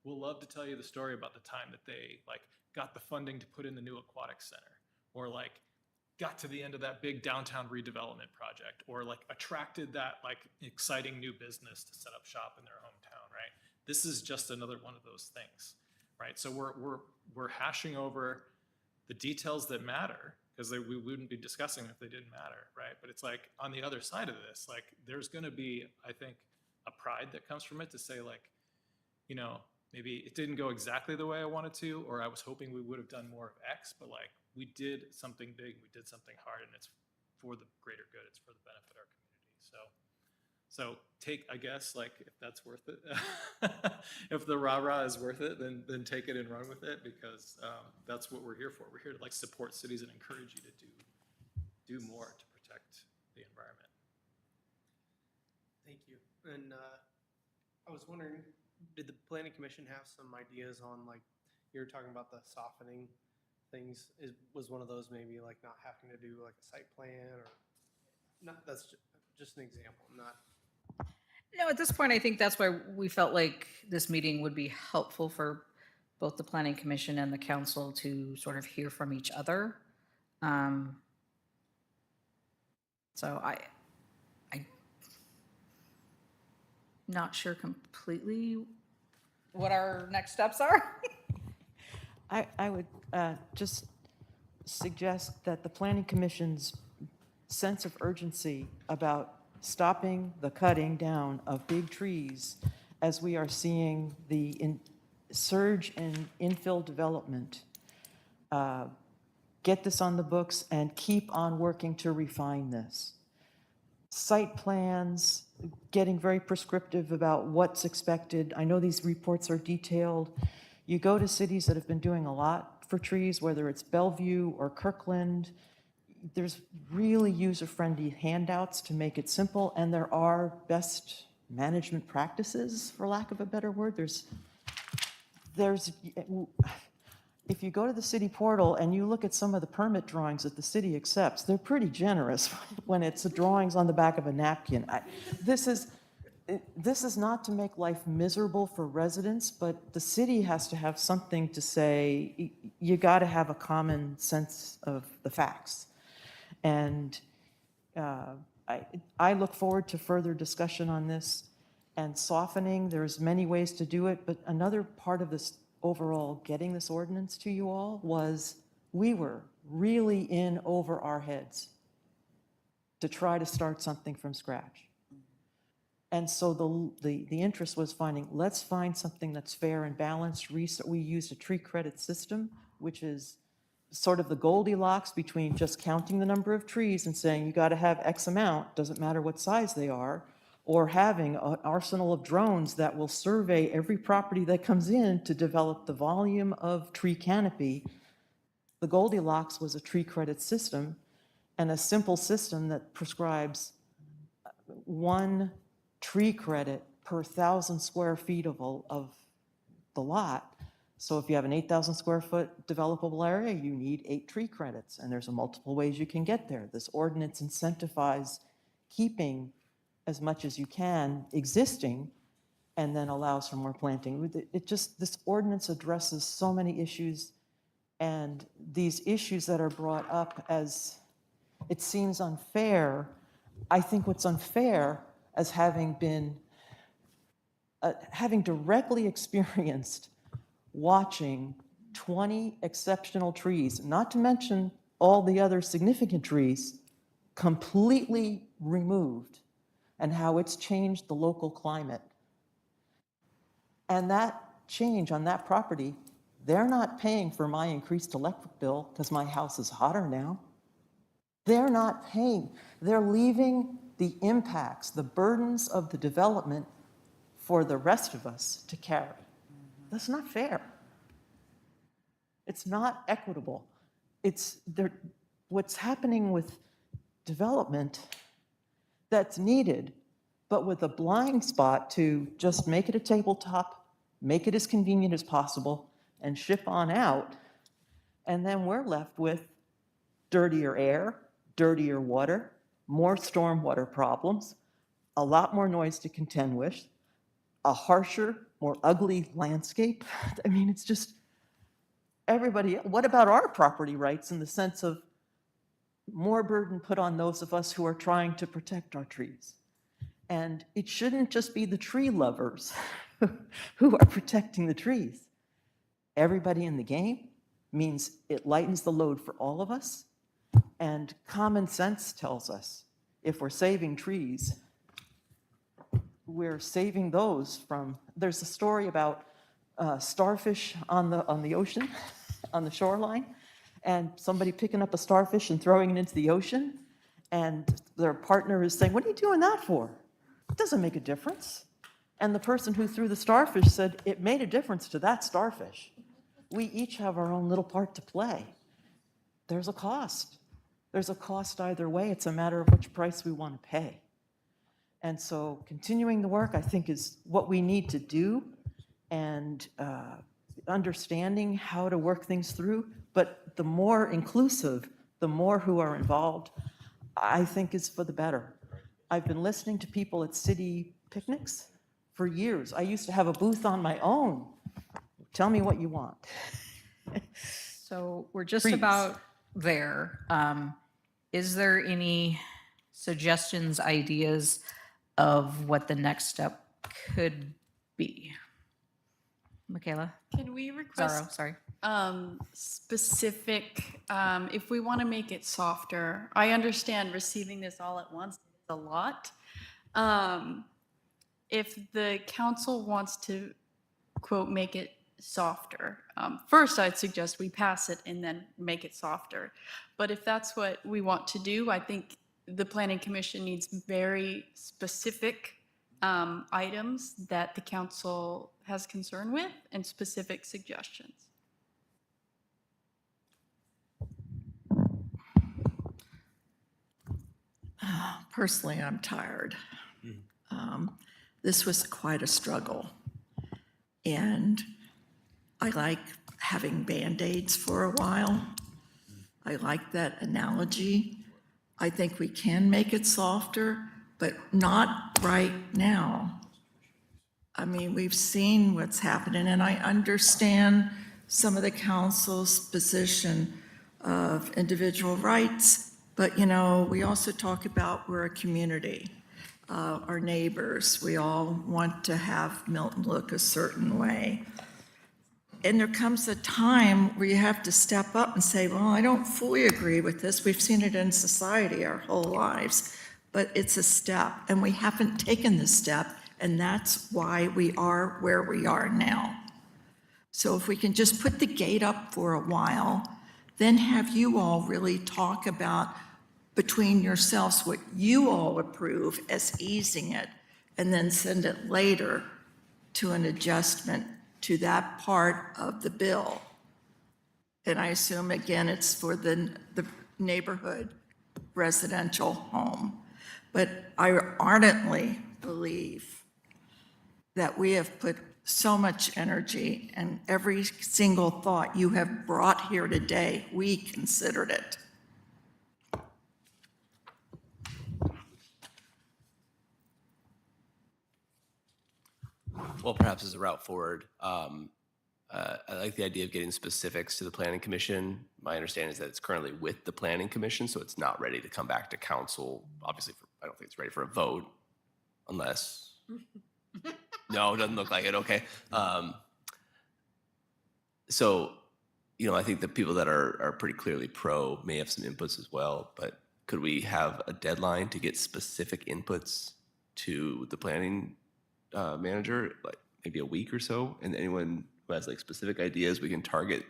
[SPEAKER 14] will love to tell you the story about the time that they like got the funding to put in the new aquatic center, or like got to the end of that big downtown redevelopment project, or like attracted that like exciting new business to set up shop in their hometown, right? This is just another one of those things, right? So we're hashing over the details that matter because we wouldn't be discussing them if they didn't matter, right? But it's like on the other side of this, like there's going to be, I think, a pride that comes from it to say like, maybe it didn't go exactly the way I wanted to, or I was hoping we would have done more of X, but like we did something big, we did something hard, and it's for the greater good. It's for the benefit of our community. So take, I guess, like if that's worth it, if the rah-rah is worth it, then take it and run with it, because that's what we're here for. We're here to like support cities and encourage you to do more to protect the environment.
[SPEAKER 11] Thank you. And I was wondering, did the planning commission have some ideas on, like, you were talking about the softening things, was one of those maybe like not having to do like a site plan, or not, that's just an example, not.
[SPEAKER 1] No, at this point, I think that's why we felt like this meeting would be helpful for both the planning commission and the council to sort of hear from each other. So I'm not sure completely what our next steps are.
[SPEAKER 12] I would just suggest that the planning commission's sense of urgency about stopping the cutting down of big trees as we are seeing the surge in infill development, get this on the books and keep on working to refine this. Site plans, getting very prescriptive about what's expected. I know these reports are detailed. You go to cities that have been doing a lot for trees, whether it's Bellevue or Kirkland, there's really user-friendly handouts to make it simple, and there are best management practices, for lack of a better word. If you go to the city portal and you look at some of the permit drawings that the city accepts, they're pretty generous when it's the drawings on the back of a napkin. This is not to make life miserable for residents, but the city has to have something to say. You got to have a common sense of the facts. And I look forward to further discussion on this and softening. There's many ways to do it, but another part of this overall getting this ordinance to you all was we were really in over our heads to try to start something from scratch. And so the interest was finding, let's find something that's fair and balanced. We used a tree credit system, which is sort of the Goldilocks between just counting the number of trees and saying you got to have X amount, doesn't matter what size they are, or having an arsenal of drones that will survey every property that comes in to develop the volume of tree canopy. The Goldilocks was a tree credit system, and a simple system that prescribes 1 tree credit per 1,000 square feet of the lot. So if you have an 8,000 square foot developable area, you need 8 tree credits, and there's multiple ways you can get there. This ordinance incentivizes keeping as much as you can existing and then allows for more planting. This ordinance addresses so many issues, and these issues that are brought up as it seems unfair, I think what's unfair as having directly experienced watching 20 exceptional trees, not to mention all the other significant trees, completely removed, and how it's changed the local climate. And that change on that property, they're not paying for my increased electric bill because my house is hotter now. They're not paying. They're leaving the impacts, the burdens of the development for the rest of us to carry. That's not fair. It's not equitable. What's happening with development that's needed, but with a blind spot to just make it a tabletop, make it as convenient as possible, and ship on out. And then we're left with dirtier air, dirtier water, more stormwater problems, a lot more noise to contend with, a harsher, more ugly landscape. I mean, it's just everybody. What about our property rights in the sense of more burden put on those of us who are trying to protect our trees? And it shouldn't just be the tree lovers who are protecting the trees. Everybody in the game means it lightens the load for all of us. And common sense tells us if we're saving trees, we're saving those from, there's a story about starfish on the ocean, on the shoreline, and somebody picking up a starfish and throwing it into the ocean, and their partner is saying, "What are you doing that for? It doesn't make a difference." And the person who threw the starfish said, "It made a difference to that starfish. We each have our own little part to play. There's a cost. There's a cost either way. It's a matter of which price we want to pay." And so continuing the work, I think, is what we need to do, and understanding how to work things through. But the more inclusive, the more who are involved, I think is for the better. I've been listening to people at city picnics for years. I used to have a booth on my own. Tell me what you want.
[SPEAKER 1] So we're just
[SPEAKER 12] Please.
[SPEAKER 1] about there. Is there any suggestions, ideas of what the next step could be? Michaela?
[SPEAKER 7] Can we request
[SPEAKER 1] Zaro, sorry.
[SPEAKER 7] specific, if we want to make it softer? I understand receiving this all at once is a lot. If the council wants to, quote, make it softer, first I'd suggest we pass it and then make it softer. But if that's what we want to do, I think the Planning Commission needs very specific items that the council has concern with and specific suggestions.
[SPEAKER 5] Personally, I'm tired. This was quite a struggle. And I like having Band-Aids for a while. I like that analogy. I think we can make it softer, but not right now. I mean, we've seen what's happening, and I understand some of the council's position of individual rights, but, you know, we also talk about we're a community, our neighbors. We all want to have Milton look a certain way. And there comes a time where you have to step up and say, well, I don't fully agree with this. We've seen it in society our whole lives, but it's a step, and we haven't taken the step, and that's why we are where we are now. So if we can just put the gate up for a while, then have you all really talk about between yourselves what you all approve as easing it, and then send it later to an adjustment to that part of the bill. And I assume, again, it's for the neighborhood residential home. But I ardently believe that we have put so much energy, and every single thought you have brought here today, we considered it.
[SPEAKER 13] Well, perhaps as a route forward, I like the idea of getting specifics to the Planning Commission. My understanding is that it's currently with the Planning Commission, so it's not ready to come back to council. Obviously, I don't think it's ready for a vote, unless, no, it doesn't look like it, okay. So, you know, I think the people that are pretty clearly pro may have some inputs as well, but could we have a deadline to get specific inputs to the planning manager, like maybe a week or so, and anyone who has like specific ideas, we can target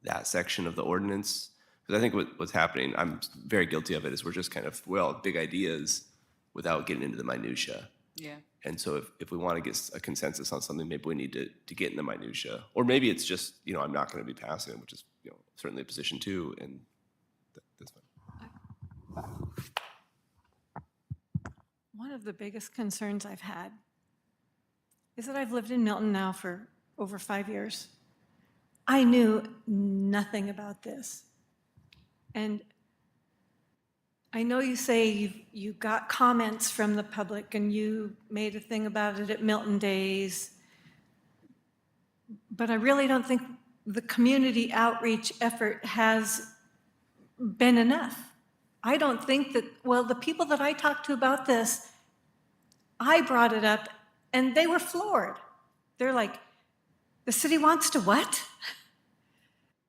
[SPEAKER 13] that section of the ordinance? Because I think what's happening, I'm very guilty of it, is we're just kind of, well, big ideas without getting into the minutia.
[SPEAKER 15] Yeah.
[SPEAKER 13] And so if we want to get a consensus on something, maybe we need to get in the minutia. Or maybe it's just, you know, I'm not going to be passing it, which is, you know, certainly a position too, and that's fine.
[SPEAKER 3] One of the biggest concerns I've had is that I've lived in Milton now for over 5 years. I knew nothing about this. And I know you say you got comments from the public and you made a thing about it at Milton Days, but I really don't think the community outreach effort has been enough. I don't think that, well, the people that I talked to about this, I brought it up and they were floored. They're like, the city wants to what?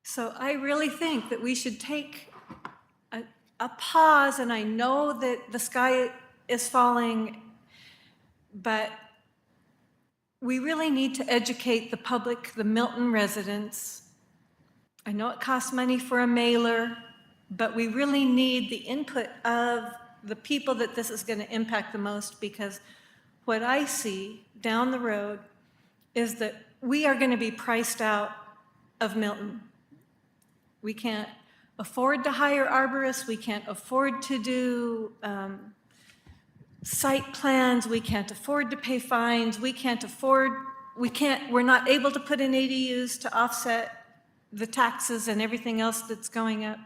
[SPEAKER 3] So I really think that we should take a pause, and I know that the sky is falling, but we really need to educate the public, the Milton residents. I know it costs money for a mailer, but we really need the input of the people that this is going to impact the most, because what I see down the road is that we are going to be priced out of Milton. We can't afford to hire arborists, we can't afford to do site plans, we can't afford to pay fines, we're not able to put in ADUs to offset the taxes and everything else that's going up.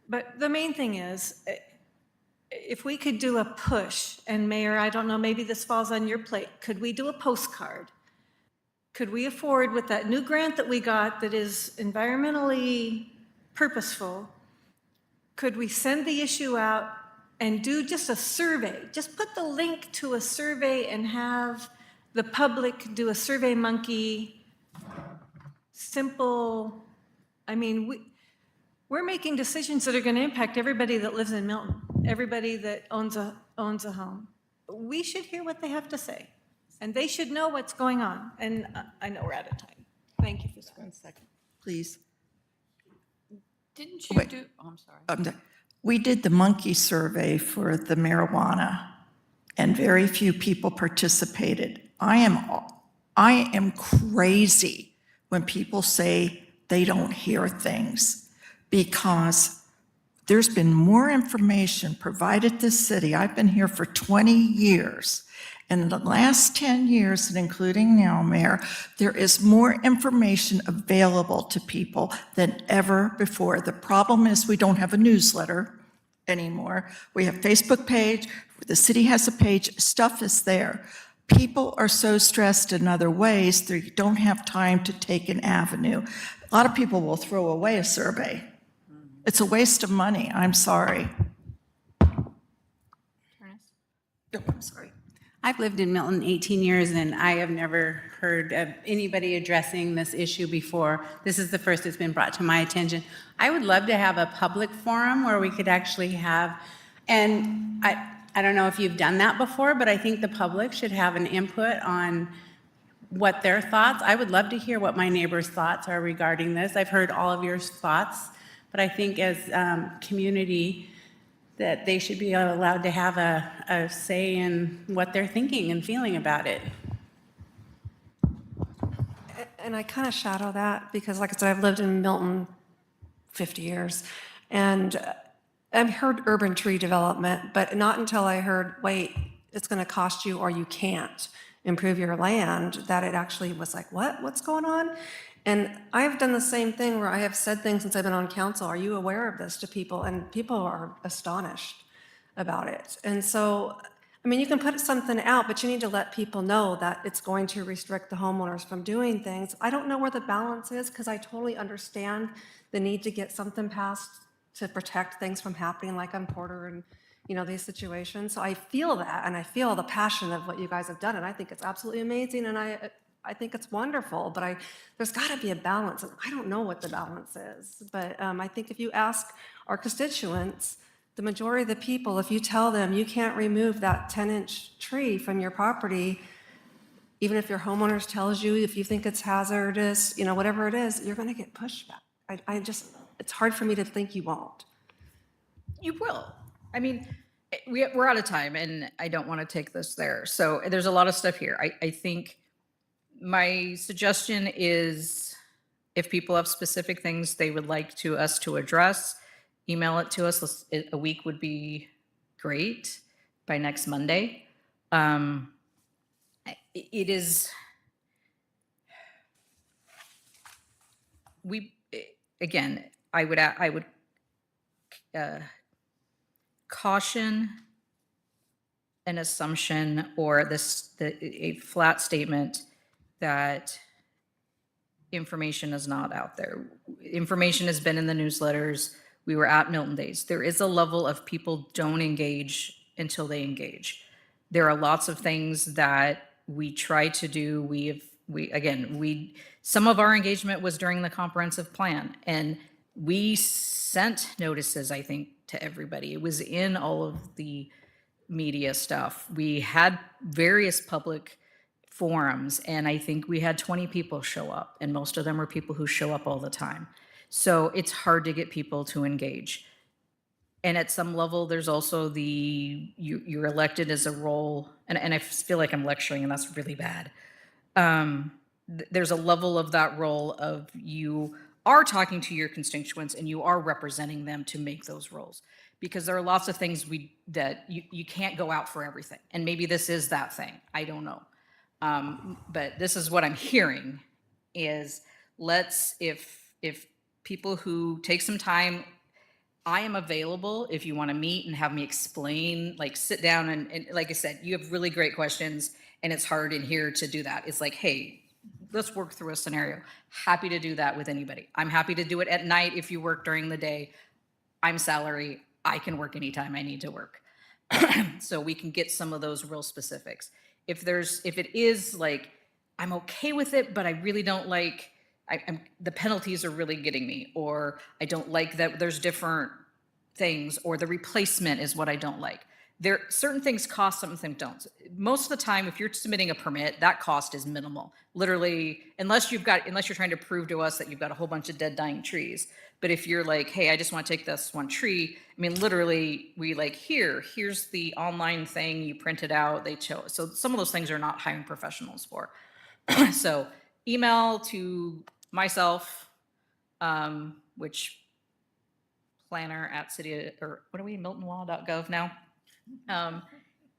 [SPEAKER 3] But the main thing is, if we could do a push, and Mayor, I don't know, maybe this falls on your plate, could we do a postcard? Could we afford, with that new grant that we got that is environmentally purposeful, could we send the issue out and do just a survey? Just put the link to a survey and have the public do a Survey Monkey, simple, I mean, we're making decisions that are going to impact everybody that lives in Milton, everybody that owns a home. We should hear what they have to say, and they should know what's going on. And I know we're out of time. Thank you for that.
[SPEAKER 5] 1 second, please.
[SPEAKER 15] Didn't you
[SPEAKER 5] Wait.
[SPEAKER 15] do, oh, I'm sorry.
[SPEAKER 5] We did the monkey survey for the marijuana, and very few people participated. I am crazy when people say they don't hear things, because there's been more information provided to the city. I've been here for 20 years. And in the last 10 years, and including now, Mayor, there is more information available to people than ever before. The problem is we don't have a newsletter anymore. We have Facebook page, the city has a page, stuff is there. People are so stressed in other ways, they don't have time to take an avenue. A lot of people will throw away a survey. It's a waste of money, I'm sorry. Oh, I'm sorry.
[SPEAKER 4] I've lived in Milton 18 years, and I have never heard of anybody addressing this issue before. This is the first it's been brought to my attention. I would love to have a public forum where we could actually have, and I don't know if you've done that before, but I think the public should have an input on what their thoughts. I would love to hear what my neighbors' thoughts are regarding this. I've heard all of your thoughts, but I think as community, that they should be allowed to have a say in what they're thinking and feeling about it.
[SPEAKER 8] And I kind of shadow that because, like I said, I've lived in Milton 50 years, and I've heard urban tree development, but not until I heard, wait, it's going to cost you or you can't improve your land, that it actually was like, what? What's going on? And I've done the same thing where I have said things since I've been on council, are you aware of this, to people? And people are astonished about it. And so, I mean, you can put something out, but you need to let people know that it's going to restrict the homeowners from doing things. I don't know where the balance is, because I totally understand the need to get something passed to protect things from happening like on Porter and, you know, these situations. So I feel that, and I feel the passion of what you guys have done, and I think it's absolutely amazing, and I think it's wonderful, but there's got to be a balance, and I don't know what the balance is. But I think if you ask our constituents, the majority of the people, if you tell them you can't remove that 10-inch tree from your property, even if your homeowners tells you, if you think it's hazardous, you know, whatever it is, you're going to get pushback. It's hard for me to think you won't.
[SPEAKER 1] You will. I mean, we're out of time, and I don't want to take this there. So there's a lot of stuff here. I think my suggestion is, if people have specific things they would like us to address, email it to us. A week would be great, by next Monday. It is, again, I would caution an assumption or a flat statement that information is not out there. Information has been in the newsletters. We were at Milton Days. There is a level of people don't engage until they engage. There are lots of things that we try to do. Some of our engagement was during the comprehensive plan, and we sent notices, I think, to everybody. It was in all of the media stuff. We had various public forums, and I think we had 20 people show up, and most of them are people who show up all the time. So it's hard to get people to engage. And at some level, there's also you're elected as a role, and I feel like I'm lecturing, and that's really bad. There's a level of that role of you are talking to your constituents and you are representing them to make those roles. Because there are lots of things that you can't go out for everything. And maybe this is that thing, I don't know. But this is what I'm hearing is if people who take some time, I am available if you want to meet and have me explain, like sit down and like I said, you have really great questions and it's hard in here to do that. It's like, hey, let's work through a scenario. Happy to do that with anybody. I'm happy to do it at night if you work during the day. I'm salary. I can work anytime I need to work. So we can get some of those real specifics. If it is like, I'm okay with it, but I really don't like, the penalties are really getting me, or I don't like that there's different things, or the replacement is what I don't like. Certain things cost, some things don't. Most of the time, if you're submitting a permit, that cost is minimal. Literally, unless you're trying to prove to us that you've got a whole bunch of dead, dying trees. But if you're like, hey, I just want to take this one tree, I mean, literally, we like, here's the online thing, you print it out, they show. So some of those things are not hiring professionals for. So email to myself, which planner at city, or what are we, miltonlaw.gov now?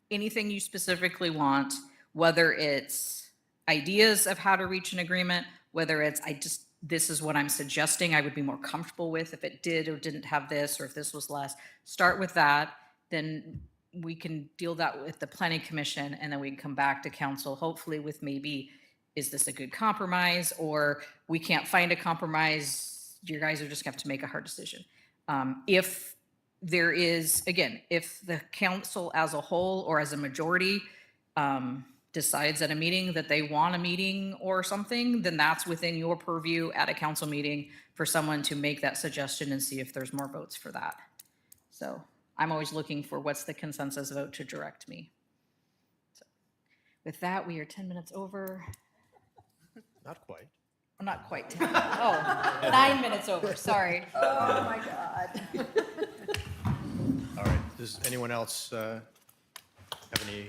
[SPEAKER 1] Anything you specifically want, whether it's ideas of how to reach an agreement, whether it's, this is what I'm suggesting I would be more comfortable with if it did or didn't have this, or if this was less, start with that. Then we can deal that with the planning commission, and then we can come back to council, hopefully with maybe, is this a good compromise, or we can't find a compromise, you guys are just gonna have to make a hard decision. If there is, again, if the council as a whole or as a majority decides at a meeting that they want a meeting or something, then that's within your purview at a council meeting for someone to make that suggestion and see if there's more votes for that. So I'm always looking for what's the consensus vote to direct me. So with that, we are 10 minutes over.
[SPEAKER 2] Not quite.
[SPEAKER 1] I'm not quite 10. Oh, 9 minutes over, sorry.
[SPEAKER 5] Oh, my God.
[SPEAKER 2] All right, does anyone else have any,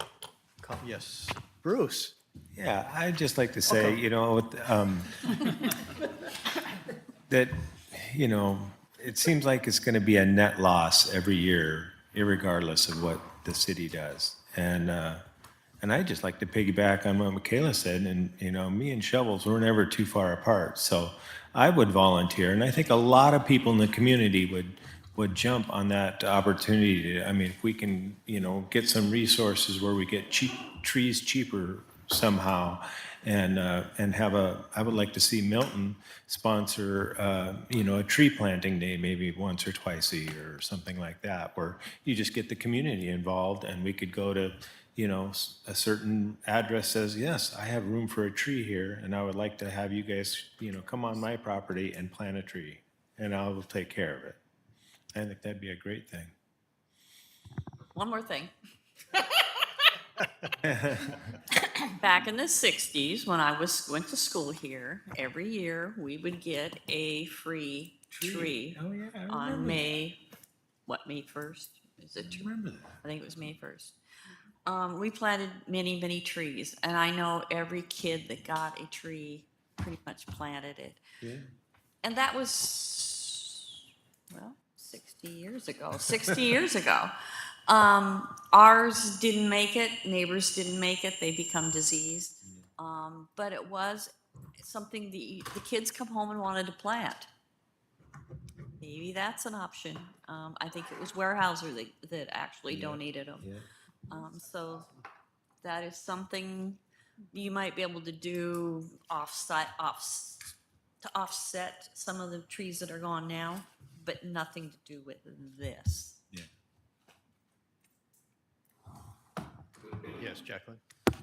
[SPEAKER 2] yes, Bruce?
[SPEAKER 9] Yeah, I'd just like to say, that, it seems like it's going to be a net loss every year, irregardless of what the city does. And I'd just like to piggyback on what Michaela said, and, me and shovels, we're never too far apart. So I would volunteer, and I think a lot of people in the community would jump on that opportunity. If we can, get some resources where we get trees cheaper somehow, and I would like to see Milton sponsor, a tree planting day, maybe once or twice a year or something like that, where you just get the community involved, and we could go to, a certain address says, yes, I have room for a tree here, and I would like to have you guys, come on my property and plant a tree, and I will take care of it. I think that'd be a great thing.
[SPEAKER 15] One more thing. Back in the 60s, when I went to school here, every year we would get a free tree
[SPEAKER 9] Oh, yeah, I
[SPEAKER 15] on
[SPEAKER 9] remember
[SPEAKER 15] May 1st? Is it true?
[SPEAKER 9] remember that.
[SPEAKER 15] I think it was May 1st. We planted many, many trees, and I know every kid that got a tree pretty much planted it.
[SPEAKER 9] Yeah.
[SPEAKER 15] And that was, 60 years ago, 60 years ago. Ours didn't make it, neighbors didn't make it, they become diseased. But it was something the kids come home and wanted to plant. Maybe that's an option. I think it was Weyerhaeuser that actually donated them.
[SPEAKER 9] Yeah.
[SPEAKER 15] So that is something you might be able to do to offset some of the trees that are gone now, but nothing to do with this.
[SPEAKER 9] Yeah.
[SPEAKER 2] Yes, Jacqueline?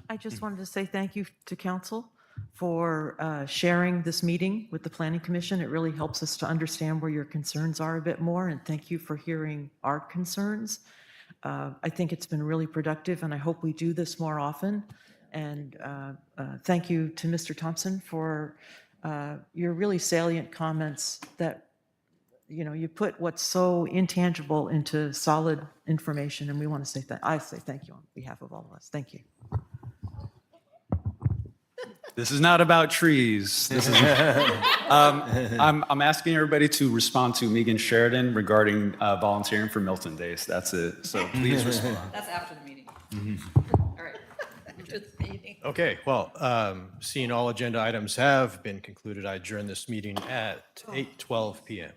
[SPEAKER 12] I just wanted to say thank you to council for sharing this meeting with the Planning Commission. It really helps us to understand where your concerns are a bit more, and thank you for hearing our concerns. I think it's been really productive, and I hope we do this more often. And thank you to Mr. Thompson for your really salient comments that, you know, you put what's so intangible into solid information, and we want to say that. I say thank you on behalf of all of us. Thank you.
[SPEAKER 6] This is not about trees. This is, I'm asking everybody to respond to Megan Sheridan regarding volunteering for Milton Days. That's it. So please respond.
[SPEAKER 1] That's after the meeting. All right. After the meeting.
[SPEAKER 2] Okay, well, seeing all agenda items have been concluded, I adjourn this meeting at 8:12 PM.